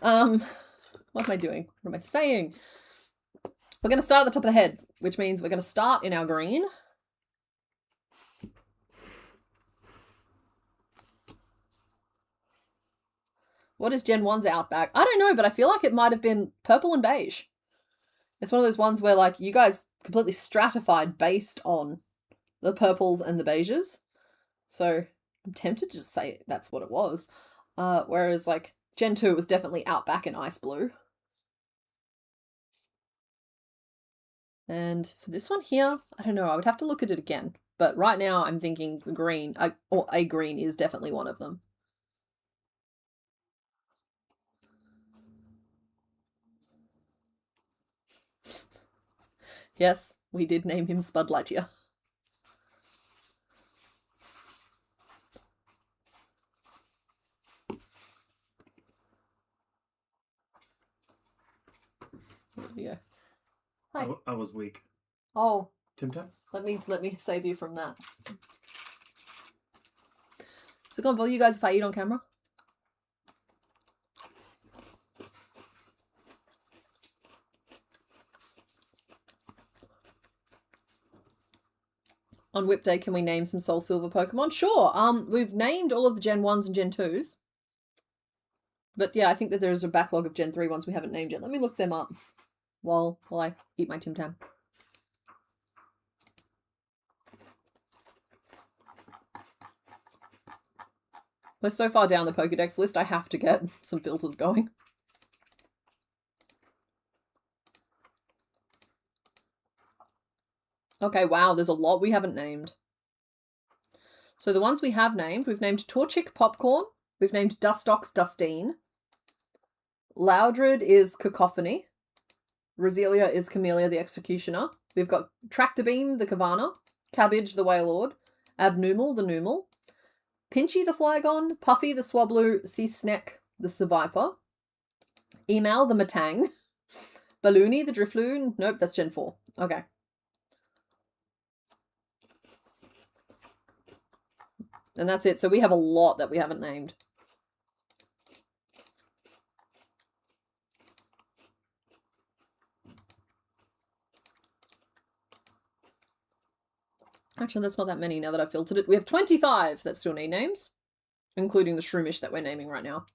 What am I doing? What am I saying? We're going to start at the top of the head, which means we're going to start in our green. What is Gen 1's Outback? I don't know, but I feel like it might have been purple and beige. It's one of those ones where, like, you guys completely stratified based on the purples and the beiges. So I'm tempted to just say that's what it was. Whereas, like, Gen 2 was definitely Outback and Ice Blue. And for this one here, I don't know, I would have to look at it again. But right now I'm thinking the green, or a green is definitely one of them. Yes, we did name him Spud Lightyear. There we go. Hi. I was weak. Oh. Tim Tam? Let me save you from that. So, gonna bother you guys if I eat on camera? On Whip Day, can we name some Soul Silver Pokemon? Sure. We've named all of the Gen 1s and Gen 2s. But yeah, I think that there's a backlog of Gen 3 ones we haven't named yet. Let me look them up while I eat my Tim Tam. We're so far down the Pokedex list, I have to get some filters going. Okay, wow, there's a lot we haven't named. So the ones we have named, we've named Torchic Popcorn, we've named Dustox Dustine, Loudred is Cacophony, Roselia is Camellia the Executioner, we've got Tractor Beam the Kavana, Cabbage the Wailord, Abnumal the Numal, Pinchy the Flygon, Puffy the Swablu, Seasneck the Surviper, Email the Matang, Balloony the Drifloon, nope, that's Gen 4, okay. And that's it. So we have a lot that we haven't named. Actually, that's not that many now that I've filtered it. We have 25 that still need names, including the Shroomish that we're naming right now.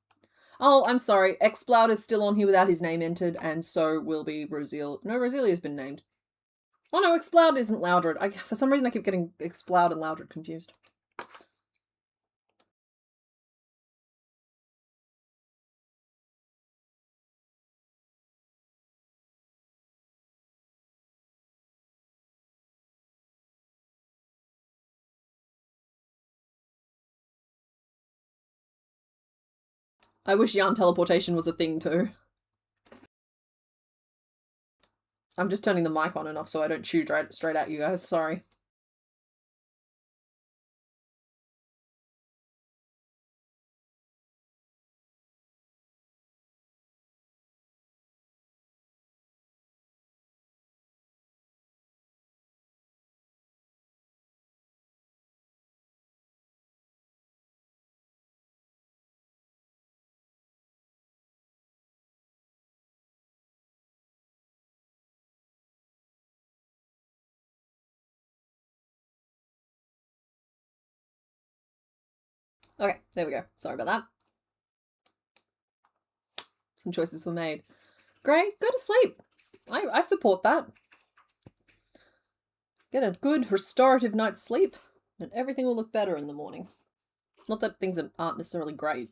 Oh, I'm sorry. Exploud is still on here without his name entered, and so will be Roselia. No, Roselia's been named. Oh no, Exploud isn't Loudred. For some reason I keep getting Exploud and Loudred confused. I wish yarn teleportation was a thing too. I'm just turning the mic on enough so I don't chew straight at you guys, sorry. Okay, there we go. Sorry about that. Some choices were made. Great, go to sleep. I support that. Get a good restorative night's sleep, and everything will look better in the morning. Not that things aren't necessarily great.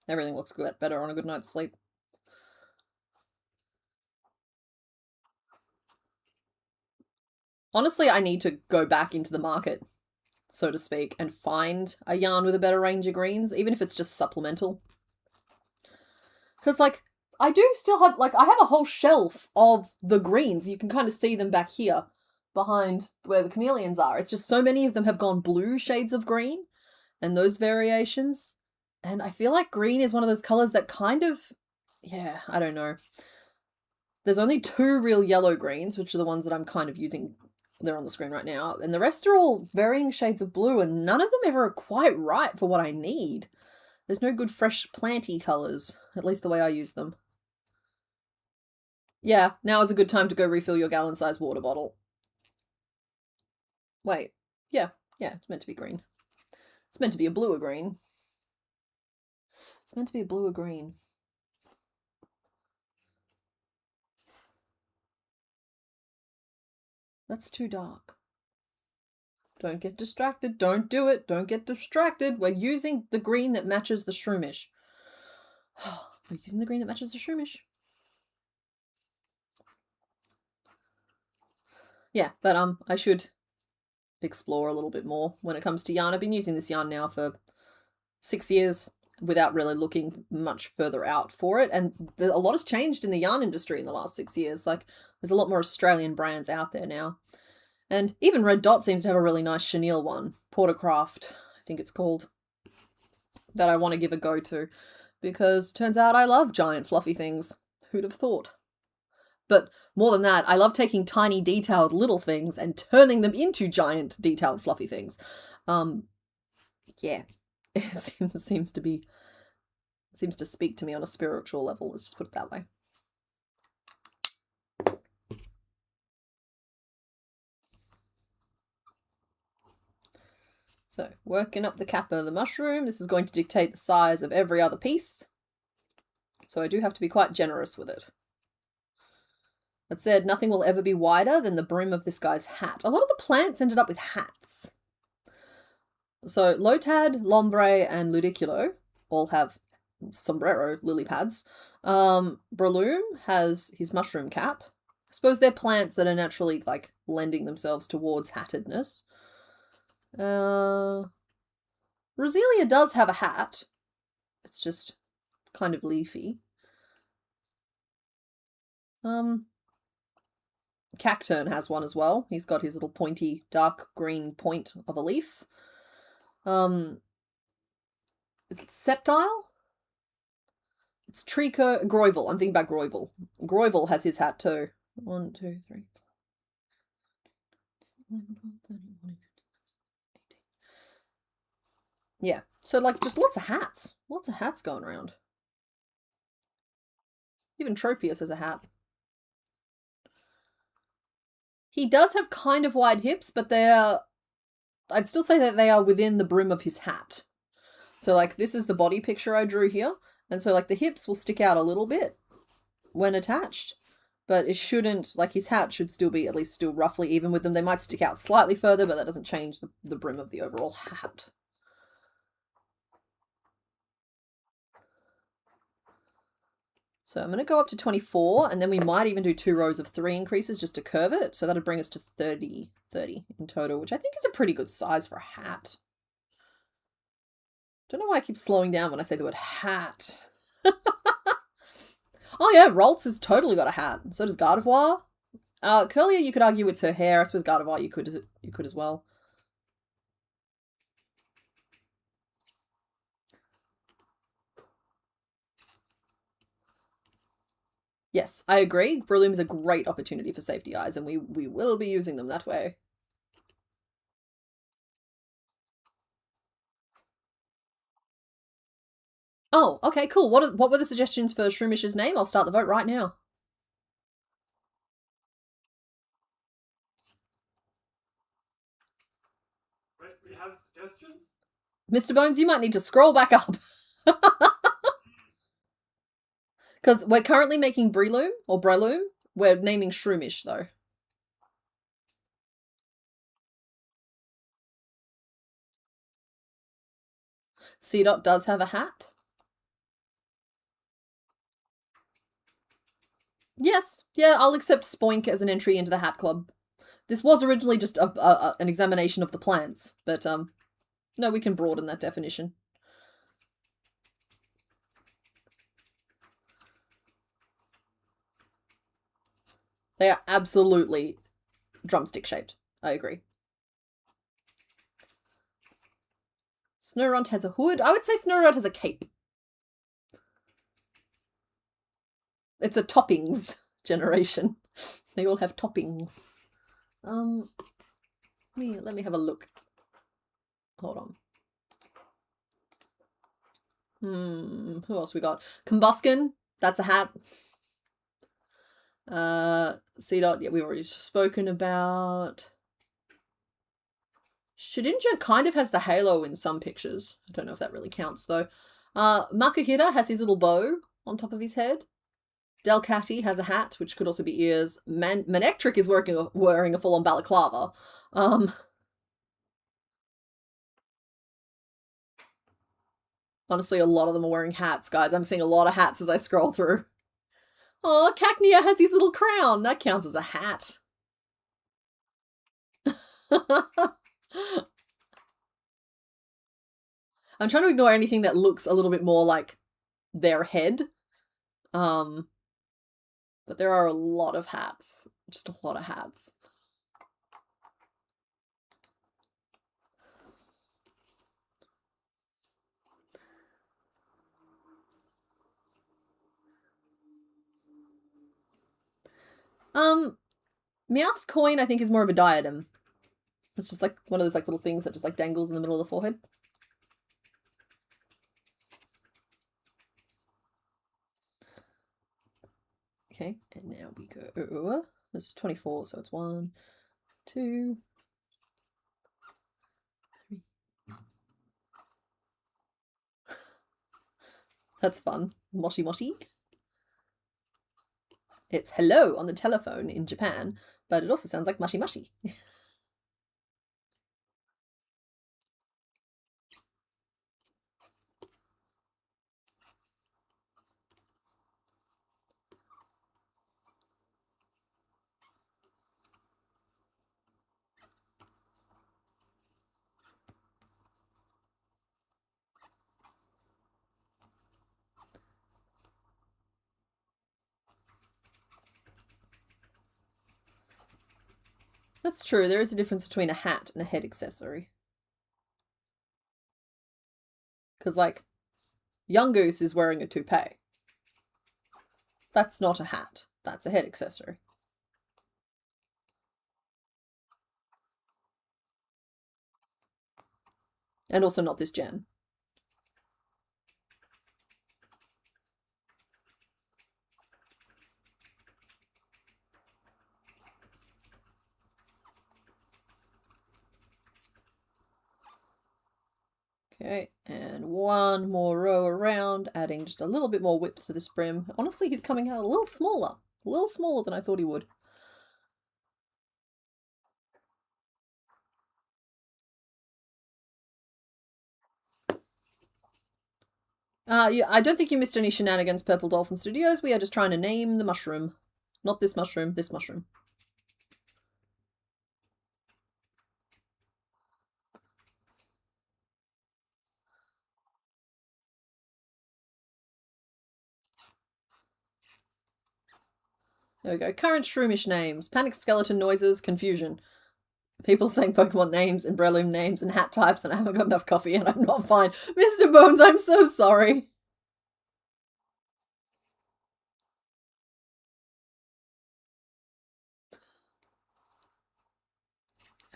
Everything looks better on a good night's sleep. Honestly, I need to go back into the market, so to speak, and find a yarn with a better range of greens, even if it's just supplemental. Because, like, I do still have, like, I have a whole shelf of the greens. You can kind of see them back here behind where the chameleons are. It's just so many of them have gone blue shades of green and those variations. And I feel like green is one of those colors that kind of, yeah, I don't know. There's only 2 real yellow greens, which are the ones that I'm kind of using. They're on the screen right now. And the rest are all varying shades of blue, and none of them ever are quite right for what I need. There's no good fresh planty colors, at least the way I use them. Yeah, now is a good time to go refill your gallon-sized water bottle. Wait, yeah, it's meant to be green. It's meant to be a blue or green. It's meant to be a blue or green. That's too dark. Don't get distracted. Don't do it. Don't get distracted. We're using the green that matches the Shroomish. We're using the green that matches the Shroomish. Yeah, but I should explore a little bit more when it comes to yarn. I've been using this yarn now for 6 years without really looking much further out for it, and a lot has changed in the yarn industry in the last 6 years. Like, there's a lot more Australian brands out there now, and even Red Dot seems to have a really nice chenille one, Portercraft I think it's called, that I want to give a go to, because turns out I love giant fluffy things. Who'd have thought? But more than that, I love taking tiny detailed little things and turning them into giant detailed fluffy things. Yeah, it seems to speak to me on a spiritual level. Let's just put it that way. So, working up the cap of the mushroom. This is going to dictate the size of every other piece. So I do have to be quite generous with it. That said, nothing will ever be wider than the brim of this guy's hat. A lot of the plants ended up with hats. So Lotad, Lombre, and Ludiculo all have sombrero lily pads. Breloom has his mushroom cap. I suppose they're plants that are naturally, like, lending themselves towards hattedness. Roselia does have a hat. It's just kind of leafy. Cacturn has one as well. He's got his little pointy dark green point of a leaf. Is it Septile? It's Groivel. I'm thinking about Groivel. Groivel has his hat too. 1, 2, 3, 4, 11, 12, 13, 14, 15, 18. Yeah. So, like, just lots of hats. Lots of hats going around. Even Tropius has a hat. He does have kind of wide hips, but they're... I'd still say that they are within the brim of his hat. So, like, this is the body picture I drew here. And so, like, the hips will stick out a little bit when attached. But it shouldn't... Like, his hat should still be at least still roughly even with them. They might stick out slightly further, but that doesn't change the brim of the overall hat. So I'm going to go up to 24, and then we might even do 2 rows of 3 increases just to curve it. So that'll bring us to 30 in total, which I think is a pretty good size for a hat. Don't know why I keep slowing down when I say the word hat. Oh yeah, Ralts has totally got a hat. So does Gardevoir. Curlier, you could argue it's her hair. I suppose Gardevoir you could as well. Yes, I agree. Breloom is a great opportunity for safety eyes, and we will be using them that way. Oh, okay, cool. What were the suggestions for Shroomis's name? I'll start the vote right now. Wait, we have suggestions? Mr. Bones, you might need to scroll back up. Because we're currently making Breloom, or Breloom. We're naming Shroomish, though. C-Dot does have a hat. Yes, yeah, I'll accept Spoink as an entry into the Hat Club. This was originally just an examination of the plants, but no, we can broaden that definition. They are absolutely drumstick shaped. I agree. Snowrunt has a hood. I would say Snowrunt has a cape. It's a toppings generation. They all have toppings. Let me have a look. Hold on. Who else we got? Combuskin. That's a hat. C-Dot, yeah, we've already spoken about. Shedinja kind of has the halo in some pictures. I don't know if that really counts, though. Makuhira has his little bow on top of his head. Delcatty has a hat, which could also be ears. Manectric is wearing a full-on balaclava. Honestly, a lot of them are wearing hats, guys. I'm seeing a lot of hats as I scroll through. Oh, Cacnea has his little crown. That counts as a hat. I'm trying to ignore anything that looks a little bit more like their head. But there are a lot of hats. Just a lot of hats. Meowth's coin, I think, is more of a diadem. It's just like one of those like little things that just like dangles in the middle of the forehead. Okay, and now we go. This is 24, so it's 1, 2, 3, That's fun. Moshi moshi. It's hello on the telephone in Japan, but it also sounds like mushy mushy. That's true, there is a difference between a hat and a head accessory. Because, like, Young Goose is wearing a toupee. That's not a hat. That's a head accessory. And also not this gen. Okay, and one more row around, adding just a little bit more width to this brim. Honestly, he's coming out a little smaller than I thought he would. Yeah, I don't think you missed any shenanigans, Purple Dolphin Studios. We are just trying to name the mushroom. Not this mushroom, this mushroom. There we go. Current shroomish names. Panic skeleton noises, confusion. People saying Pokemon names and Breloom names and hat types, and I haven't got enough coffee and I'm not fine. Mr. Bones, I'm so sorry.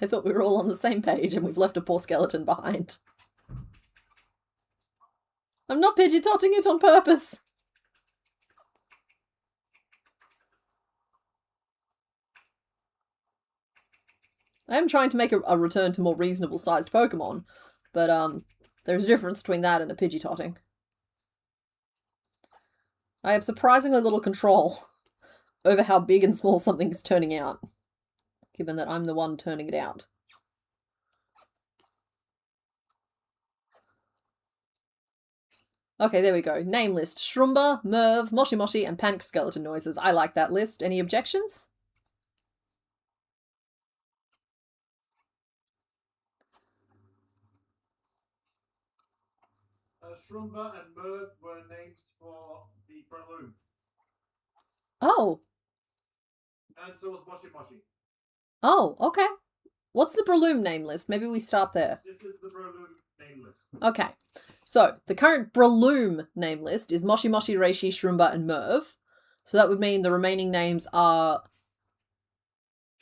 I thought we were all on the same page and we've left a poor skeleton behind. I'm not Pidgeotting it on purpose. I am trying to make a return to more reasonable sized Pokemon, but there's a difference between that and a Pidgeotting. I have surprisingly little control over how big and small something is turning out, given that I'm the one turning it out. Okay, there we go. Name list. Shroomba, Merv, Moshi Moshi, and Panic Skeleton Noises. I like that list. Any objections? Shroomba and Merv were names for the Breloom. Oh. And so was Moshi Moshi. Oh, okay. What's the Breloom name list? Maybe we start there. This is the Breloom name list. Okay. So, the current Breloom name list is Moshi Moshi, Reishi, Shroomba, and Merv. So that would mean the remaining names are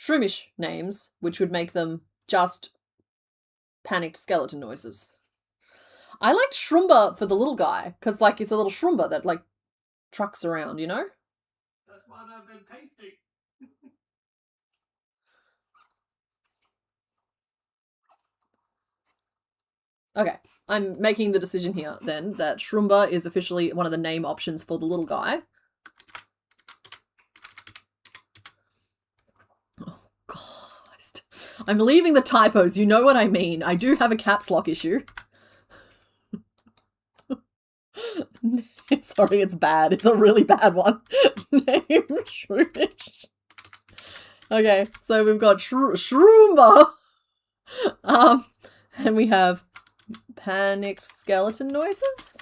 Shroomish names, which would make them just panicked skeleton noises. I liked Shroomba for the little guy, because, like, it's a little Shroomba that, like, trucks around, you know? That's what I've been pasting. Okay, I'm making the decision here, then, that Shroomba is officially one of the name options for the little guy. Oh, God. I'm leaving the typos, you know what I mean. I do have a caps lock issue. Sorry, it's bad. It's a really bad one. Name Shroomish. Okay, so we've got Shroomba. And we have panicked skeleton noises.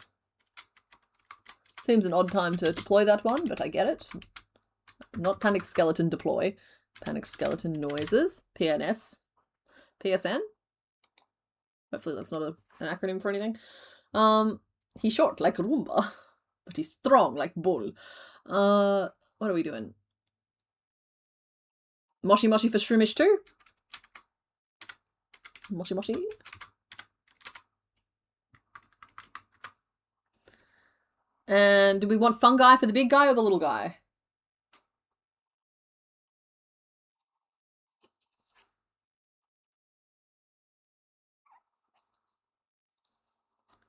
Seems an odd time to deploy that one, but I get it. Not panic skeleton deploy. Panic skeleton noises. PNS. PSN? Hopefully that's not an acronym for anything. He's short like Roomba, but he's strong like Bull. What are we doing? Moshi Moshi for Shroomish too? Moshi Moshi? And do we want fungi for the big guy or the little guy?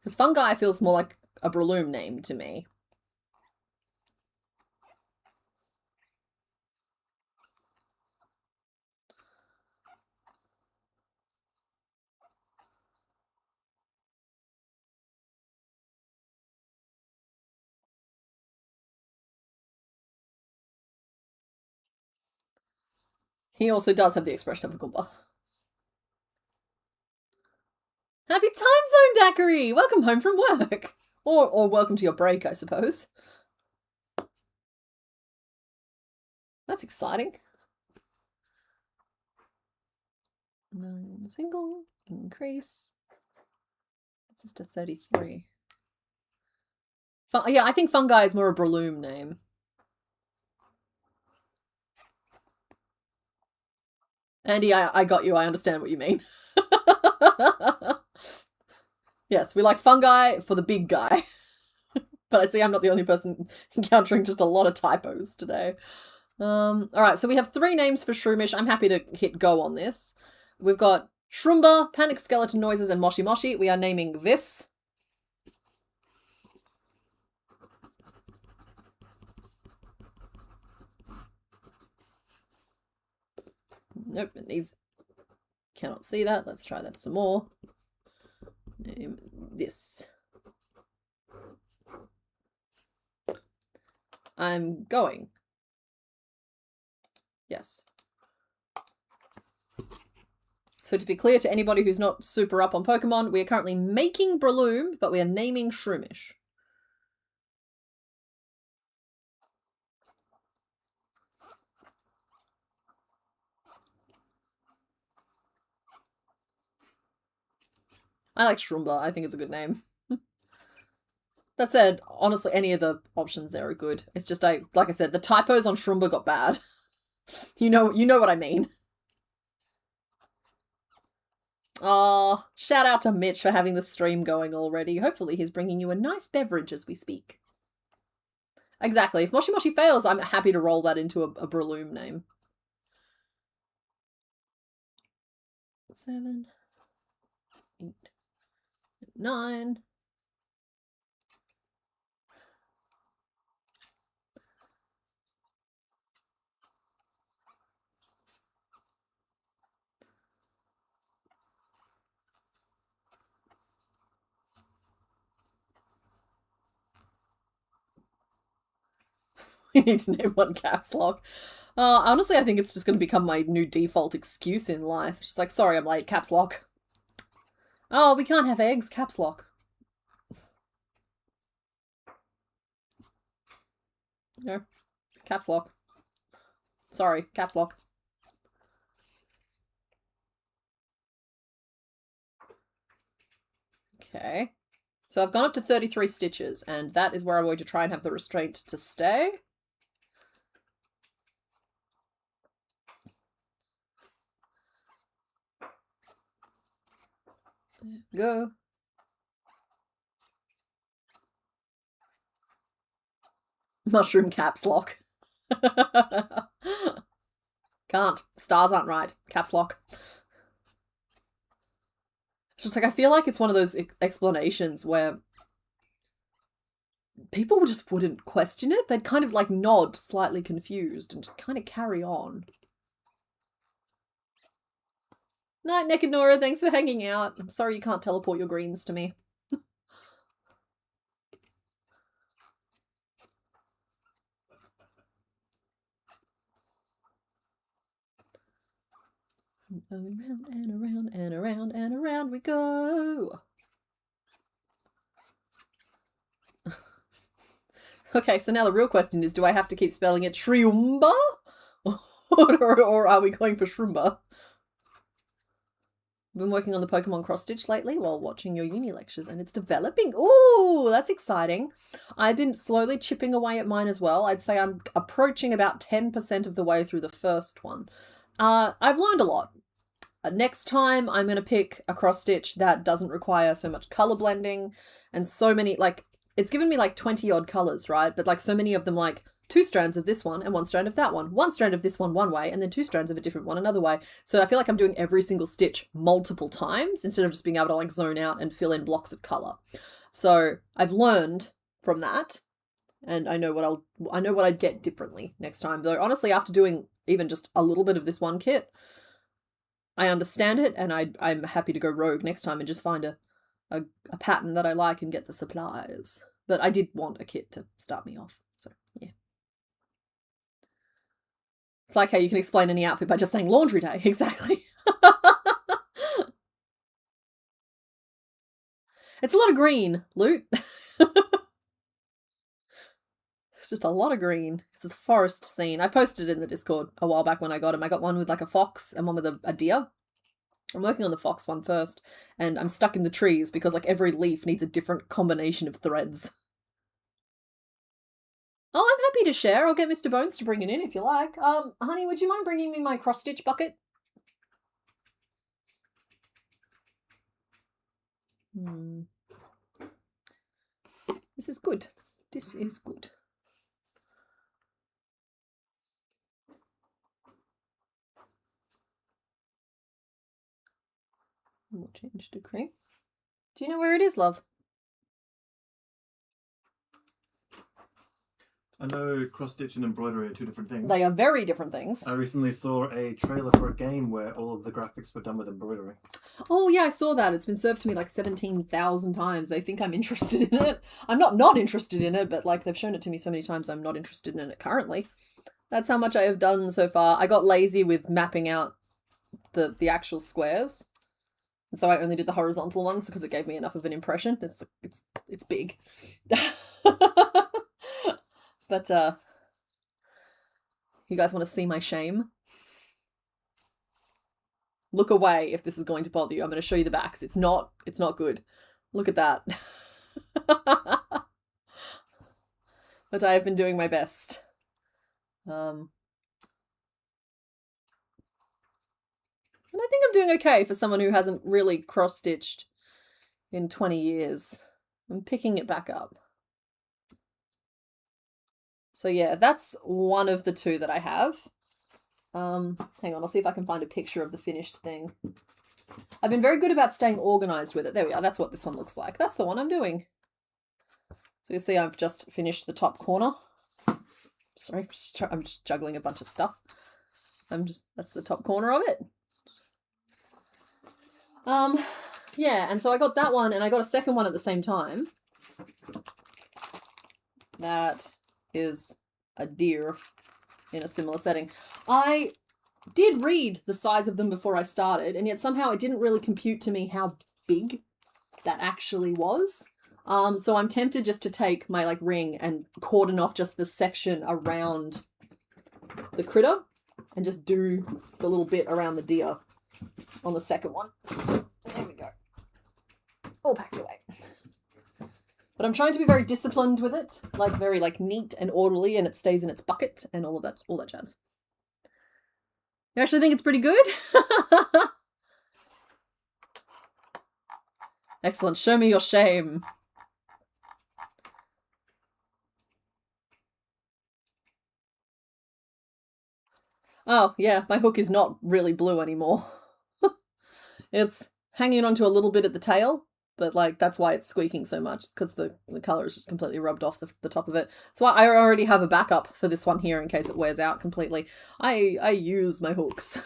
Because fungi feels more like a Breloom name to me. He also does have the expression of a Goomba. Happy time zone, Daiquiri! Welcome home from work. Or welcome to your break, I suppose. That's exciting. 9 single, increase. It's just a 33. Yeah, I think Fungi is more a Breloom name. Andy, I got you. I understand what you mean. Yes, we like Fungi for the big guy. But I see I'm not the only person encountering just a lot of typos today. Alright, so we have 3 names for Shroomish. I'm happy to hit go on this. We've got Shroomba, Panic Skeleton Noises, and Moshi Moshi. We are naming this. Nope, it needs... Cannot see that. Let's try that some more. Name this. I'm going. Yes. So to be clear to anybody who's not super up on Pokemon, we are currently making Breloom, but we are naming Shroomish. I like Shroomba. I think it's a good name. That said, honestly, any of the options there are good. It's just, like I said, the typos on Shroomba got bad. You know what I mean. Oh, shout out to Mitch for having the stream going already. Hopefully he's bringing you a nice beverage as we speak. Exactly. If Moshi Moshi fails, I'm happy to roll that into a Breloom name. 7, 8, 9. We need to name one caps lock. Honestly, I think it's just going to become my new default excuse in life. It's just like, sorry, I'm late, caps lock. Oh, we can't have eggs, caps lock. No, caps lock. Sorry, caps lock. Okay. So I've gone up to 33 stitches, and that is where I'm going to try and have the restraint to stay. There we go. Mushroom caps lock. Can't. Stars aren't right. Caps lock. It's just like, I feel like it's one of those explanations where people just wouldn't question it. They'd kind of like nod, slightly confused, and just kind of carry on. Night, Naked Nora, thanks for hanging out. I'm sorry you can't teleport your greens to me. Around and around and around and around we go. Okay, so now the real question is, do I have to keep spelling it Shroomba? or are we going for Shroomba? I've been working on the Pokemon cross-stitch lately while watching your uni lectures, and it's developing. Ooh, that's exciting. I've been slowly chipping away at mine as well. I'd say I'm approaching about 10% of the way through the first one. I've learned a lot. Next time, I'm going to pick a cross-stitch that doesn't require so much color blending and so many, like, it's given me like 20 odd colors, right? But like so many of them, like 2 strands of this one and 1 strand of that one, 1 strand of this one way, and then 2 strands of a different one another way. So I feel like I'm doing every single stitch multiple times instead of just being able to like zone out and fill in blocks of color. So I've learned from that, and I know what I'd get differently next time. Though honestly, after doing even just a little bit of this one kit, I understand it, and I'm happy to go rogue next time and just find a pattern that I like and get the supplies. But I did want a kit to start me off, so yeah. It's like how you can explain any outfit by just saying laundry day. Exactly. It's a lot of green, Loot. It's just a lot of green. It's a forest scene. I posted it in the Discord a while back when I got them. I got one with like a fox and one with a deer. I'm working on the fox one first, and I'm stuck in the trees because like every leaf needs a different combination of threads. Oh, I'm happy to share. I'll get Mr. Bones to bring it in if you like. Honey, would you mind bringing me my cross-stitch bucket? This is good. This is good. We'll change to cream. Do you know where it is, love? I know cross-stitch and embroidery are two different things. They are very different things. I recently saw a trailer for a game where all of the graphics were done with embroidery. Oh yeah, I saw that. It's been served to me like 17,000 times. They think I'm interested in it. I'm not interested in it, but like they've shown it to me so many times I'm not interested in it currently. That's how much I have done so far. I got lazy with mapping out the actual squares. And so I only did the horizontal ones because it gave me enough of an impression. It's big. But you guys want to see my shame? Look away if this is going to bother you. I'm going to show you the backs. It's not good. Look at that. But I have been doing my best. And I think I'm doing okay for someone who hasn't really cross-stitched in 20 years. I'm picking it back up. So yeah, that's one of the two that I have. Hang on, I'll see if I can find a picture of the finished thing. I've been very good about staying organized with it. There we are. That's what this one looks like. That's the one I'm doing. So you see I've just finished the top corner. Sorry, I'm just juggling a bunch of stuff. That's the top corner of it. Yeah, and so I got that one and I got a second one at the same time. That is a deer in a similar setting. I did read the size of them before I started, and yet somehow it didn't really compute to me how big that actually was. So I'm tempted just to take my like ring and cordon off just the section around the critter and just do the little bit around the deer on the second one. There we go. All packed away. But I'm trying to be very disciplined with it, like very like neat and orderly, and it stays in its bucket and all that jazz. You actually think it's pretty good? Excellent. Show me your shame. Oh, yeah, my hook is not really blue anymore. It's hanging onto a little bit at the tail. But, like, that's why it's squeaking so much. It's because the colour is just completely rubbed off the top of it. That's why I already have a backup for this one here in case it wears out completely. I use my hooks.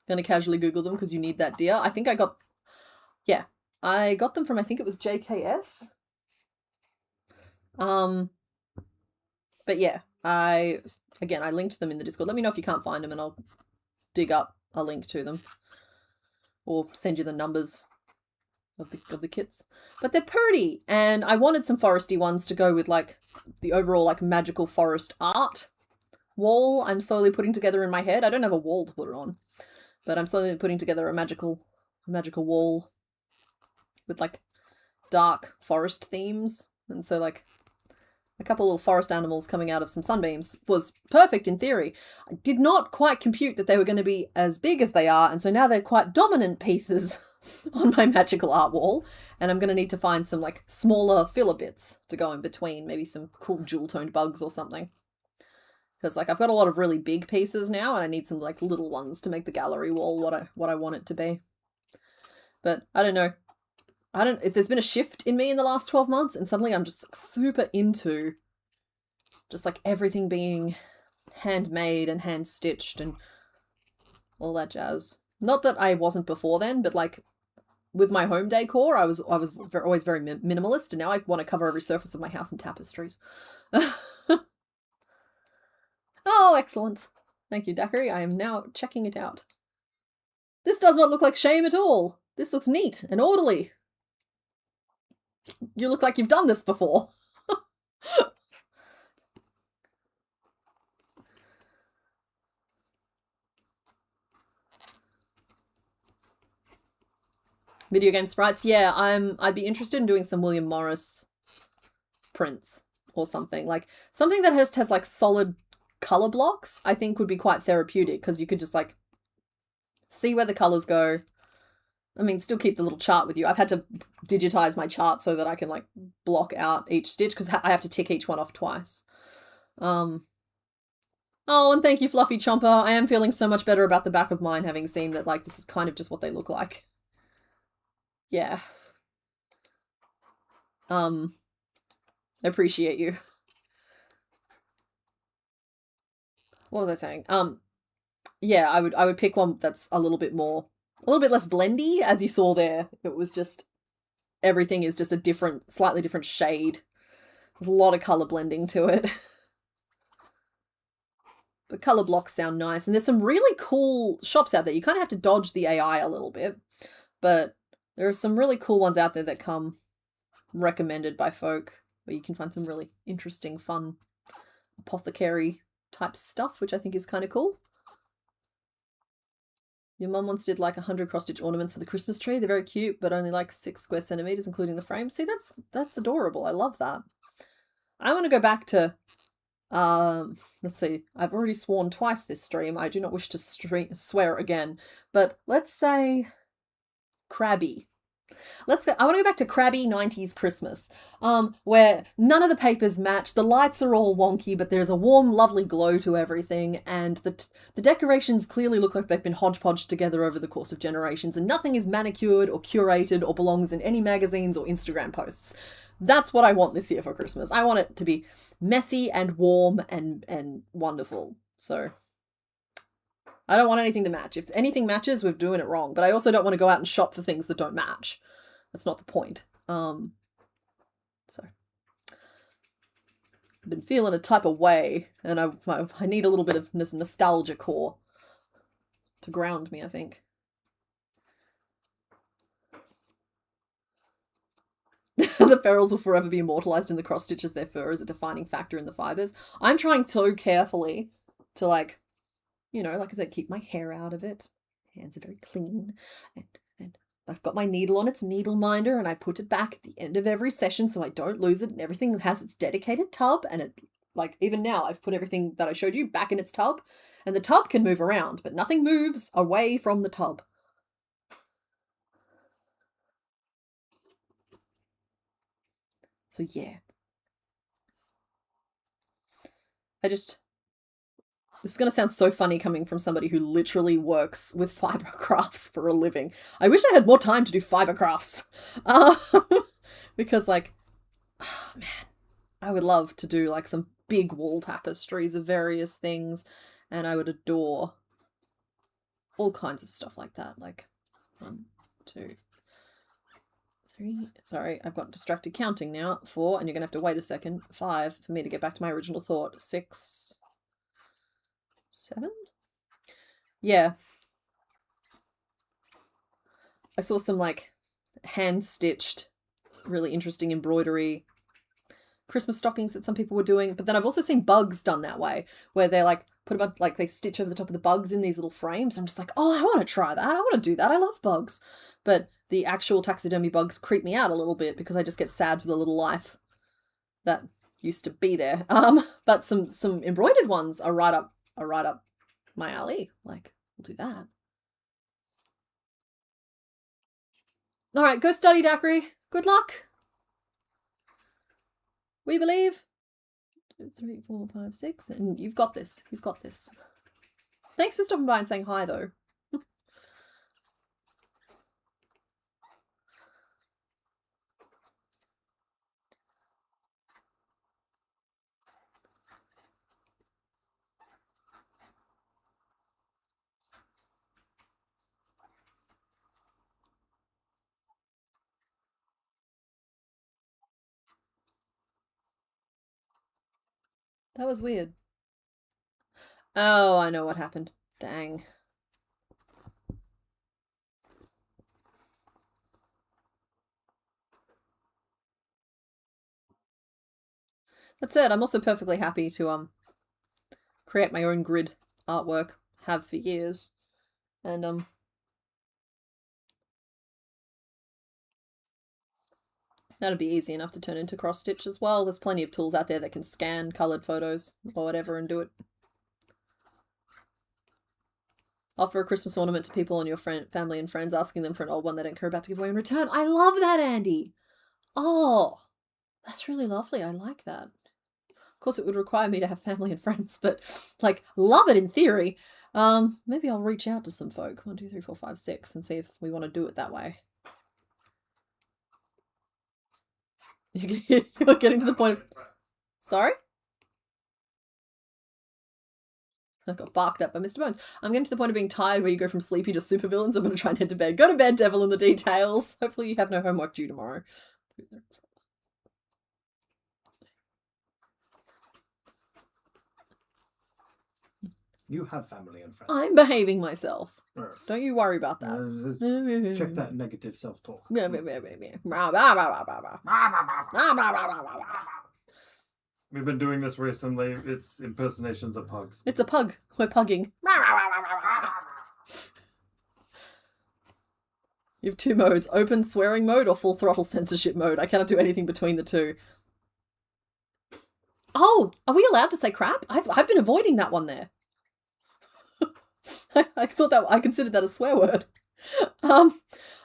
Gonna casually Google them because you need that deer. I think I got... Yeah. I got them from, I think it was JKS. But yeah. I linked them in the Discord. Let me know if you can't find them and I'll dig up a link to them. Or send you the numbers of the kits. But they're pretty, and I wanted some foresty ones to go with like the overall like magical forest art wall I'm slowly putting together in my head. I don't have a wall to put it on, but I'm slowly putting together a magical wall with like dark forest themes. And so like a couple little forest animals coming out of some sunbeams was perfect in theory. I did not quite compute that they were going to be as big as they are, and so now they're quite dominant pieces on my magical art wall, and I'm going to need to find some like smaller filler bits to go in between, maybe some cool jewel-toned bugs or something. Because like I've got a lot of really big pieces now, and I need some like little ones to make the gallery wall what I want it to be. But I don't know. There's been a shift in me in the last 12 months, and suddenly I'm just super into just like everything being handmade and hand stitched and all that jazz. Not that I wasn't before then, but like with my home decor, I was always very minimalist, and now I want to cover every surface of my house in tapestries. Oh, excellent. Thank you, Daiquiri. I am now checking it out. This does not look like shame at all. This looks neat and orderly. You look like you've done this before. Video game sprites? Yeah, I'd be interested in doing some William Morris prints or something. Like something that has like solid color blocks, I think would be quite therapeutic, because you could just like see where the colors go. I mean, still keep the little chart with you. I've had to digitize my chart so that I can like block out each stitch, because I have to tick each one off twice. Oh, and thank you, Fluffy Chomper. I am feeling so much better about the back of mine, having seen that like this is kind of just what they look like. Yeah. I appreciate you. What was I saying? Yeah, I would pick one that's a little bit less blendy, as you saw there. It was just, everything is just a slightly different shade. There's a lot of color blending to it. But color blocks sound nice, and there's some really cool shops out there. You kind of have to dodge the AI a little bit, but there are some really cool ones out there that come recommended by folk, where you can find some really interesting, fun apothecary type stuff, which I think is kind of cool. Your mum once did like 100 cross-stitch ornaments for the Christmas tree. They're very cute, but only like 6 square centimeters, including the frame. See, that's adorable. I love that. I want to go back to, let's see. I've already sworn twice this stream. I do not wish to swear again. But let's say Crabby. I want to go back to Crabby 90s Christmas, where none of the papers match, the lights are all wonky, but there's a warm, lovely glow to everything, and the decorations clearly look like they've been hodgepodged together over the course of generations, and nothing is manicured or curated or belongs in any magazines or Instagram posts. That's what I want this year for Christmas. I want it to be messy and warm and wonderful. So I don't want anything to match. If anything matches, we're doing it wrong. But I also don't want to go out and shop for things that don't match. That's not the point. So I've been feeling a type of way, and I need a little bit of nostalgia core to ground me, I think. The ferals will forever be immortalized in the cross stitches. Their fur is a defining factor in the fibers. I'm trying so carefully to, like, you know, like I said, keep my hair out of it. Hands are very clean, and I've got my needle on its needle minder, and I put it back at the end of every session so I don't lose it, and everything has its dedicated tub, and it, like, even now I've put everything that I showed you back in its tub, and the tub can move around, but nothing moves away from the tub. So yeah. This is going to sound so funny coming from somebody who literally works with fiber crafts for a living. I wish I had more time to do fiber crafts. Because, like, oh man, I would love to do like some big wall tapestries of various things, and I would adore all kinds of stuff like that. Like 1, 2, 3. Sorry, I've got distracted counting now. 4, and you're going to have to wait a second. 5 for me to get back to my original thought. 6, 7? Yeah. I saw some like hand-stitched, really interesting embroidery Christmas stockings that some people were doing, but then I've also seen bugs done that way, where they're like put a bunch, like they stitch over the top of the bugs in these little frames. I'm just like, oh, I want to try that. I want to do that. I love bugs. But the actual taxidermy bugs creep me out a little bit, because I just get sad for the little life that used to be there. But some embroidered ones are right up my alley. Like, we'll do that. All right, go study, Daiquiri. Good luck. We believe. 3, 4, 5, 6, and you've got this. You've got this. Thanks for stopping by and saying hi, though. That was weird. Oh, I know what happened. Dang. That's it. I'm also perfectly happy to create my own grid artwork. Have for years. And that'll be easy enough to turn into cross stitch as well. There's plenty of tools out there that can scan coloured photos or whatever and do it. Offer a Christmas ornament to people on your family and friends, asking them for an old one they don't care about to give away in return. I love that, Andy! Oh, that's really lovely. I like that. Of course, it would require me to have family and friends, but, like, love it in theory. Maybe I'll reach out to some folk. 1, 2, 3, 4, 5, 6, and see if we want to do it that way. You're getting to the point of... Sorry? I got barked at by Mr. Bones. I'm getting to the point of being tired where you go from sleepy to supervillains. I'm going to try and head to bed. Go to bed, devil in the details. Hopefully you have no homework due tomorrow. You have family and friends. I'm behaving myself. Don't you worry about that. Check that negative self-talk. We've been doing this recently. It's impersonations of pugs. It's a pug. We're pugging. You have 2 modes. Open swearing mode or full throttle censorship mode. I cannot do anything between the two. Oh, are we allowed to say crap? I've been avoiding that one there. I thought that I considered that a swear word.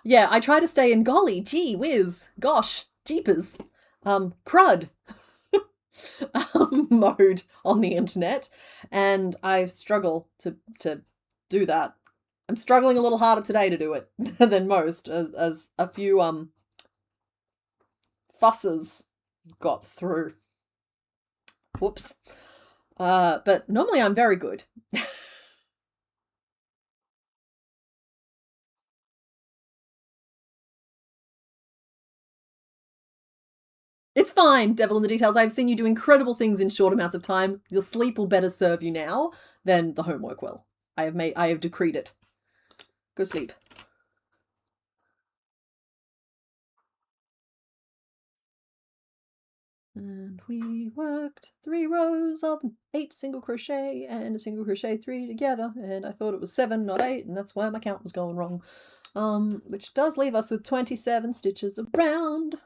Yeah, I try to stay in golly, gee whiz, gosh, jeepers, crud mode on the internet, and I struggle to do that. I'm struggling a little harder today to do it than most, as a few fusses got through. Whoops. But normally I'm very good. It's fine, devil in the details. I've seen you do incredible things in short amounts of time. Your sleep will better serve you now than the homework will. I have decreed it. Go sleep. And we worked 3 rows of 8 single crochet and a single crochet 3 together, and I thought it was 7, not 8, and that's why my count was going wrong. Which does leave us with 27 stitches around.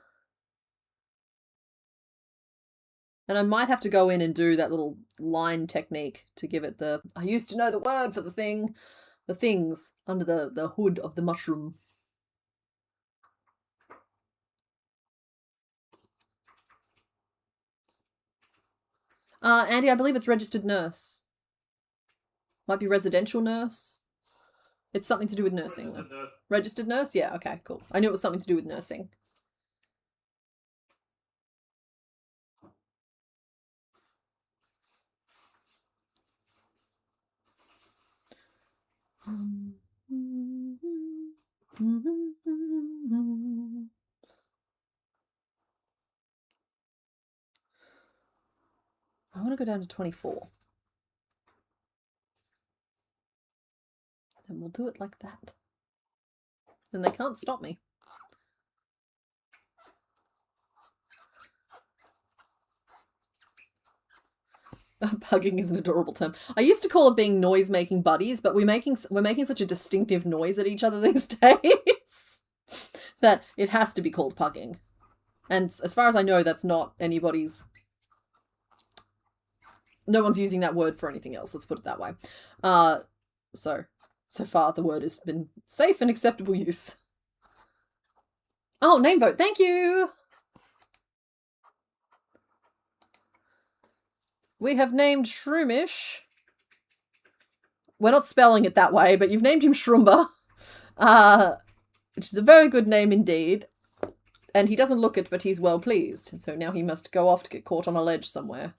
And I might have to go in and do that little line technique to give it the... I used to know the word for the things under the hood of the mushroom. Andy, I believe it's registered nurse. Might be residential nurse. It's something to do with nursing. Registered nurse. Registered nurse? Yeah, okay, cool. I knew it was something to do with nursing. I want to go down to 24. And we'll do it like that. Then they can't stop me. Pugging is an adorable term. I used to call it being noise-making buddies, but we're making such a distinctive noise at each other these days that it has to be called pugging. And as far as I know, that's not anybody's... No one's using that word for anything else, let's put it that way. So far the word has been safe and acceptable use. Oh, name vote, thank you! We have named Shroomish. We're not spelling it that way, but you've named him Shroomba, which is a very good name indeed. And he doesn't look it, but he's well pleased. And so now he must go off to get caught on a ledge somewhere.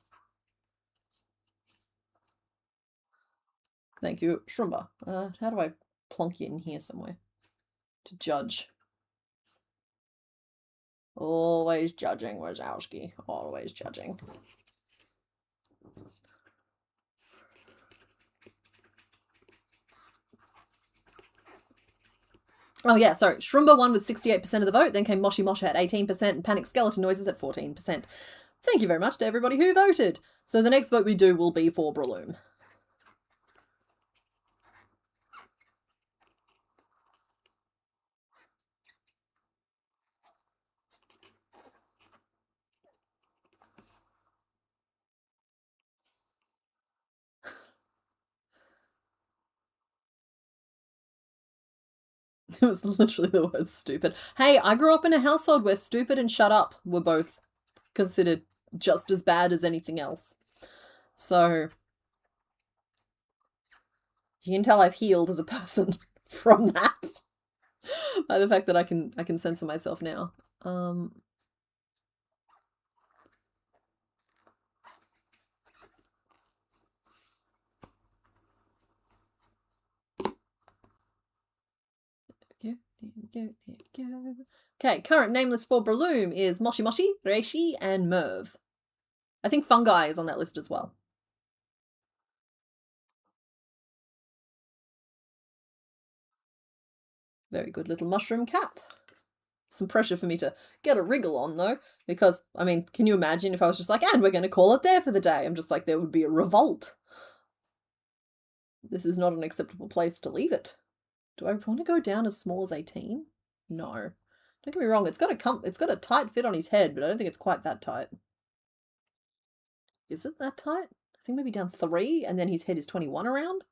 Thank you, Shroomba. How do I plonk you in here somewhere to judge? Always judging, Wazowski. Always judging. Oh yeah, sorry. Shroomba won with 68% of the vote, then came Moshi Mosha at 18% and Panic Skeleton Noises at 14%. Thank you very much to everybody who voted. So the next vote we do will be for Breloom. It was literally the word stupid. Hey, I grew up in a household where stupid and shut up were both considered just as bad as anything else. So you can tell I've healed as a person from that by the fact that I can censor myself now. Okay, current nameless for Breloom is Moshi Moshi, Reishi, and Merv. I think Fungi is on that list as well. Very good little mushroom cap. Some pressure for me to get a wriggle on, though, because, I mean, can you imagine if I was just like, and we're going to call it there for the day? I'm just like, there would be a revolt. This is not an acceptable place to leave it. Do I want to go down as small as 18? No. Don't get me wrong, it's got a tight fit on his head, but I don't think it's quite that tight. Is it that tight? I think maybe down 3, and then his head is 21 around,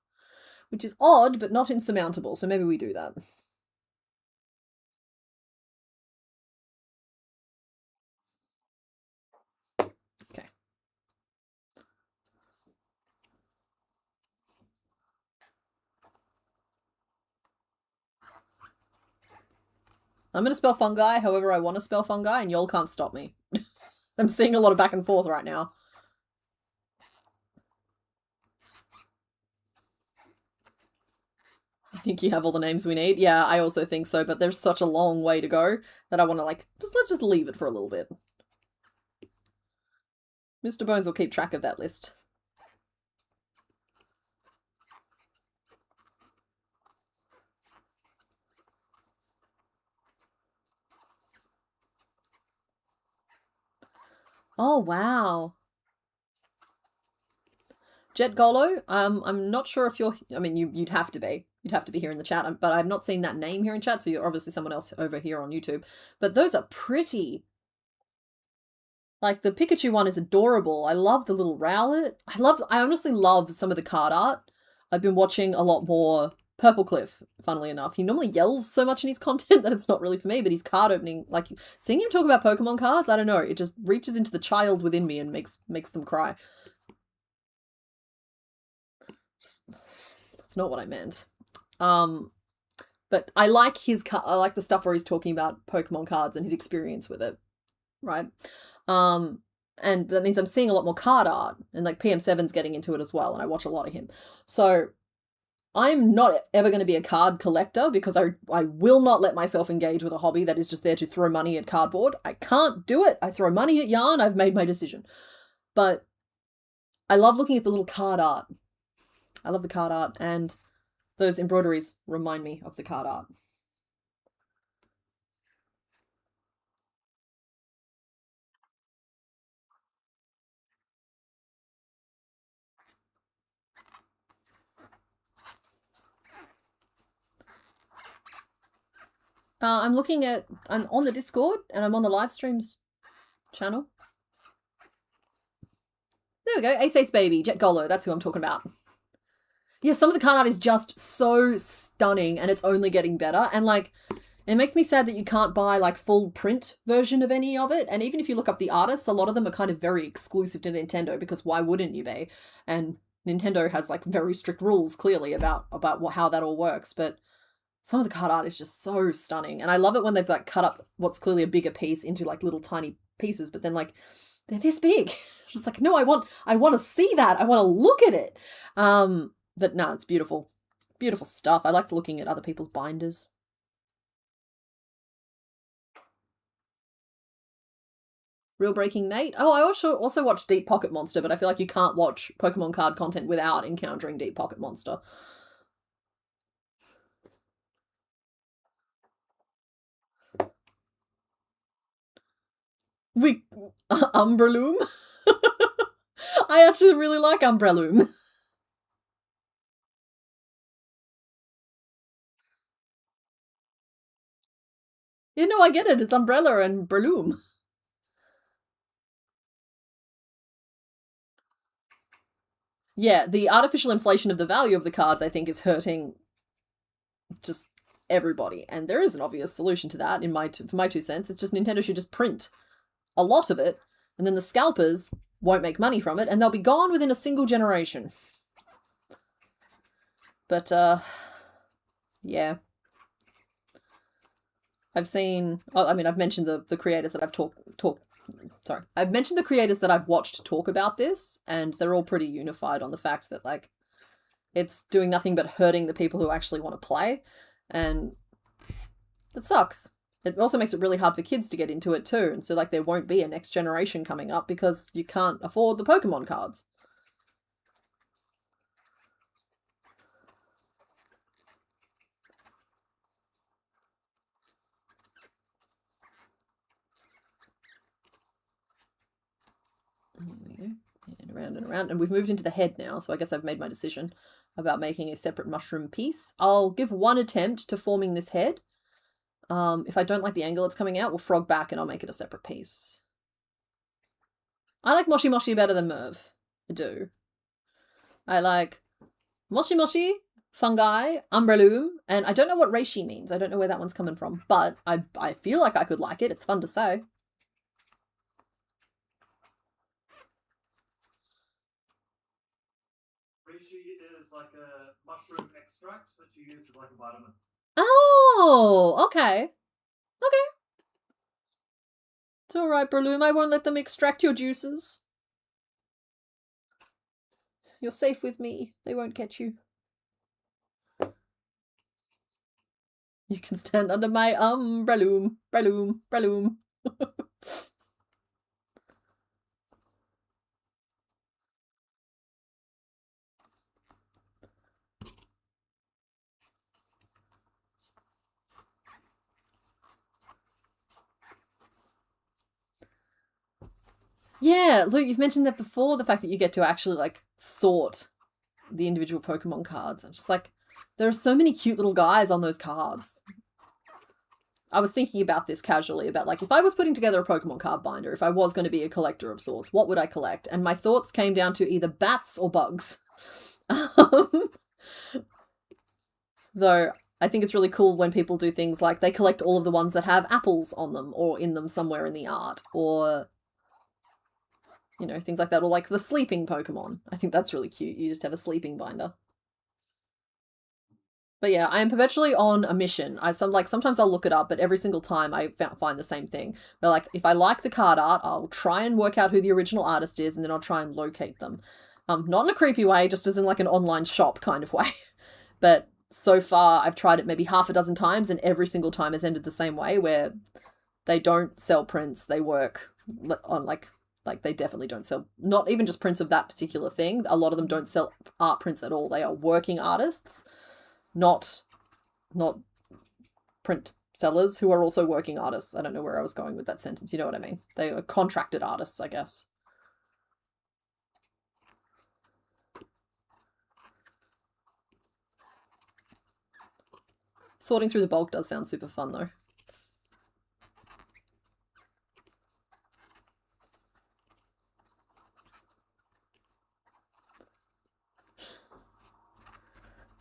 which is odd, but not insurmountable, so maybe we do that. Okay. I'm going to spell fungi however I want to spell fungi, and y'all can't stop me. I'm seeing a lot of back and forth right now. I think you have all the names we need. Yeah, I also think so, but there's such a long way to go that I want to, like, let's just leave it for a little bit. Mr. Bones will keep track of that list. Oh, wow. Jet Golo, I'm not sure if you're, I mean, you'd have to be. You'd have to be here in the chat, but I've not seen that name here in chat, so you're obviously someone else over here on YouTube. But those are pretty. Like, the Pikachu one is adorable. I love the little Rowlet. I honestly love some of the card art. I've been watching a lot more Purple Cliff, funnily enough. He normally yells so much in his content that it's not really for me, but his card opening, like, seeing him talk about Pokemon cards, I don't know, it just reaches into the child within me and makes them cry. That's not what I meant. But I like the stuff where he's talking about Pokemon cards and his experience with it, right? And that means I'm seeing a lot more card art, and like PM7's getting into it as well, and I watch a lot of him. So I'm not ever going to be a card collector because I will not let myself engage with a hobby that is just there to throw money at cardboard. I can't do it. I throw money at yarn. I've made my decision. But I love looking at the little card art. I love the card art, and those embroideries remind me of the card art. I'm on the Discord, and I'm on the live streams channel. There we go, Ace Baby, Jet Golo, that's who I'm talking about. Yeah, some of the card art is just so stunning, and it's only getting better, and like, It makes me sad that you can't buy like full print version of any of it. And even if you look up the artists, a lot of them are kind of very exclusive to Nintendo, because why wouldn't you be? And Nintendo has like very strict rules clearly about how that all works. But some of the card art is just so stunning. And I love it when they've like cut up what's clearly a bigger piece into like little tiny pieces, but then like they're this big. Just like, no, I want to see that. I want to look at it. But no, it's beautiful. Beautiful stuff. I like looking at other people's binders. Real Breaking Nate. Oh, I also watched Deep Pocket Monster, but I feel like you can't watch Pokemon card content without encountering Deep Pocket Monster. Umbraloom? I actually really like Umbraloom. You know, I get it. It's Umbrella and Breloom. Yeah, the artificial inflation of the value of the cards, I think, is hurting just everybody. And there is an obvious solution to that, in my 2 cents. It's just Nintendo should just print a lot of it, and then the scalpers won't make money from it, and they'll be gone within a single generation. But, yeah. I've seen... I mean, I've mentioned the creators that I've I've mentioned the creators that I've watched talk about this, and they're all pretty unified on the fact that, like, it's doing nothing but hurting the people who actually want to play, and it sucks. It also makes it really hard for kids to get into it too, and so, like, there won't be a next generation coming up because you can't afford the Pokemon cards. And around and around, and we've moved into the head now, so I guess I've made my decision about making a separate mushroom piece. I'll give one attempt to forming this head. If I don't like the angle it's coming out, we'll frog back and I'll make it a separate piece. I like Moshi Moshi better than Merv. I do. I like Moshi Moshi, Fungi, Umbraloom, and I don't know what Reishi means. I don't know where that one's coming from, but I feel like I could like it. It's fun to say. Reishi is like a mushroom extract that you use as like a vitamin. Oh, okay. Okay. It's alright, Breloom. I won't let them extract your juices. You're safe with me. They won't get you. You can stand under my Breloom, Breloom, Breloom. Yeah, Luke, you've mentioned that before, the fact that you get to actually, like, sort the individual Pokemon cards. I'm just like, there are so many cute little guys on those cards. I was thinking about this casually, about, like, if I was putting together a Pokemon card binder, if I was going to be a collector of sorts, what would I collect? And my thoughts came down to either bats or bugs. Though, I think it's really cool when people do things like they collect all of the ones that have apples on them or in them somewhere in the art, or... you know, things like that, or like the sleeping Pokemon. I think that's really cute. You just have a sleeping binder. But yeah, I am perpetually on a mission. Sometimes I'll look it up, but every single time I find the same thing. But like, if I like the card art, I'll try and work out who the original artist is, and then I'll try and locate them. Not in a creepy way, just as in like an online shop kind of way. But so far, I've tried it maybe half a dozen times, and every single time has ended the same way, where they don't sell prints. They work on like they definitely don't sell, not even just prints of that particular thing. A lot of them don't sell art prints at all. They are working artists, not print sellers who are also working artists. I don't know where I was going with that sentence. You know what I mean? They are contracted artists, I guess. Sorting through the bulk does sound super fun, though.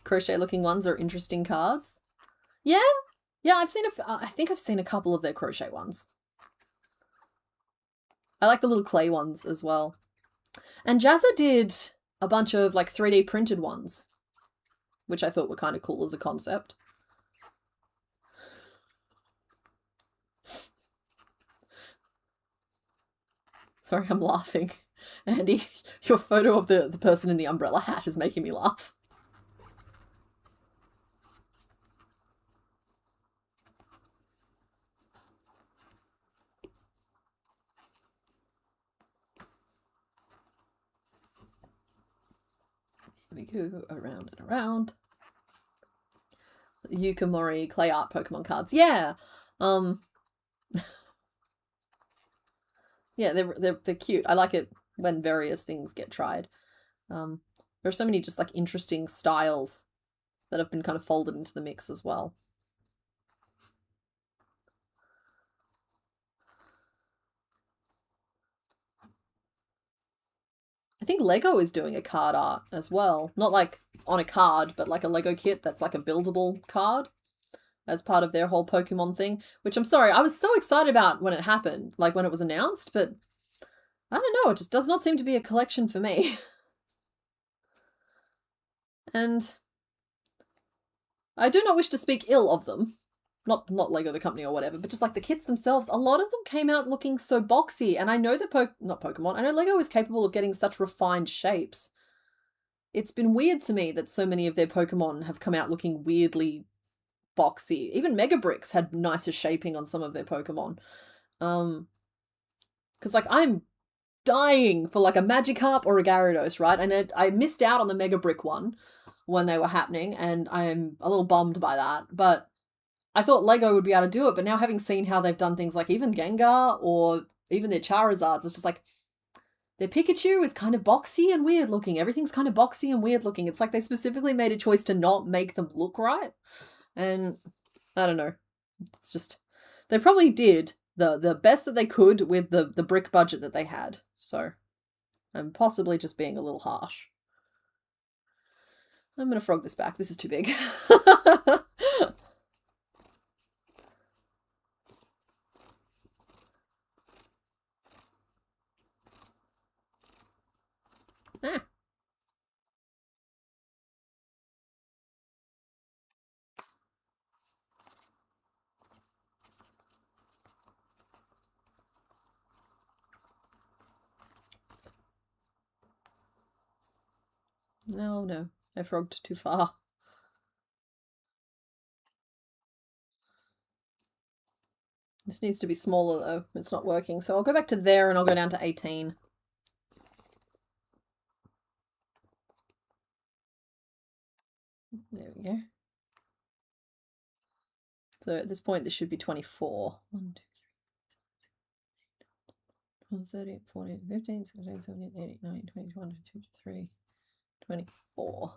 Crochet looking ones are interesting cards. Yeah, Yeah, I've seen I think I've seen a couple of their crochet ones. I like the little clay ones as well. And Jazza did a bunch of like 3D printed ones, which I thought were kind of cool as a concept. Sorry, I'm laughing. Andy, your photo of the person in the umbrella hat is making me laugh. We go around and around. Yukamori clay art Pokemon cards. Yeah. Yeah, they're cute. I like it when various things get tried. There are so many just like interesting styles that have been kind of folded into the mix as well. I think Lego is doing a card art as well. Not like on a card, but like a Lego kit that's like a buildable card as part of their whole Pokemon thing, which I'm sorry, I was so excited about when it happened, like when it was announced, but I don't know, it just does not seem to be a collection for me. And I do not wish to speak ill of them. Not Lego the company or whatever, but just like the kits themselves, a lot of them came out looking so boxy, and I know that not Pokemon, I know Lego is capable of getting such refined shapes. It's been weird to me that so many of their Pokemon have come out looking weirdly boxy. Even Mega Bricks had nicer shaping on some of their Pokemon. Because like I'm dying for like a Magikarp or a Gyarados, right? And I missed out on the Mega Brick one when they were happening, and I'm a little bummed by that. But I thought Lego would be able to do it, but now having seen how they've done things like even Gengar or even their Charizards, it's just like their Pikachu is kind of boxy and weird looking. Everything's kind of boxy and weird looking. It's like they specifically made a choice to not make them look right. And I don't know. It's just they probably did the best that they could with the brick budget that they had. So I'm possibly just being a little harsh. I'm going to frog this back. This is too big. Ah. No. I frogged too far. This needs to be smaller though. It's not working. So I'll go back to there and I'll go down to 18. There we go. So at this point, this should be 24. 1, 2, 3, 13, 14, 15, 16, 17, 18, 19, 20, 21, 22, 23, 24.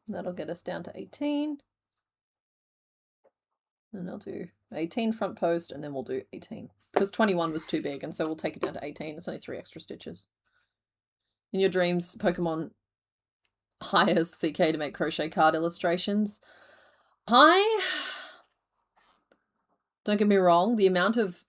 That'll get us down to 18. And I'll do 18 front post, and then we'll do 18. Because 21 was too big, and so we'll take it down to 18. It's only 3 extra stitches. In your dreams, Pokemon hires CK to make crochet card illustrations. Don't get me wrong, the amount of...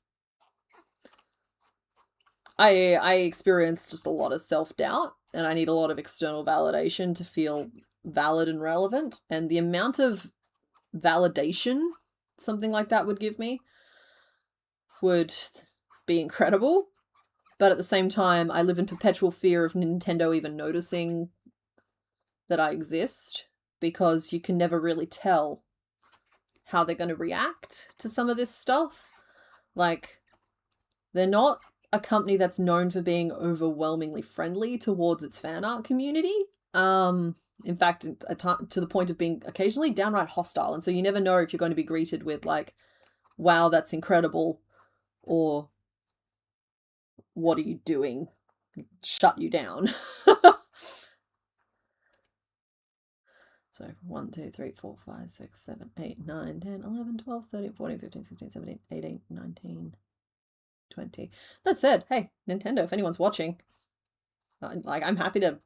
I experience just a lot of self-doubt, and I need a lot of external validation to feel valid and relevant, and the amount of validation something like that would give me would be incredible. But at the same time, I live in perpetual fear of Nintendo even noticing that I exist, because you can never really tell how they're going to react to some of this stuff. Like, they're not a company that's known for being overwhelmingly friendly towards its fan art community. In fact, to the point of being occasionally downright hostile. And so you never know if you're going to be greeted with like, wow, that's incredible, or what are you doing? Shut you down. So 1, 2, 3, 4, 5, 6, 7, 8, 9, 10, 11, 12, 13, 14, 15, 16, 17, 18, 19, 20. That said, hey, Nintendo, if anyone's watching, Like, I'm happy to...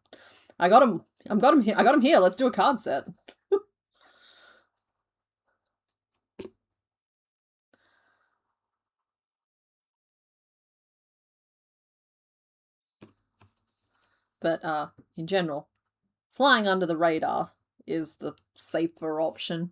I got him here. Let's do a card set. But in general, flying under the radar is the safer option.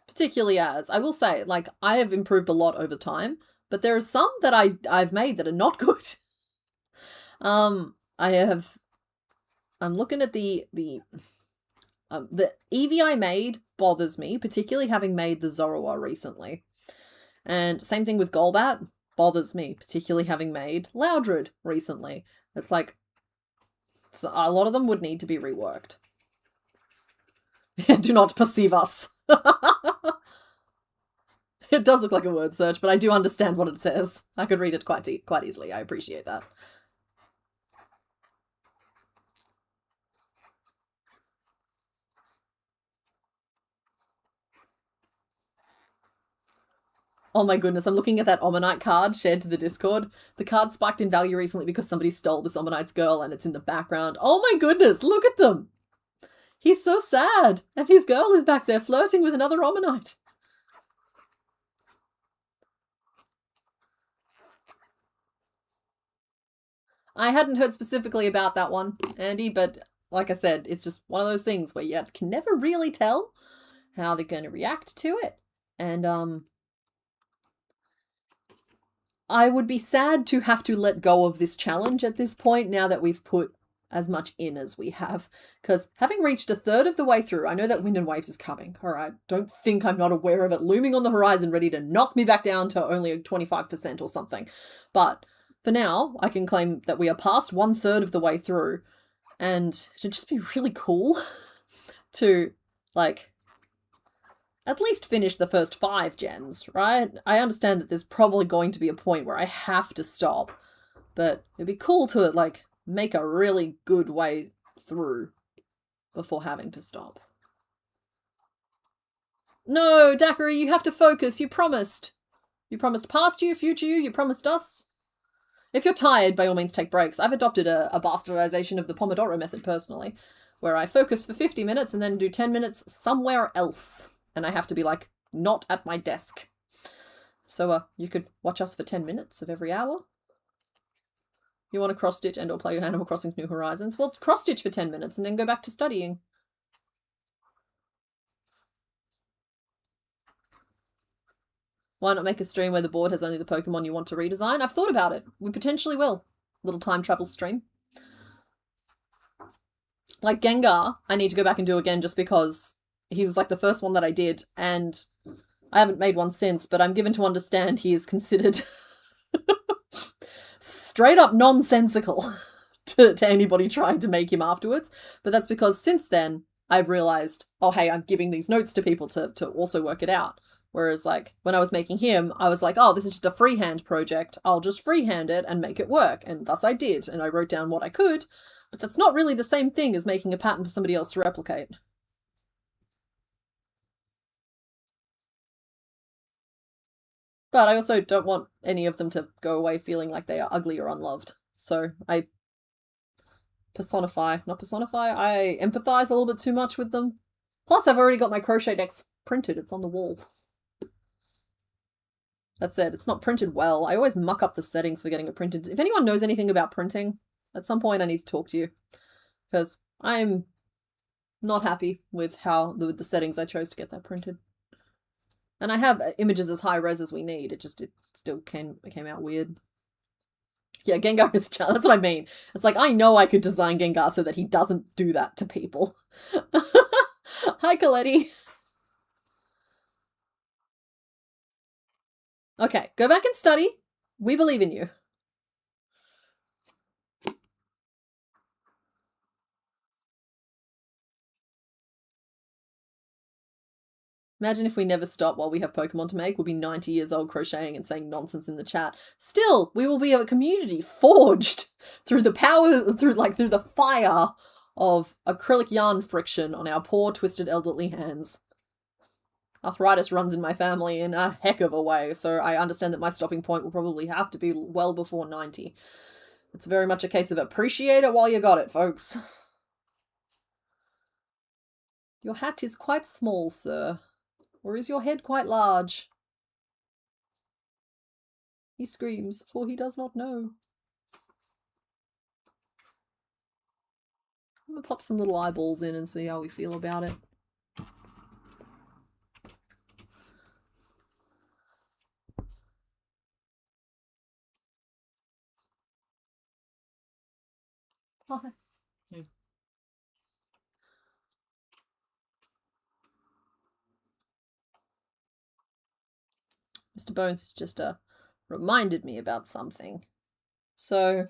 Particularly as, I will say, like, I have improved a lot over time, but there are some that I've made that are not good. I'm looking at the Eevee I made bothers me, particularly having made the Zorua recently. And same thing with Golbat, bothers me, particularly having made Loudred recently. It's like, so a lot of them would need to be reworked. Do not perceive us. It does look like a word search, but I do understand what it says. I could read it quite easily. I appreciate that. Oh my goodness, I'm looking at that Omanite card shared to the Discord. The card spiked in value recently because somebody stole this Omanite's girl and it's in the background. Oh my goodness, look at them! He's so sad, and his girl is back there flirting with another Omanite. I hadn't heard specifically about that one, Andy, but like I said, it's just one of those things where you can never really tell how they're going to react to it. And, I would be sad to have to let go of this challenge at this point now that we've put as much in as we have. Because having reached a third of the way through, I know that Wind and Waves is coming, alright? Don't think I'm not aware of it looming on the horizon ready to knock me back down to only 25% or something. But for now, I can claim that we are past 1/3 of the way through. And it should just be really cool to, like, at least finish the first 5 gens, right? I understand that there's probably going to be a point where I have to stop, but it'd be cool to, like, make a really good way through before having to stop. No, Daiquiri, you have to focus. You promised. You promised past you, future you, you promised us. If you're tired, by all means take breaks. I've adopted a bastardization of the Pomodoro method personally, where I focus for 50 minutes and then do 10 minutes somewhere else. And I have to be, like, not at my desk. So, you could watch us for 10 minutes of every hour. You want to cross-stitch and or play Animal Crossing's New Horizons? Well, cross-stitch for 10 minutes and then go back to studying. Why not make a stream where the board has only the Pokemon you want to redesign? I've thought about it. We potentially will. Little time travel stream. Like Gengar, I need to go back and do again just because he was like the first one that I did, and I haven't made one since, but I'm given to understand he is considered straight up nonsensical to anybody trying to make him afterwards. But that's because since then, I've realized, oh hey, I'm giving these notes to people to also work it out. Whereas, like, when I was making him, I was like, oh, this is just a freehand project. I'll just freehand it and make it work. And thus I did. And I wrote down what I could. But that's not really the same thing as making a pattern for somebody else to replicate. But I also don't want any of them to go away feeling like they are ugly or unloved. So I I empathize a little bit too much with them. Plus, I've already got my Crochetdex printed. It's on the wall. That said, it's not printed well. I always muck up the settings for getting it printed. If anyone knows anything about printing, at some point I need to talk to you. Because I'm not happy with how the settings I chose to get that printed. And I have images as high res as we need. It still came out weird. Yeah, Gengar is child. That's what I mean. It's like, I know I could design Gengar so that he doesn't do that to people. Hi, Coletti. Okay, go back and study. We believe in you. Imagine if we never stop while we have Pokemon to make. We'll be 90 years old crocheting and saying nonsense in the chat. Still, we will be a community forged through the fire of acrylic yarn friction on our poor, twisted, elderly hands. Arthritis runs in my family in a heck of a way, so I understand that my stopping point will probably have to be well before 90. It's very much a case of appreciate it while you got it, folks. Your hat is quite small, sir. Or is your head quite large? He screams, for he does not know. I'm gonna pop some little eyeballs in and see how we feel about it. Hi. Yeah. Mr. Bones has just reminded me about something. So,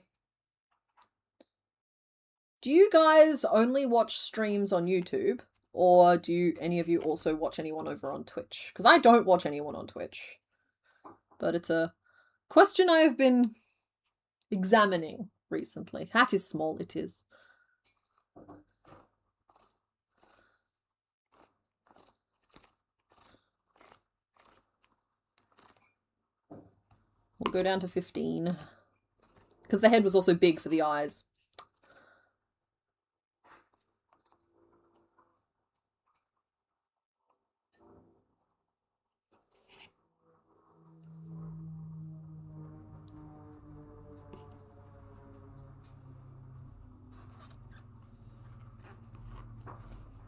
do you guys only watch streams on YouTube? Or do any of you also watch anyone over on Twitch? Because I don't watch anyone on Twitch. But it's a question I have been examining recently. Hat is small, it is. We'll go down to 15. Because the head was also big for the eyes.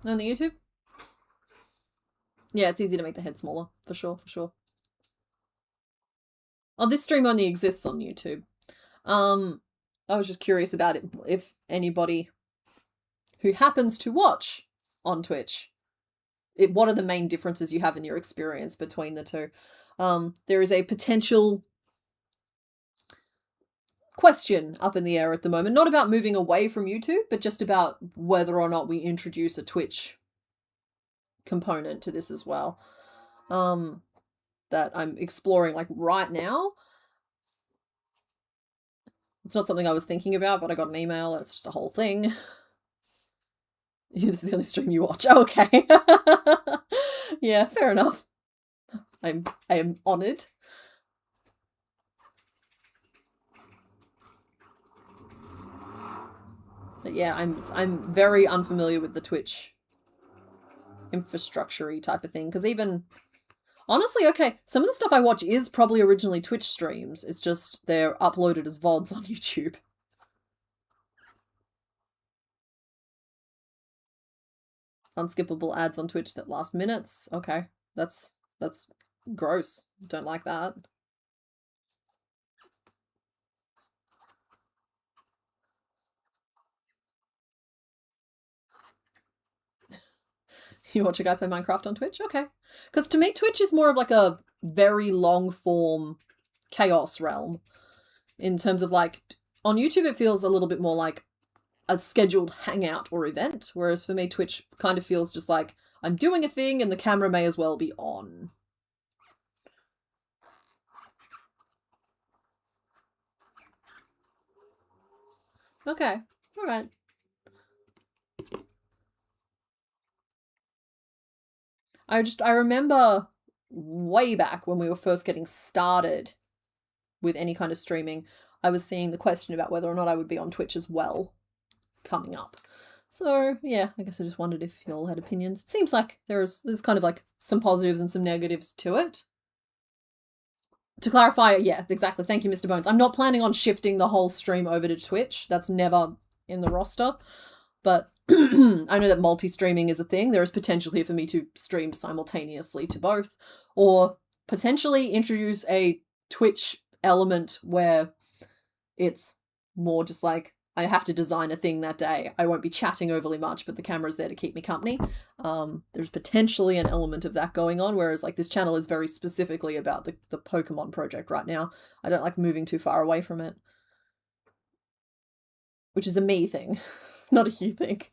On the YouTube? Yeah, it's easy to make the head smaller, for sure, for sure. Oh, this stream only exists on YouTube. I was just curious about it, if anybody who happens to watch on Twitch, what are the main differences you have in your experience between the two? There is a potential question up in the air at the moment, not about moving away from YouTube, but just about whether or not we introduce a Twitch component to this as well. That I'm exploring like right now. It's not something I was thinking about, but I got an email. It's just a whole thing. This is the only stream you watch. Okay. Yeah, fair enough. I am honored. But yeah, I'm very unfamiliar with the Twitch infrastructure-y type of thing. Because even honestly, okay, some of the stuff I watch is probably originally Twitch streams. It's just they're uploaded as VODs on YouTube. Unskippable ads on Twitch that last minutes. Okay, that's gross. Don't like that. You watch a guy play Minecraft on Twitch? Okay. Because to me, Twitch is more of like a very long form chaos realm. In terms of like, on YouTube it feels a little bit more like a scheduled hangout or event. Whereas for me, Twitch kind of feels just like I'm doing a thing and the camera may as well be on. Okay. Alright. I remember way back when we were first getting started with any kind of streaming, I was seeing the question about whether or not I would be on Twitch as well coming up. So yeah, I guess I just wondered if you all had opinions. It seems like there's kind of like some positives and some negatives to it. To clarify, yeah, exactly. Thank you, Mr. Bones. I'm not planning on shifting the whole stream over to Twitch. That's never in the roster. But I know that multi-streaming is a thing. There is potential here for me to stream simultaneously to both, or potentially introduce a Twitch element where it's more just like I have to design a thing that day. I won't be chatting overly much, but the camera's there to keep me company. There's potentially an element of that going on, whereas like this channel is very specifically about the Pokemon project right now. I don't like moving too far away from it. Which is a me thing, not a you thing.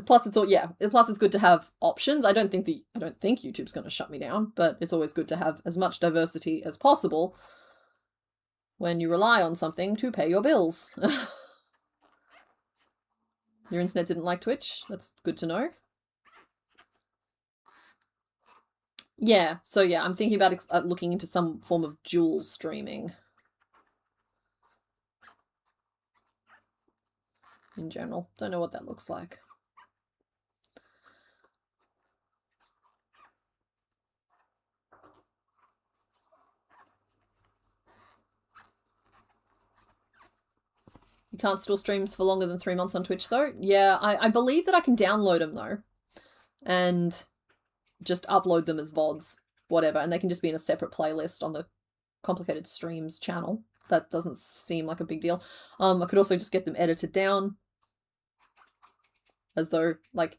Plus it's all, yeah, plus it's good to have options. I don't think YouTube's going to shut me down, but it's always good to have as much diversity as possible when you rely on something to pay your bills. Your internet didn't like Twitch? That's good to know. Yeah, so yeah, I'm thinking about looking into some form of dual streaming. In general. Don't know what that looks like. You can't store streams for longer than 3 months on Twitch, though? Yeah, I believe that I can download them, though. And just upload them as VODs, whatever. And they can just be in a separate playlist on the Complicated Streams channel. That doesn't seem like a big deal. I could also just get them edited down. As though, like,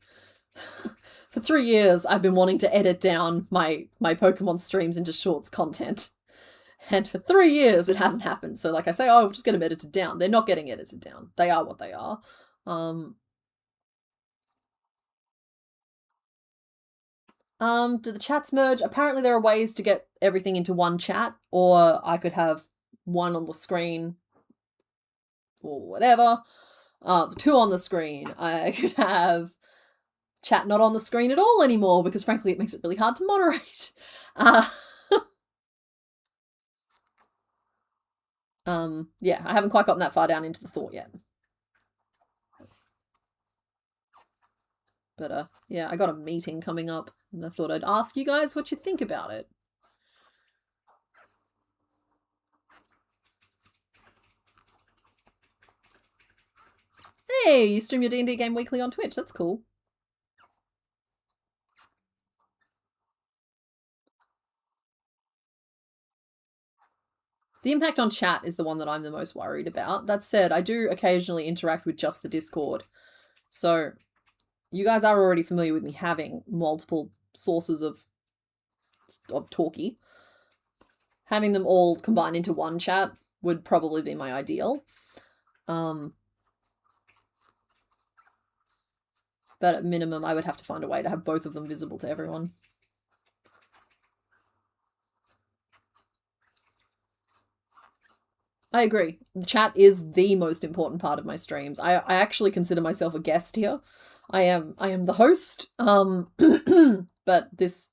for 3 years, I've been wanting to edit down my Pokemon streams into shorts content. And for 3 years, it hasn't happened. So, like I say, oh, I'll just get them edited down. They're not getting edited down. They are what they are. Do the chats merge? Apparently there are ways to get everything into one chat, or I could have one on the screen, or whatever. 2 on the screen. I could have chat not on the screen at all anymore, because frankly it makes it really hard to moderate. Yeah, I haven't quite gotten that far down into the thought yet. But yeah, I got a meeting coming up, and I thought I'd ask you guys what you think about it. Hey, you stream your D&D game weekly on Twitch. That's cool. The impact on chat is the one that I'm the most worried about. That said, I do occasionally interact with just the Discord. So you guys are already familiar with me having multiple sources of talkie. Having them all combined into one chat would probably be my ideal. But at minimum, I would have to find a way to have both of them visible to everyone. I agree. The chat is the most important part of my streams. I actually consider myself a guest here. I am the host. But this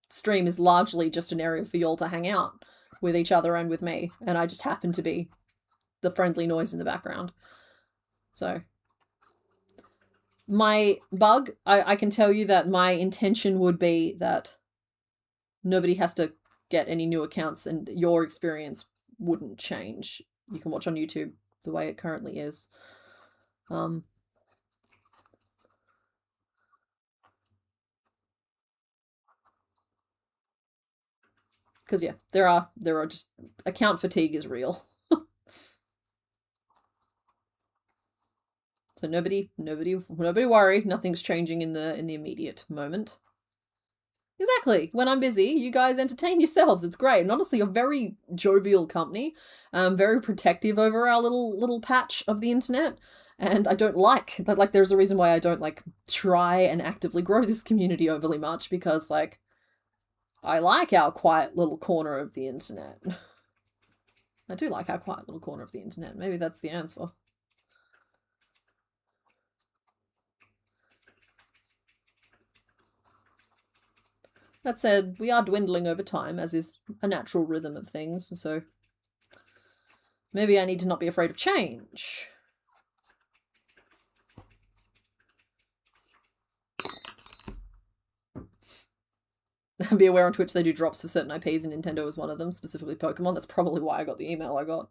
stream is largely just an area for y'all to hang out with each other and with me, and I just happen to be the friendly noise in the background. So my bug, I can tell you that my intention would be that nobody has to get any new accounts, and your experience wouldn't change. You can watch on YouTube the way it currently is. Because yeah, there are just account fatigue is real. So nobody worry. Nothing's changing in the immediate moment. Exactly. When I'm busy, you guys entertain yourselves. It's great. And honestly, you're very jovial company. Very protective over our little patch of the internet. And I don't like that. Like, there's a reason why I don't like try and actively grow this community overly much, because like I like our quiet little corner of the internet. I do like our quiet little corner of the internet. Maybe that's the answer. That said, we are dwindling over time, as is a natural rhythm of things, and so maybe I need to not be afraid of change. Be aware on Twitch they do drops for certain IPs, and Nintendo is one of them, specifically Pokemon. That's probably why I got the email I got.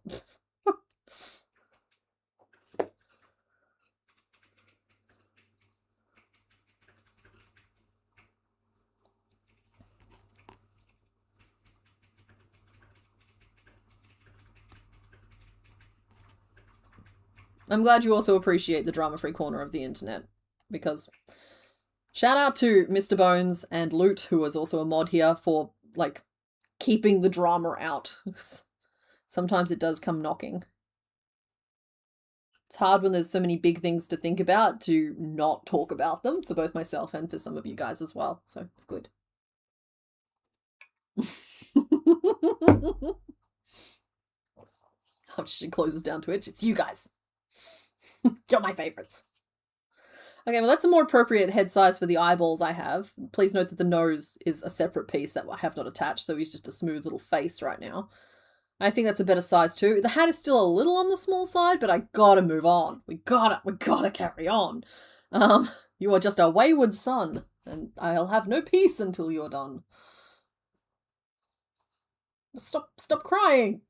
I'm glad you also appreciate the drama-free corner of the internet, because shout out to Mr. Bones and Loot, who was also a mod here, for like keeping the drama out. Sometimes it does come knocking. It's hard when there's so many big things to think about to not talk about them, for both myself and for some of you guys as well. So it's good. After she closes down Twitch, it's you guys. You're my favorites. Okay, well that's a more appropriate head size for the eyeballs I have. Please note that the nose is a separate piece that I have not attached, so he's just a smooth little face right now. I think that's a better size too. The hat is still a little on the small side, but I gotta move on. We gotta carry on. You are just a wayward son, and I'll have no peace until you're done. Stop crying.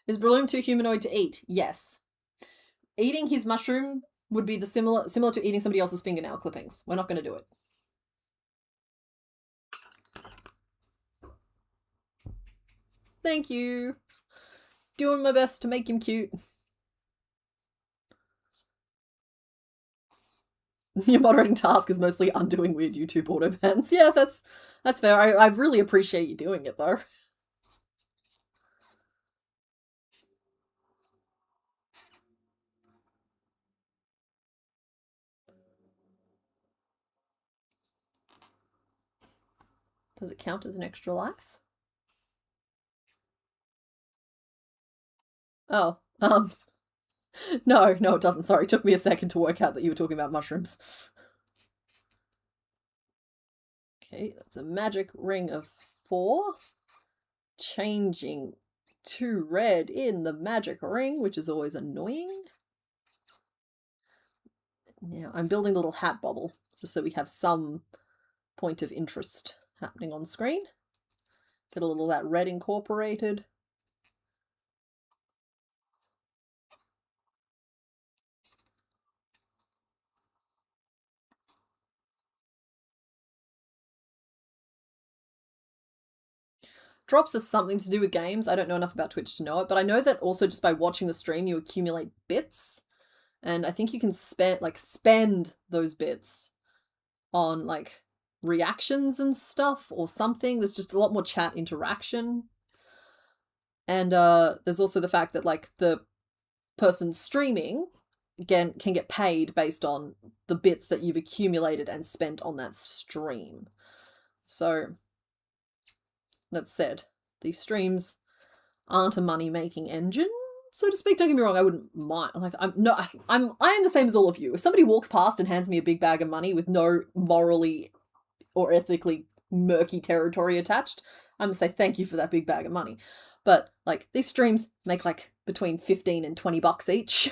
Is Breloom too humanoid to eat? Yes. Eating his mushroom would be the similar to eating somebody else's fingernail clippings. We're not going to do it. Thank you. Doing my best to make him cute. Your moderating task is mostly undoing weird YouTube auto bans. Yeah, that's fair. I really appreciate you doing it though. Does it count as an extra life? Oh, no, it doesn't. Sorry, it took me a second to work out that you were talking about mushrooms. Okay, that's a magic ring of 4. Changing to red in the magic ring, which is always annoying. Now, I'm building a little hat bubble, just so we have some point of interest happening on screen. Get a little of that red incorporated. Drops is something to do with games. I don't know enough about Twitch to know it, but I know that also just by watching the stream you accumulate bits, and I think you can spend those bits on like reactions and stuff or something. There's just a lot more chat interaction. And there's also the fact that like the person streaming again can get paid based on the bits that you've accumulated and spent on that stream. So that said, these streams aren't a money-making engine, so to speak. Don't get me wrong, I wouldn't mind. Like, I am the same as all of you. If somebody walks past and hands me a big bag of money with no morally or ethically murky territory attached, I'm gonna say thank you for that big bag of money. But like these streams make like between 15 and 20 bucks each.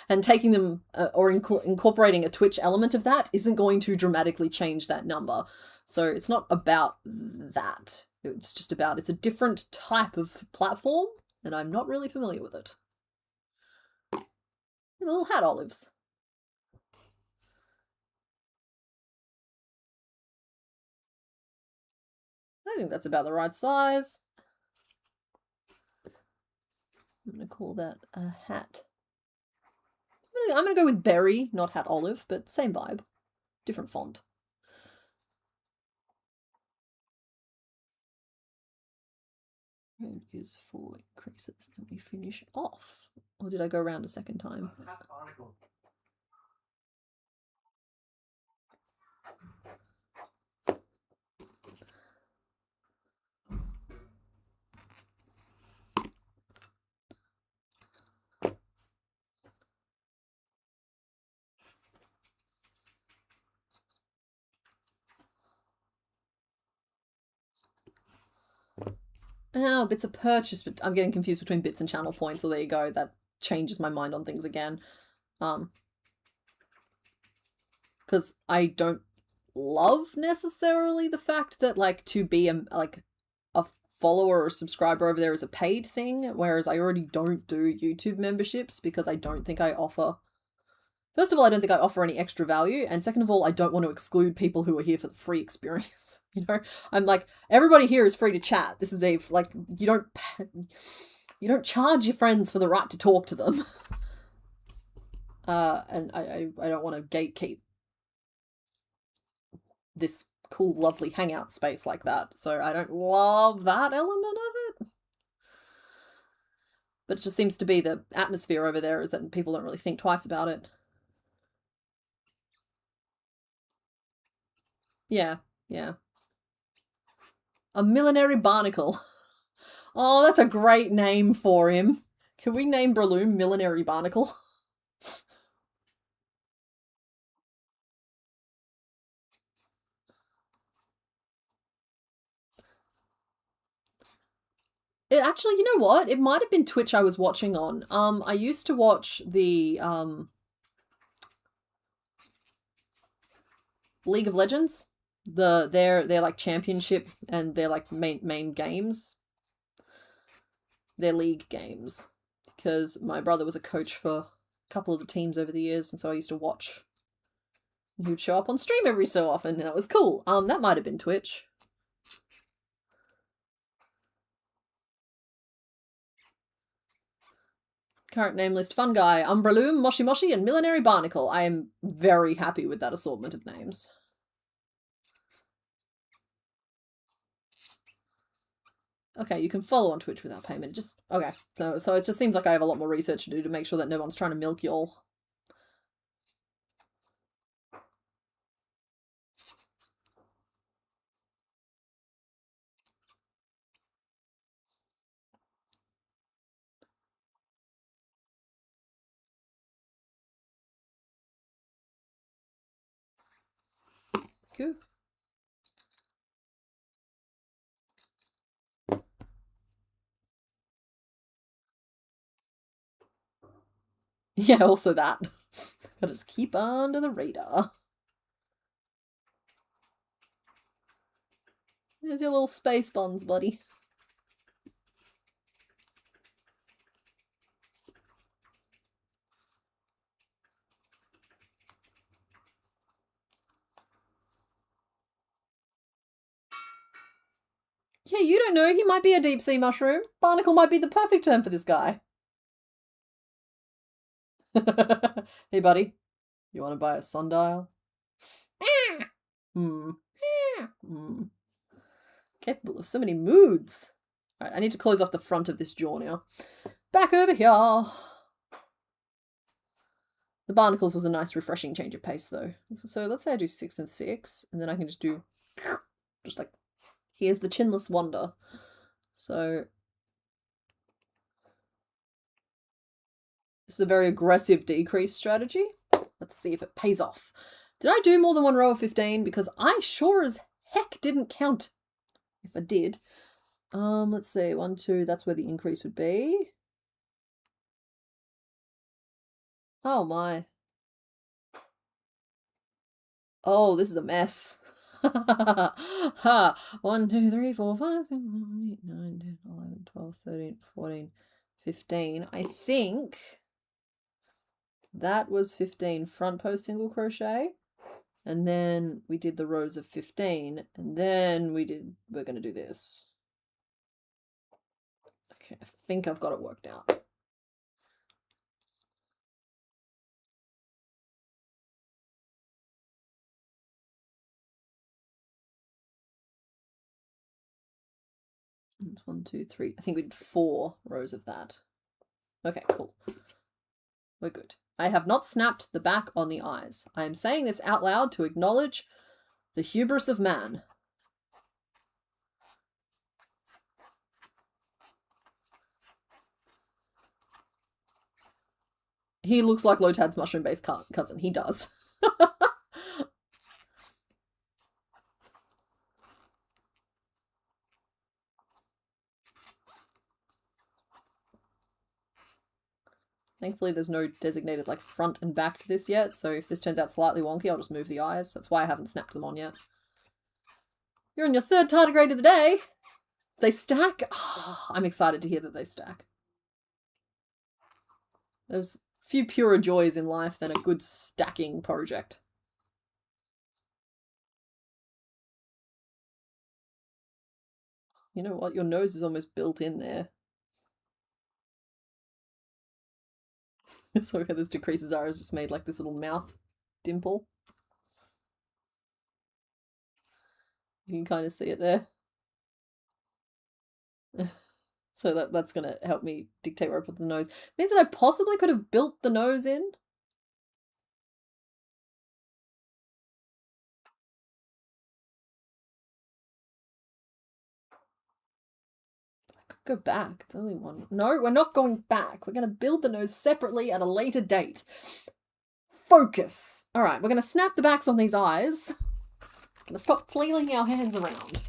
And taking them or incorporating a Twitch element of that isn't going to dramatically change that number. So it's not about that. It's just about, it's a different type of platform and I'm not really familiar with it. Little hat olives. I think that's about the right size. I'm going to call that a hat. I'm going to go with berry, not hat olive, but same vibe. Different font. Red is 4 increases. Can we finish off? Or did I go around a second time? Oh, bits of purchase, but I'm getting confused between bits and channel points, so there you go. That changes my mind on things again. Because I don't love necessarily the fact that like to be a follower or subscriber over there is a paid thing, whereas I already don't do YouTube memberships because I don't think I offer... First of all, I don't think I offer any extra value, and second of all, I don't want to exclude people who are here for the free experience. You know, I'm like, everybody here is free to chat. This is a, like, you don't charge your friends for the right to talk to them. And I don't want to gatekeep this cool, lovely hangout space like that. So I don't love that element of it. But it just seems to be the atmosphere over there is that people don't really think twice about it. Yeah, yeah. A millinery barnacle. Oh, that's a great name for him. Can we name Breloom Millinery Barnacle? It actually, you know what? It might have been Twitch I was watching on. I used to watch the League of Legends. Their like championship and their like main games. Their league games. Because my brother was a coach for a couple of the teams over the years, and so I used to watch. He would show up on stream every so often, and that was cool. That might have been Twitch. Current name list: Fun Guy, Umbreloom, Moshi Moshi, and Millinery Barnacle. I am very happy with that assortment of names. Okay, you can follow on Twitch without payment. Okay. So it just seems like I have a lot more research to do to make sure that no one's trying to milk y'all. Cool. Yeah, also that. Gotta just keep under the radar. There's your little space buns, buddy. Yeah, you don't know. He might be a deep sea mushroom. Barnacle might be the perfect term for this guy. Hey, buddy. You want to buy a sundial? Capable of so many moods. Alright, I need to close off the front of this jaw now. Back over here. The barnacles was a nice refreshing change of pace though. So let's say I do 6 and 6, and then I can just do just like, here's the chinless wonder. So this is a very aggressive decrease strategy. Let's see if it pays off. Did I do more than one row of 15? Because I sure as heck didn't count if I did. Let's see, 1, 2, that's where the increase would be. Oh my. Oh, this is a mess. Ha! 1, 2, 3, 4, 5, 6, 7, 8, 9, 10, 11, 12, 13, 14, 15. I think that was 15 front post single crochet. And then we did the rows of 15. And then we're going to do this. Okay, I think I've got it worked out. It's 1, 2, 3. I think we did 4 rows of that. Okay, cool. We're good. I have not snapped the back on the eyes. I am saying this out loud to acknowledge the hubris of man. He looks like Lotad's mushroom-based cousin. He does. Thankfully, there's no designated like front and back to this yet, so if this turns out slightly wonky, I'll just move the eyes. That's why I haven't snapped them on yet. You're on your 3rd tardigrade of the day. They stack? Oh, I'm excited to hear that they stack. There's few purer joys in life than a good stacking project. You know what? Your nose is almost built in there. So how this decreases Zara's just made like this little mouth dimple. You can kind of see it there. So that's going to help me dictate where I put the nose. Means that I possibly could have built the nose in. Go back. It's only one. No, we're not going back. We're going to build the nose separately at a later date. Focus. All right, we're going to snap the backs on these eyes. Going to stop flailing our hands around.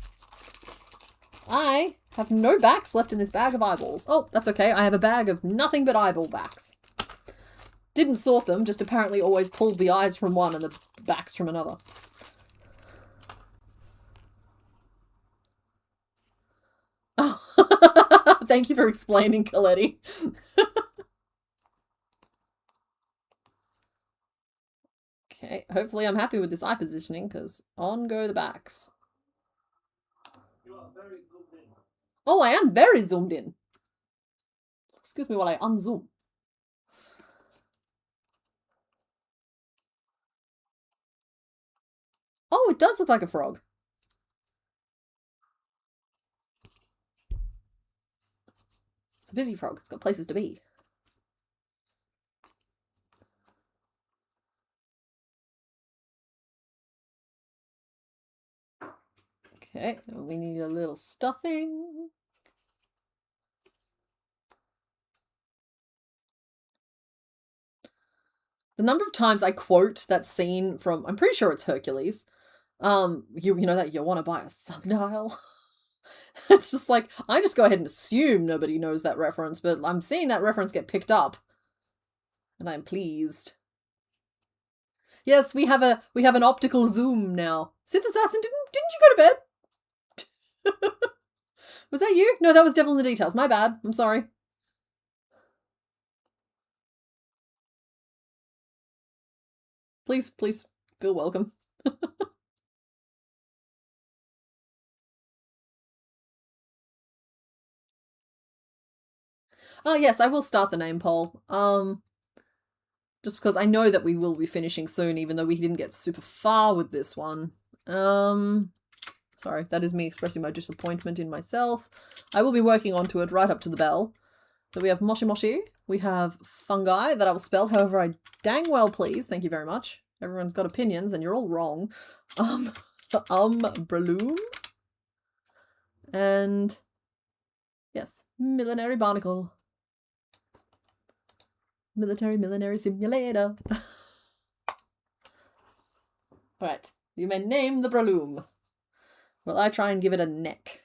I have no backs left in this bag of eyeballs. Oh, that's okay. I have a bag of nothing but eyeball backs. Didn't sort them, just apparently always pulled the eyes from one and the backs from another. Oh, thank you for explaining, Coletti. Okay, hopefully I'm happy with this eye positioning, because on go the backs. You are very zoomed in. Oh, I am very zoomed in. Excuse me while I unzoom. Oh, it does look like a frog. It's a busy frog. It's got places to be. Okay, we need a little stuffing. The number of times I quote that scene from, I'm pretty sure it's Hercules. You know that you want to buy a sundial? It's just like, I just go ahead and assume nobody knows that reference, but I'm seeing that reference get picked up. And I'm pleased. Yes, we have an optical zoom now. Sith Assassin, didn't you go to bed? Was that you? No, that was Devil in the Details. My bad. I'm sorry. Please feel welcome. Oh yes, I will start the name poll. Just because I know that we will be finishing soon, even though we didn't get super far with this one. Sorry, that is me expressing my disappointment in myself. I will be working onto it right up to the bell. So we have Moshi Moshi. We have fungi that I will spell however I dang well please. Thank you very much. Everyone's got opinions and you're all wrong. Breloom. And yes, Millenary Barnacle. Millenary Simulator. Alright, you may name the Breloom. Well, I try and give it a neck.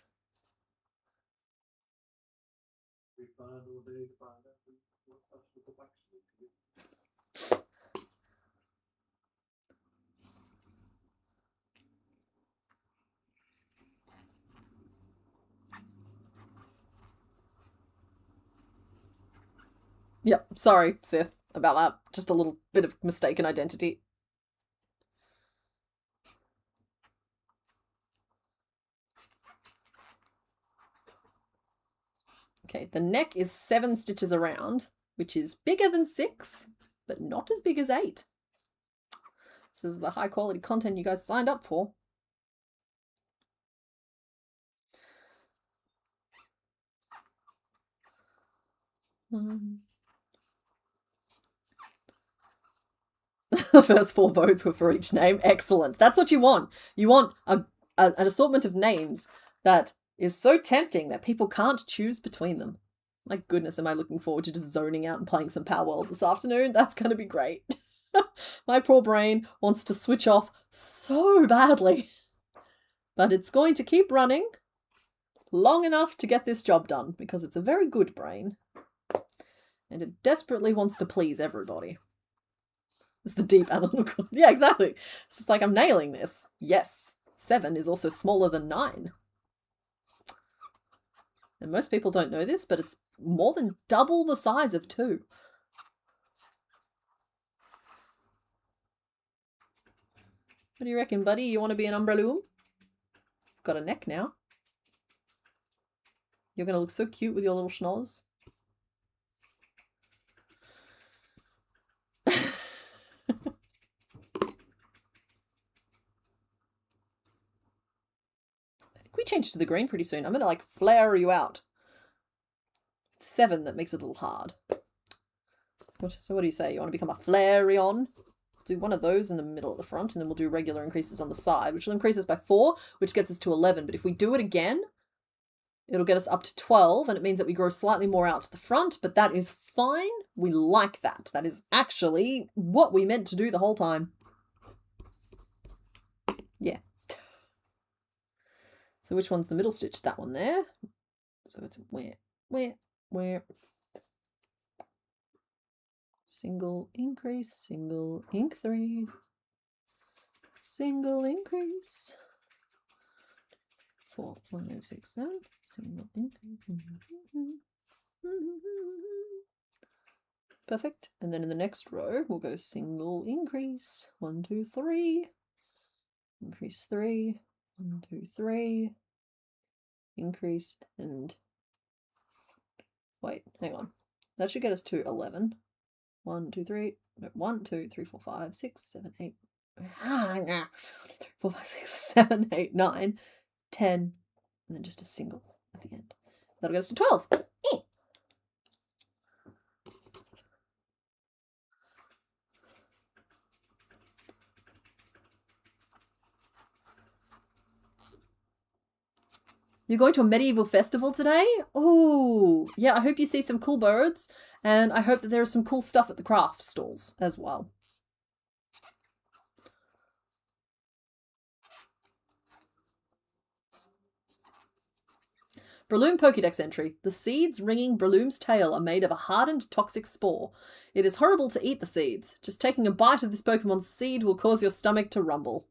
Yep, sorry, Sith, about that. Just a little bit of mistaken identity. Okay, the neck is 7 stitches around, which is bigger than 6, but not as big as 8. This is the high quality content you guys signed up for. The first 4 votes were for each name. Excellent. That's what you want. You want an assortment of names that is so tempting that people can't choose between them. My goodness, am I looking forward to just zoning out and playing some Power World this afternoon. That's going to be great. My poor brain wants to switch off so badly. But it's going to keep running long enough to get this job done, because it's a very good brain. And it desperately wants to please everybody. It's the deep analytical. Yeah, exactly. It's just like, I'm nailing this. Yes. 7 is also smaller than 9. And most people don't know this, but it's more than double the size of 2. What do you reckon, buddy? You want to be an Umbreloom? Got a neck now. You're going to look so cute with your little schnoz. We change to the green pretty soon. I'm going to like flare you out. 7, that makes it a little hard. So what do you say? You want to become a Flareon? Do one of those in the middle at the front, and then we'll do regular increases on the side, which will increase us by 4, which gets us to 11. But if we do it again, It'll get us up to 12, and it means that we grow slightly more out to the front, but that is fine. We like that. That is actually what we meant to do the whole time. Yeah. So which one's the middle stitch? That one there. So it's where? Single increase, single ink 3, single increase, 4, 1, 6, 7, single increase. Perfect. And then in the next row, we'll go single increase, 1, 2, 3, increase 3, 1, 2, 3, increase, and wait, hang on. That should get us to 11. 1, 2, 3, no, 1, 2, 3, 4, 5, 6, 7, 8, 4, 5, 6, 7, 8, 9, 10, and then just a single at the end. That'll get us to 12. You're going to a medieval festival today? Oh, yeah, I hope you see some cool birds, and I hope that there is some cool stuff at the craft stalls as well. Breloom Pokédex entry. The seeds ringing Breloom's tail are made of a hardened toxic spore. It is horrible to eat the seeds. Just taking a bite of this Pokemon's seed will cause your stomach to rumble.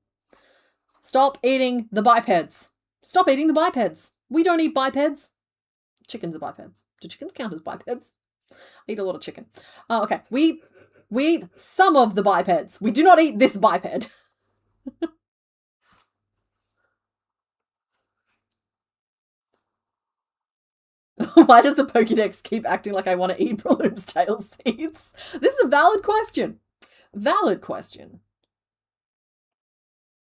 Stop eating the bipeds. Stop eating the bipeds. We don't eat bipeds. Chickens are bipeds. Do chickens count as bipeds? I eat a lot of chicken. Okay, we eat some of the bipeds. We do not eat this biped. Why does the Pokédex keep acting like I want to eat Breloom's tail seeds? This is a valid question. Valid question.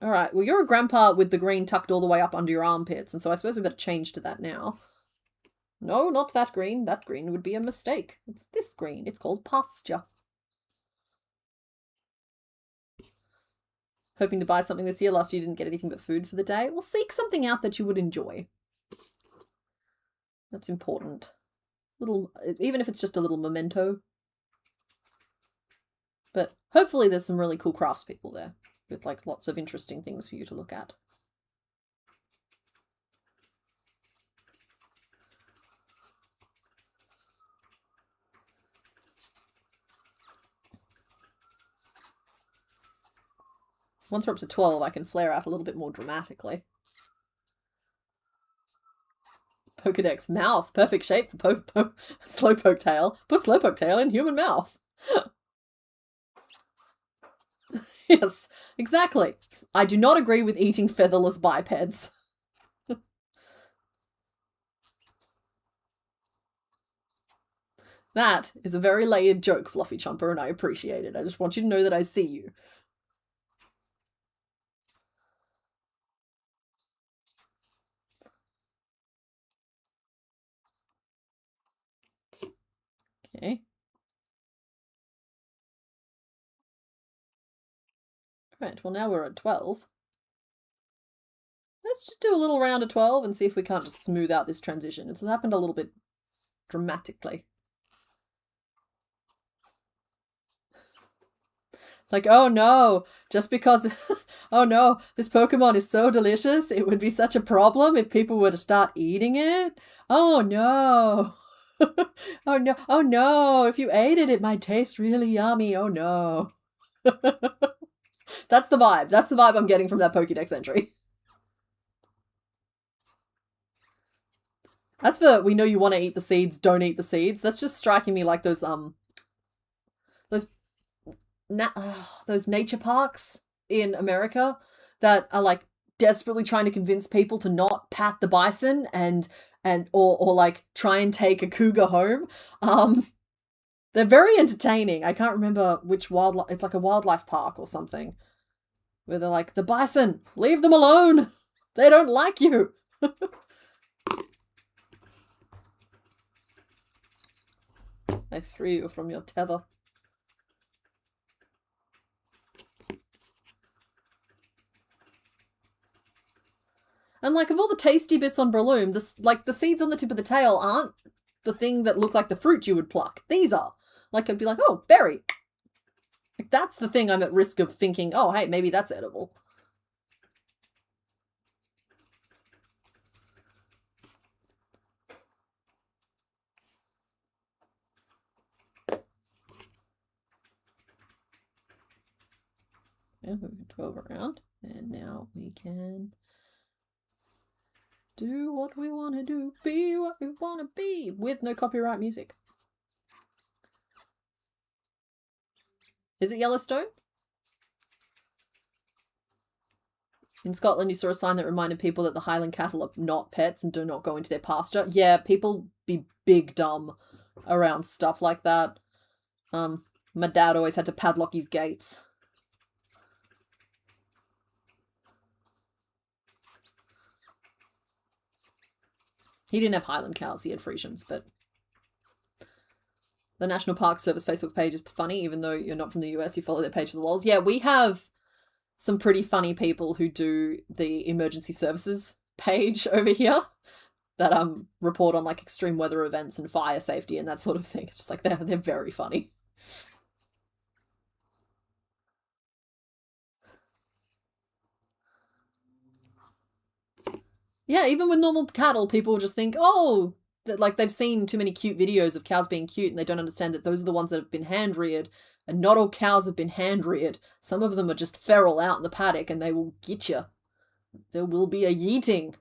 All right, well, you're a grandpa with the green tucked all the way up under your armpits, and so I suppose we better change to that now. No, not that green. That green would be a mistake. It's this green. It's called pasture. Hoping to buy something this year. Last year you didn't get anything but food for the day. Well, seek something out that you would enjoy. That's important. Even if it's just a little memento. But hopefully there's some really cool craftspeople there with like lots of interesting things for you to look at. Once we're up to 12, I can flare out a little bit more dramatically. Pokédex mouth. Perfect shape for Slowpoke tail. Put Slowpoke tail in human mouth. Yes, exactly. I do not agree with eating featherless bipeds. That is a very layered joke, Fluffy Chomper, and I appreciate it. I just want you to know that I see you. Okay. Right, well now we're at 12. Let's just do a little round of 12 and see if we can't just smooth out this transition. It's happened a little bit dramatically. It's like, oh no, just because, oh no, this Pokemon is so delicious, it would be such a problem if people were to start eating it. Oh no. Oh no, oh no, if you ate it, it might taste really yummy. Oh no. That's the vibe. That's the vibe I'm getting from that Pokédex entry. As for we know you want to eat the seeds, don't eat the seeds, that's just striking me like those nature parks in America that are like desperately trying to convince people to not pat the bison or like try and take a cougar home. They're very entertaining. I can't remember which wildlife. It's like a wildlife park or something where they're like, the bison, leave them alone. They don't like you. I free you from your tether. And like of all the tasty bits on Breloom, the seeds on the tip of the tail aren't the thing that look like the fruit you would pluck. These are. Like I'd be like, oh, berry. Like that's the thing I'm at risk of thinking, oh, hey, maybe that's edible. And move 12 around. And now we can do what we want to do, be what we want to be, with no copyright music. Is it Yellowstone? In Scotland, you saw a sign that reminded people that the Highland cattle are not pets and do not go into their pasture. Yeah, people be big dumb around stuff like that. My dad always had to padlock his gates. He didn't have Highland cows, he had Frisians, but the National Park Service Facebook page is funny, even though you're not from the US, you follow their page for the lols. Yeah, we have some pretty funny people who do the emergency services page over here that report on like extreme weather events and fire safety and that sort of thing. It's just like they're very funny. Yeah, even with normal cattle, people just think, oh, that like they've seen too many cute videos of cows being cute and they don't understand that those are the ones that have been hand reared, and not all cows have been hand reared. Some of them are just feral out in the paddock and they will get you. There will be a yeeting.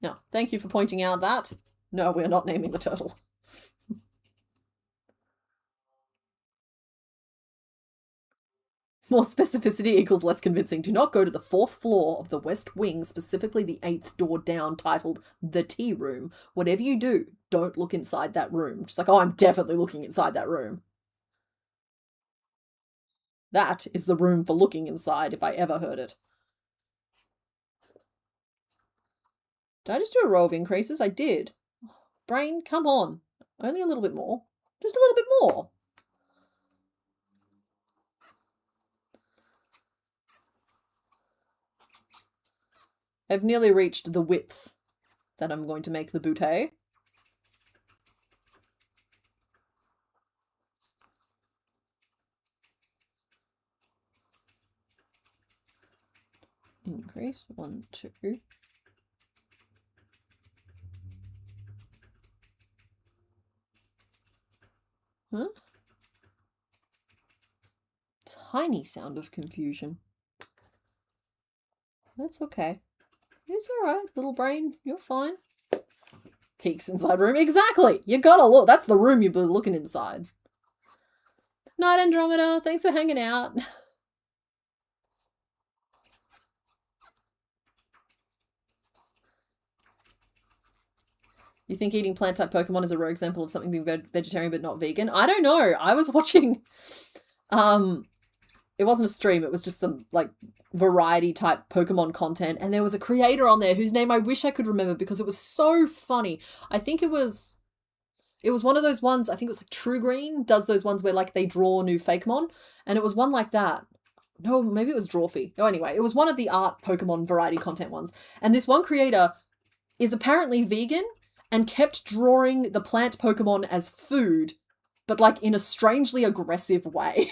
Now, thank you for pointing out that. No, we're not naming the turtle. More specificity equals less convincing. Do not go to the 4th floor of the West Wing, specifically the 8th door down, titled The Tea Room. Whatever you do, don't look inside that room. Just like, oh, I'm definitely looking inside that room. That is the room for looking inside, if I ever heard it. Did I just do a row of increases? I did. Brain, come on. Only a little bit more. Just a little bit more. I've nearly reached the width that I'm going to make the bouquet. Increase 1, 2. Huh? Tiny sound of confusion. That's okay. It's alright, little brain. You're fine. Peeks inside room. Exactly! You gotta look. That's the room you've been looking inside. Night Andromeda. Thanks for hanging out. You think eating plant-type Pokemon is a rare example of something being vegetarian but not vegan? I don't know. I was watching... It wasn't a stream. It was just some, like, variety-type Pokemon content. And there was a creator on there whose name I wish I could remember because it was so funny. I think it was one of those ones, I think it was like True Green does those ones where, like, they draw new Fakemon. And it was one like that. No, maybe it was Drawfee. No, anyway, it was one of the art Pokemon variety content ones. And this one creator is apparently vegan and kept drawing the plant Pokemon as food, but, like, in a strangely aggressive way.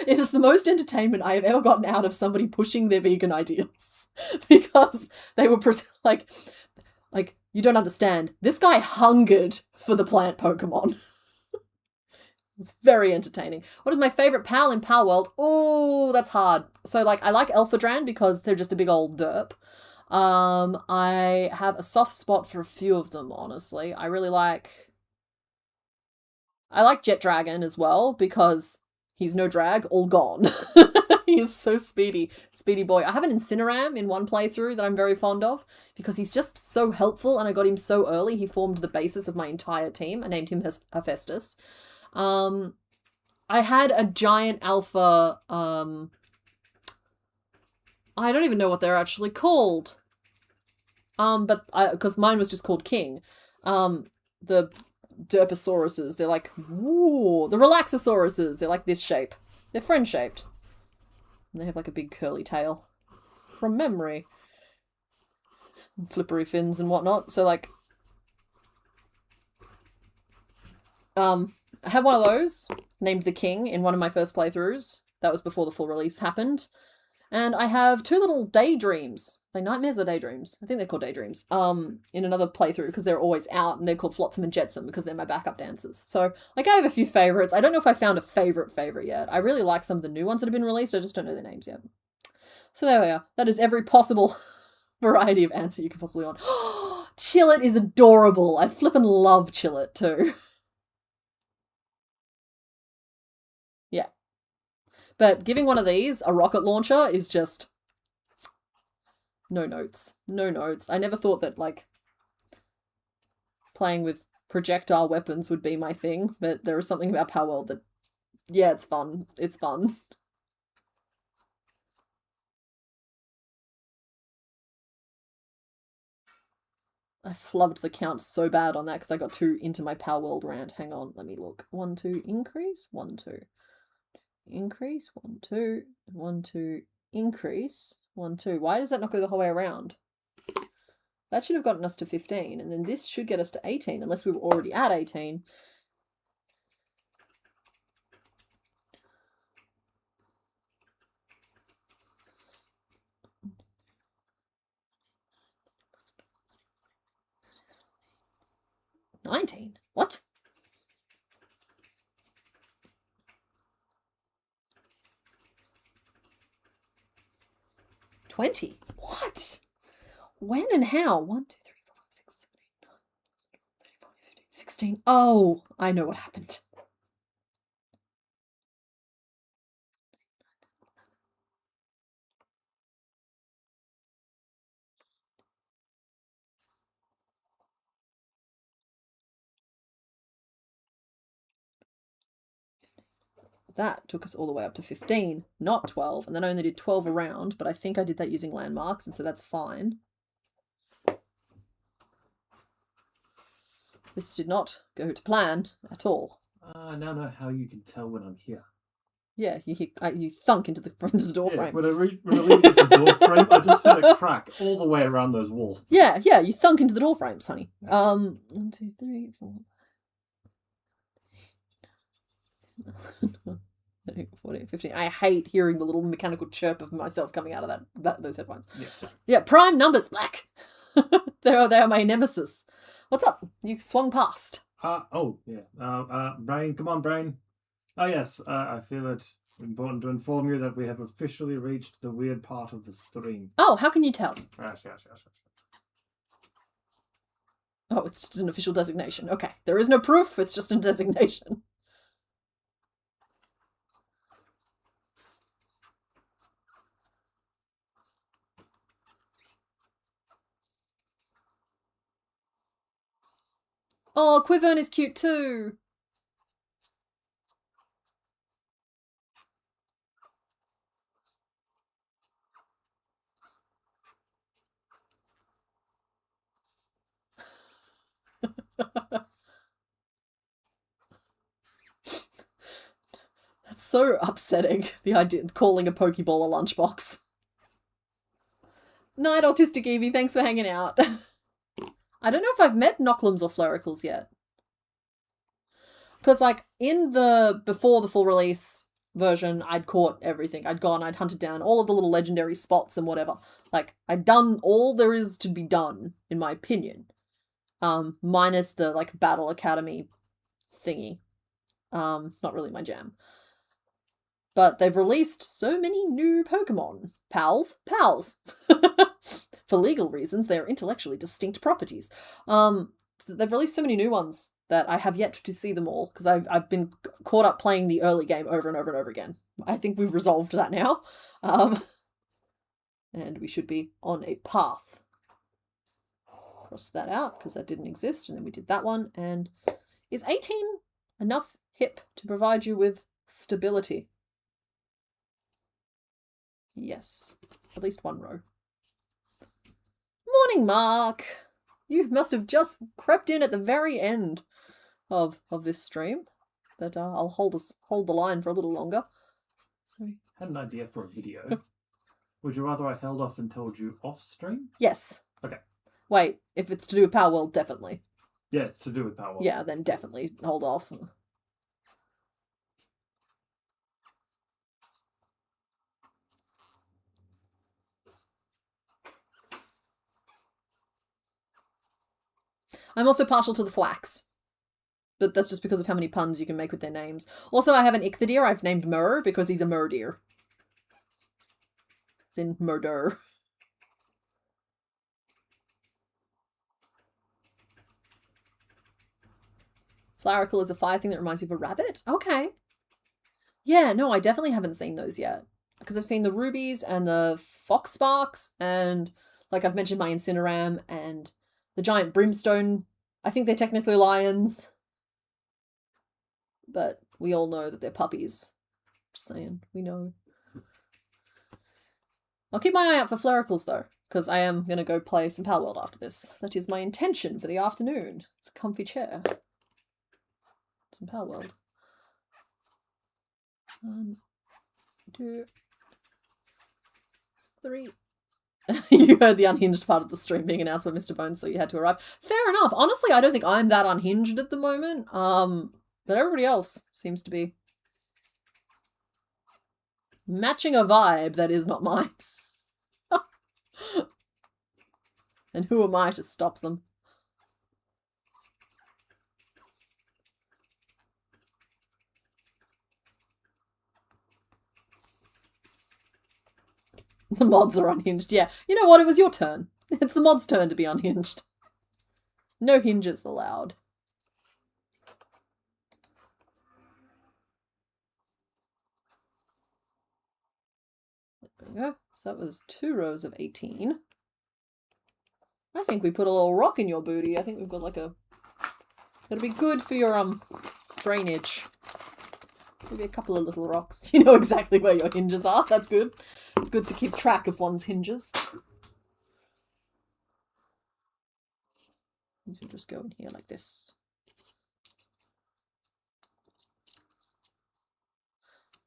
It is the most entertainment I have ever gotten out of somebody pushing their vegan ideals. Because they were, like, you don't understand. This guy hungered for the plant Pokemon. It's very entertaining. What is my favourite pal in Pal World? Oh, that's hard. So, like, I like Elphadran because they're just a big old derp. I have a soft spot for a few of them, honestly. I like Jet Dragon as well because he's no drag, all gone. He is so speedy. Speedy boy. I have an Incineram in one playthrough that I'm very fond of because he's just so helpful and I got him so early. He formed the basis of my entire team. I named him Hephaestus. I had a giant alpha, I don't even know what they're actually called. Because mine was just called King. The Derposauruses, they're like, ooh, the Relaxosauruses, they're like this shape. They're friend-shaped. And they have like a big curly tail. from memory. Flippery fins and whatnot. So, like, I have one of those, named the King, in one of my first playthroughs. That was before the full release happened. And I have two little daydreams. Are they nightmares or daydreams? I think they're called daydreams. In another playthrough, because they're always out, and they're called Flotsam and Jetsam, because they're my backup dancers. So, like, I have a few favorites. I don't know if I found a favorite yet. I really like some of the new ones that have been released. I just don't know their names yet. So there we are. That is every possible variety of answer you can possibly want. Chillet is adorable. I flippin' love Chillet too. Yeah. But giving one of these a rocket launcher is just no notes. No notes. I never thought that, like, playing with projectile weapons would be my thing, but there is something about Power World that, yeah, it's fun. It's fun. I flubbed the count so bad on that because I got too into my Power World rant. Hang on, let me look. 1, 2, increase. 1, 2. Increase. 1, 2. 1, 2. Increase. 1, 2. Why does that not go the whole way around? That should have gotten us to 15, and then this should get us to 18, unless we were already at 18. $19? What? $20? What? When and how? 1, 2, 3, 4, 5, 6, 7, 8, 9, 10, 11, 12, 13, 14, 15, 16. Oh, I know what happened. That took us all the way up to 15, not 12, and then I only did 12 around, but I think I did that using landmarks, and so that's fine. This did not go to plan at all. I now know how you can tell when I'm here. Yeah, you thunk into the door frame. When I leaned against the door frame, I just heard a crack all the way around those walls. Yeah, you thunk into the door frames, honey. 1, 2, 3, 4. 14, 15. I hate hearing the little mechanical chirp of myself coming out of those headphones. Yeah, prime numbers, Black. They are my nemesis. What's up? You swung past. Brain, come on, Brain. Oh yes, I feel it important to inform you that we have officially reached the weird part of the stream. Oh, how can you tell? Yes. Oh, it's just an official designation. Okay, there is no proof. It's just a designation. Oh, Quivern is cute too. That's so upsetting, the idea of calling a Pokeball a lunchbox. Night, Autistic Evie, thanks for hanging out. I don't know if I've met Knocklums or Fluricles yet. Because, like, before the full release version, I'd caught everything. I'd hunted down all of the little legendary spots and whatever. Like, I'd done all there is to be done, in my opinion. Minus the, like, Battle Academy thingy. Not really my jam. But they've released so many new Pokemon. Pals. For legal reasons, they're intellectually distinct properties. So they've released so many new ones that I have yet to see them all, because I've been caught up playing the early game over and over and over again. I think we've resolved that now. And we should be on a path. Cross that out, because that didn't exist, and then we did that one. And is 18 enough hip to provide you with stability? Yes. At least one row. Morning, Mark! You must have just crept in at the very end of this stream. But I'll hold the line for a little longer. I had an idea for a video Would you rather I held off and told you off stream? Yes. Okay. Wait, if it's to do with Power World, definitely. Yeah, it's to do with Power World. Yeah, then definitely hold off. I'm also partial to the Flax. But that's just because of how many puns you can make with their names. Also, I have an Ichthyodeer I've named Mur because he's a murdeer. It's in murder. Flaricle is a fire thing that reminds me of a rabbit? Okay. Yeah, no, I definitely haven't seen those yet. Because I've seen the rubies and the fox sparks and, like I've mentioned, my Incineram and the giant brimstone. I think they're technically lions. But we all know that they're puppies. Just saying, we know. I'll keep my eye out for Flaricles though, because I am going to go play some Power World after this. That is my intention for the afternoon. It's a comfy chair. Some Power World. 1, 2, 3. You heard the unhinged part of the stream being announced by Mr. Bones, so you had to arrive. Fair enough. Honestly, I don't think I'm that unhinged at the moment. But everybody else seems to be matching a vibe that is not mine. And who am I to stop them? The mods are unhinged. Yeah. You know what? It was your turn. It's the mod's turn to be unhinged. No hinges allowed. There we go. So that was 2 rows of 18. I think we put a little rock in your booty. I think we've got like a... It'll be good for your drainage. Maybe a couple of little rocks. You know exactly where your hinges are. That's good. Good to keep track of one's hinges. You should just go in here like this.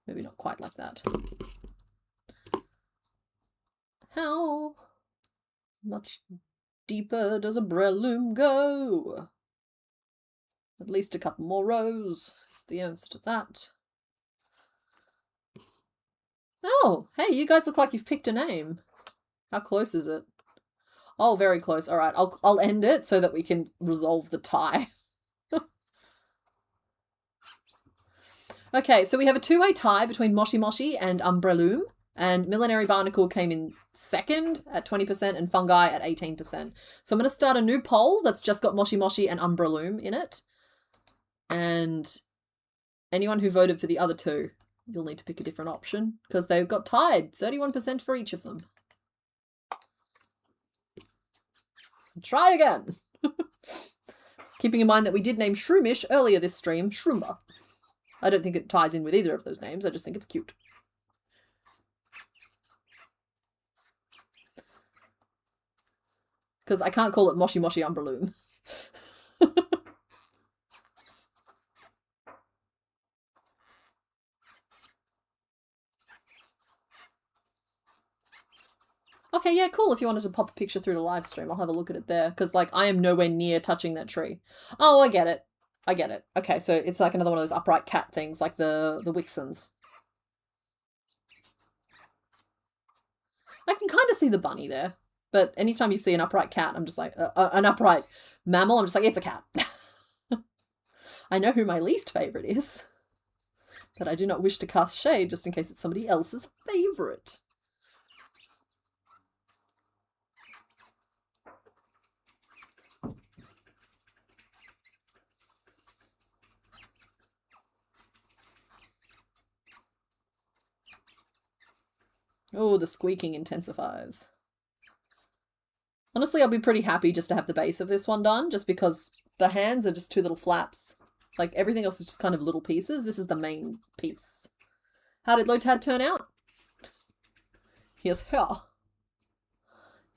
Maybe not quite like that. How much deeper does a breloom go? At least a couple more rows is the answer to that. Oh, hey, you guys look like you've picked a name. How close is it? Oh, very close. All right, I'll end it so that we can resolve the tie. Okay, so we have a 2-way tie between Moshi Moshi and Umbreloom, and Millenary Barnacle came in second at 20% and Fungi at 18%. So I'm going to start a new poll that's just got Moshi Moshi and Umbreloom in it. And anyone who voted for the other two, you'll need to pick a different option because they've got tied 31% for each of them. Try again. Keeping in mind that we did name Shroomish earlier this stream Shroomba. I don't think it ties in with either of those names. I just think it's cute. Because I can't call it Moshi Moshi Umbreloom. Okay, yeah, cool. If you wanted to pop a picture through the live stream, I'll have a look at it there. Because, like, I am nowhere near touching that tree. Oh, I get it. I get it. Okay, so it's like another one of those upright cat things, like the Wixens. I can kind of see the bunny there. But anytime you see an upright cat, I'm just like, an upright mammal, I'm just like, it's a cat. I know who my least favourite is. But I do not wish to cast shade just in case it's somebody else's favourite. Oh, the squeaking intensifies. Honestly, I'll be pretty happy just to have the base of this one done, just because the hands are just 2 little flaps. Like, everything else is just kind of little pieces. This is the main piece. How did Lotad turn out? He has hair.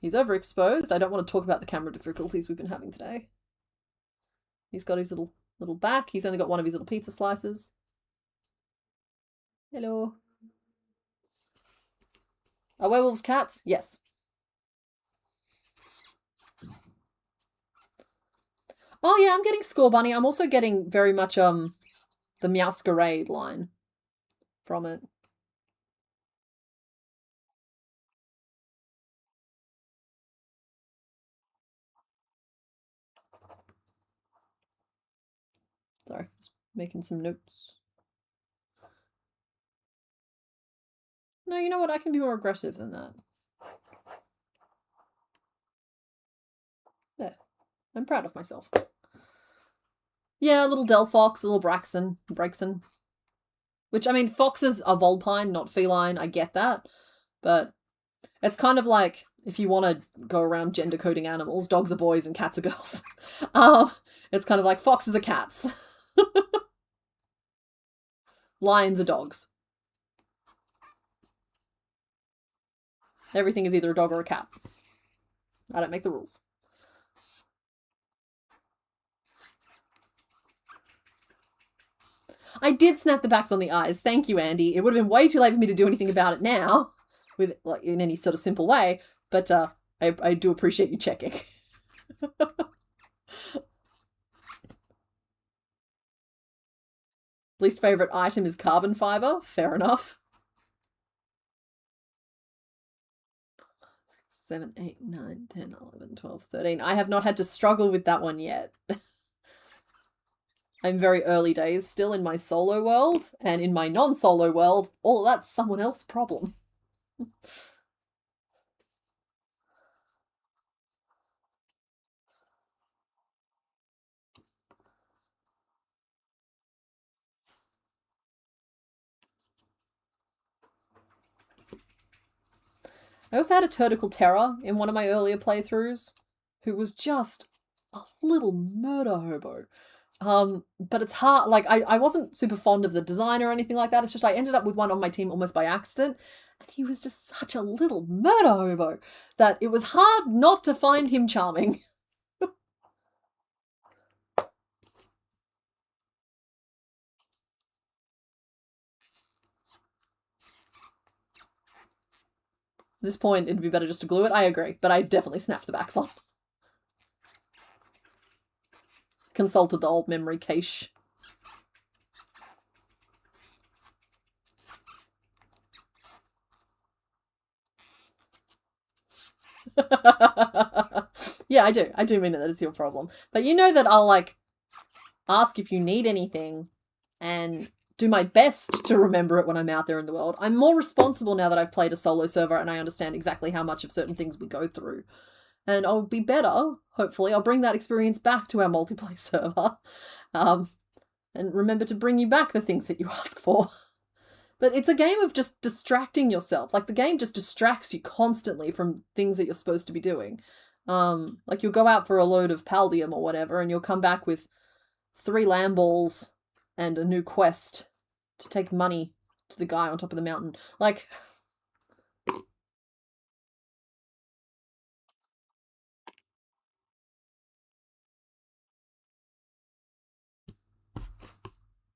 He's overexposed. I don't want to talk about the camera difficulties we've been having today. He's got his little back. He's only got one of his little pizza slices. Hello. Are werewolves cats? Yes. Oh yeah, I'm getting Score Bunny. I'm also getting very much the Meowscarade line from it. Sorry, just making some notes. No, you know what? I can be more aggressive than that. There. I'm proud of myself. Yeah, a little Delphox, a little Braxton. Which, I mean, foxes are vulpine, not feline. I get that. But it's kind of like if you want to go around gender coding animals, dogs are boys and cats are girls. It's kind of like foxes are cats. Lions are dogs. Everything is either a dog or a cat. I don't make the rules. I did snap the backs on the eyes. Thank you, Andy. It would have been way too late for me to do anything about it now, with like in any sort of simple way. But I do appreciate you checking. Least favorite item is carbon fiber. Fair enough. 7, 8, 9, 10, 11, 12, 13. I have not had to struggle with that one yet. I'm very early days still in my solo world, and in my non-solo world, all of that's someone else's problem. I also had a Turticle Terror in one of my earlier playthroughs, who was just a little murder hobo. But it's hard, like, I wasn't super fond of the design or anything like that. It's just I ended up with one on my team almost by accident, and he was just such a little murder hobo that it was hard not to find him charming. At this point, it'd be better just to glue it. I agree, but I definitely snapped the backs on. Consulted the old memory cache. Yeah, I do. I do mean that it's your problem. But you know that I'll, like, ask if you need anything and do my best to remember it when I'm out there in the world. I'm more responsible now that I've played a solo server and I understand exactly how much of certain things we go through. And I'll be better, hopefully. I'll bring that experience back to our multiplayer server. And remember to bring you back the things that you ask for. But it's a game of just distracting yourself. Like, the game just distracts you constantly from things that you're supposed to be doing. Like, you'll go out for a load of Paldium or whatever, and you'll come back with 3 lamb balls and a new quest to take money to the guy on top of the mountain. Like,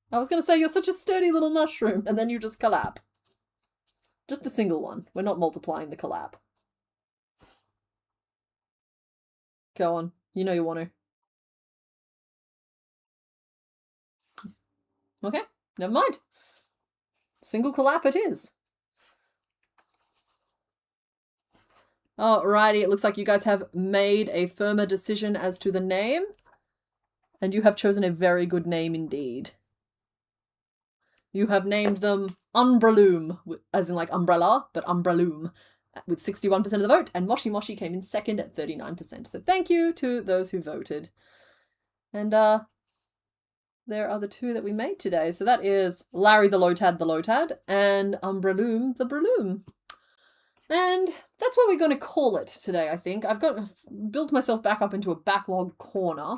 I was going to say, you're such a sturdy little mushroom, and then you just collapse. Just a single one. We're not multiplying the collapse. Go on. You know you want to. Okay, never mind. Single collapse it is. Alrighty, it looks like you guys have made a firmer decision as to the name. And you have chosen a very good name indeed. You have named them Umbraloom, as in like umbrella, but Umbraloom, with 61% of the vote, and Moshi Moshi came in second at 39%. So thank you to those who voted. And there are the 2 that we made today. So that is Larry the Lotad, and Umbraloom the Braloom. And that's what we're going to call it today, I think. I've built myself back up into a backlog corner,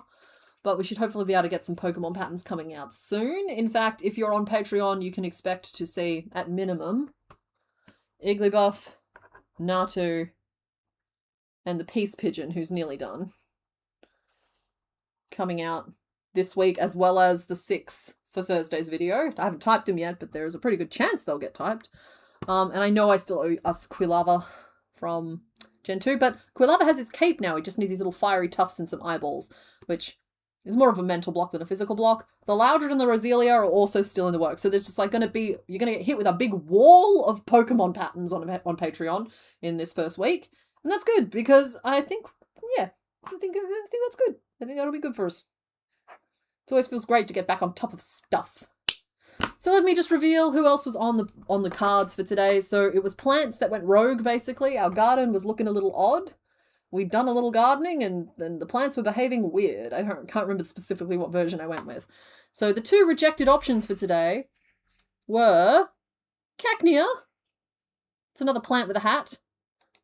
but we should hopefully be able to get some Pokemon patterns coming out soon. In fact, if you're on Patreon, you can expect to see, at minimum, Igglybuff, Natu, and the Peace Pigeon, who's nearly done, coming out this week, as well as the 6 for Thursday's video. I haven't typed them yet, but there is a pretty good chance they'll get typed. And I know I still owe us Quilava from Gen 2, but Quilava has its cape now. He just needs these little fiery tufts and some eyeballs, which is more of a mental block than a physical block. The Loudred and the Roselia are also still in the works. So there's just like going to be, you're going to get hit with a big wall of Pokemon patterns on Patreon in this first week. And that's good because I think, yeah, I think that's good. I think that'll be good for us. It always feels great to get back on top of stuff. So let me just reveal who else was on the cards for today. So it was plants that went rogue, basically. Our garden was looking a little odd. We'd done a little gardening and then the plants were behaving weird. I can't remember specifically what version I went with. So the 2 rejected options for today were Cacnea. It's another plant with a hat.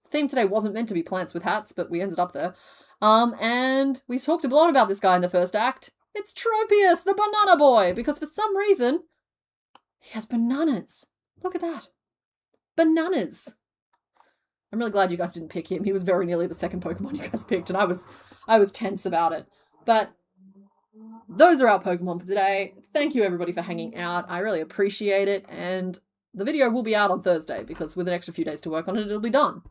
The theme today wasn't meant to be plants with hats, but we ended up there. And we talked a lot about this guy in the first act. It's Tropius, the banana boy, because for some reason, he has bananas. Look at that. Bananas. I'm really glad you guys didn't pick him. He was very nearly the second Pokemon you guys picked, and I was tense about it. But those are our Pokemon for today. Thank you everybody for hanging out. I really appreciate it, and the video will be out on Thursday because with an extra few days to work on it, it'll be done.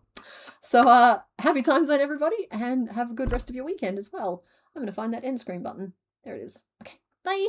So happy time zone everybody, and have a good rest of your weekend as well. I'm going to find that end screen button. There it is. Okay, bye!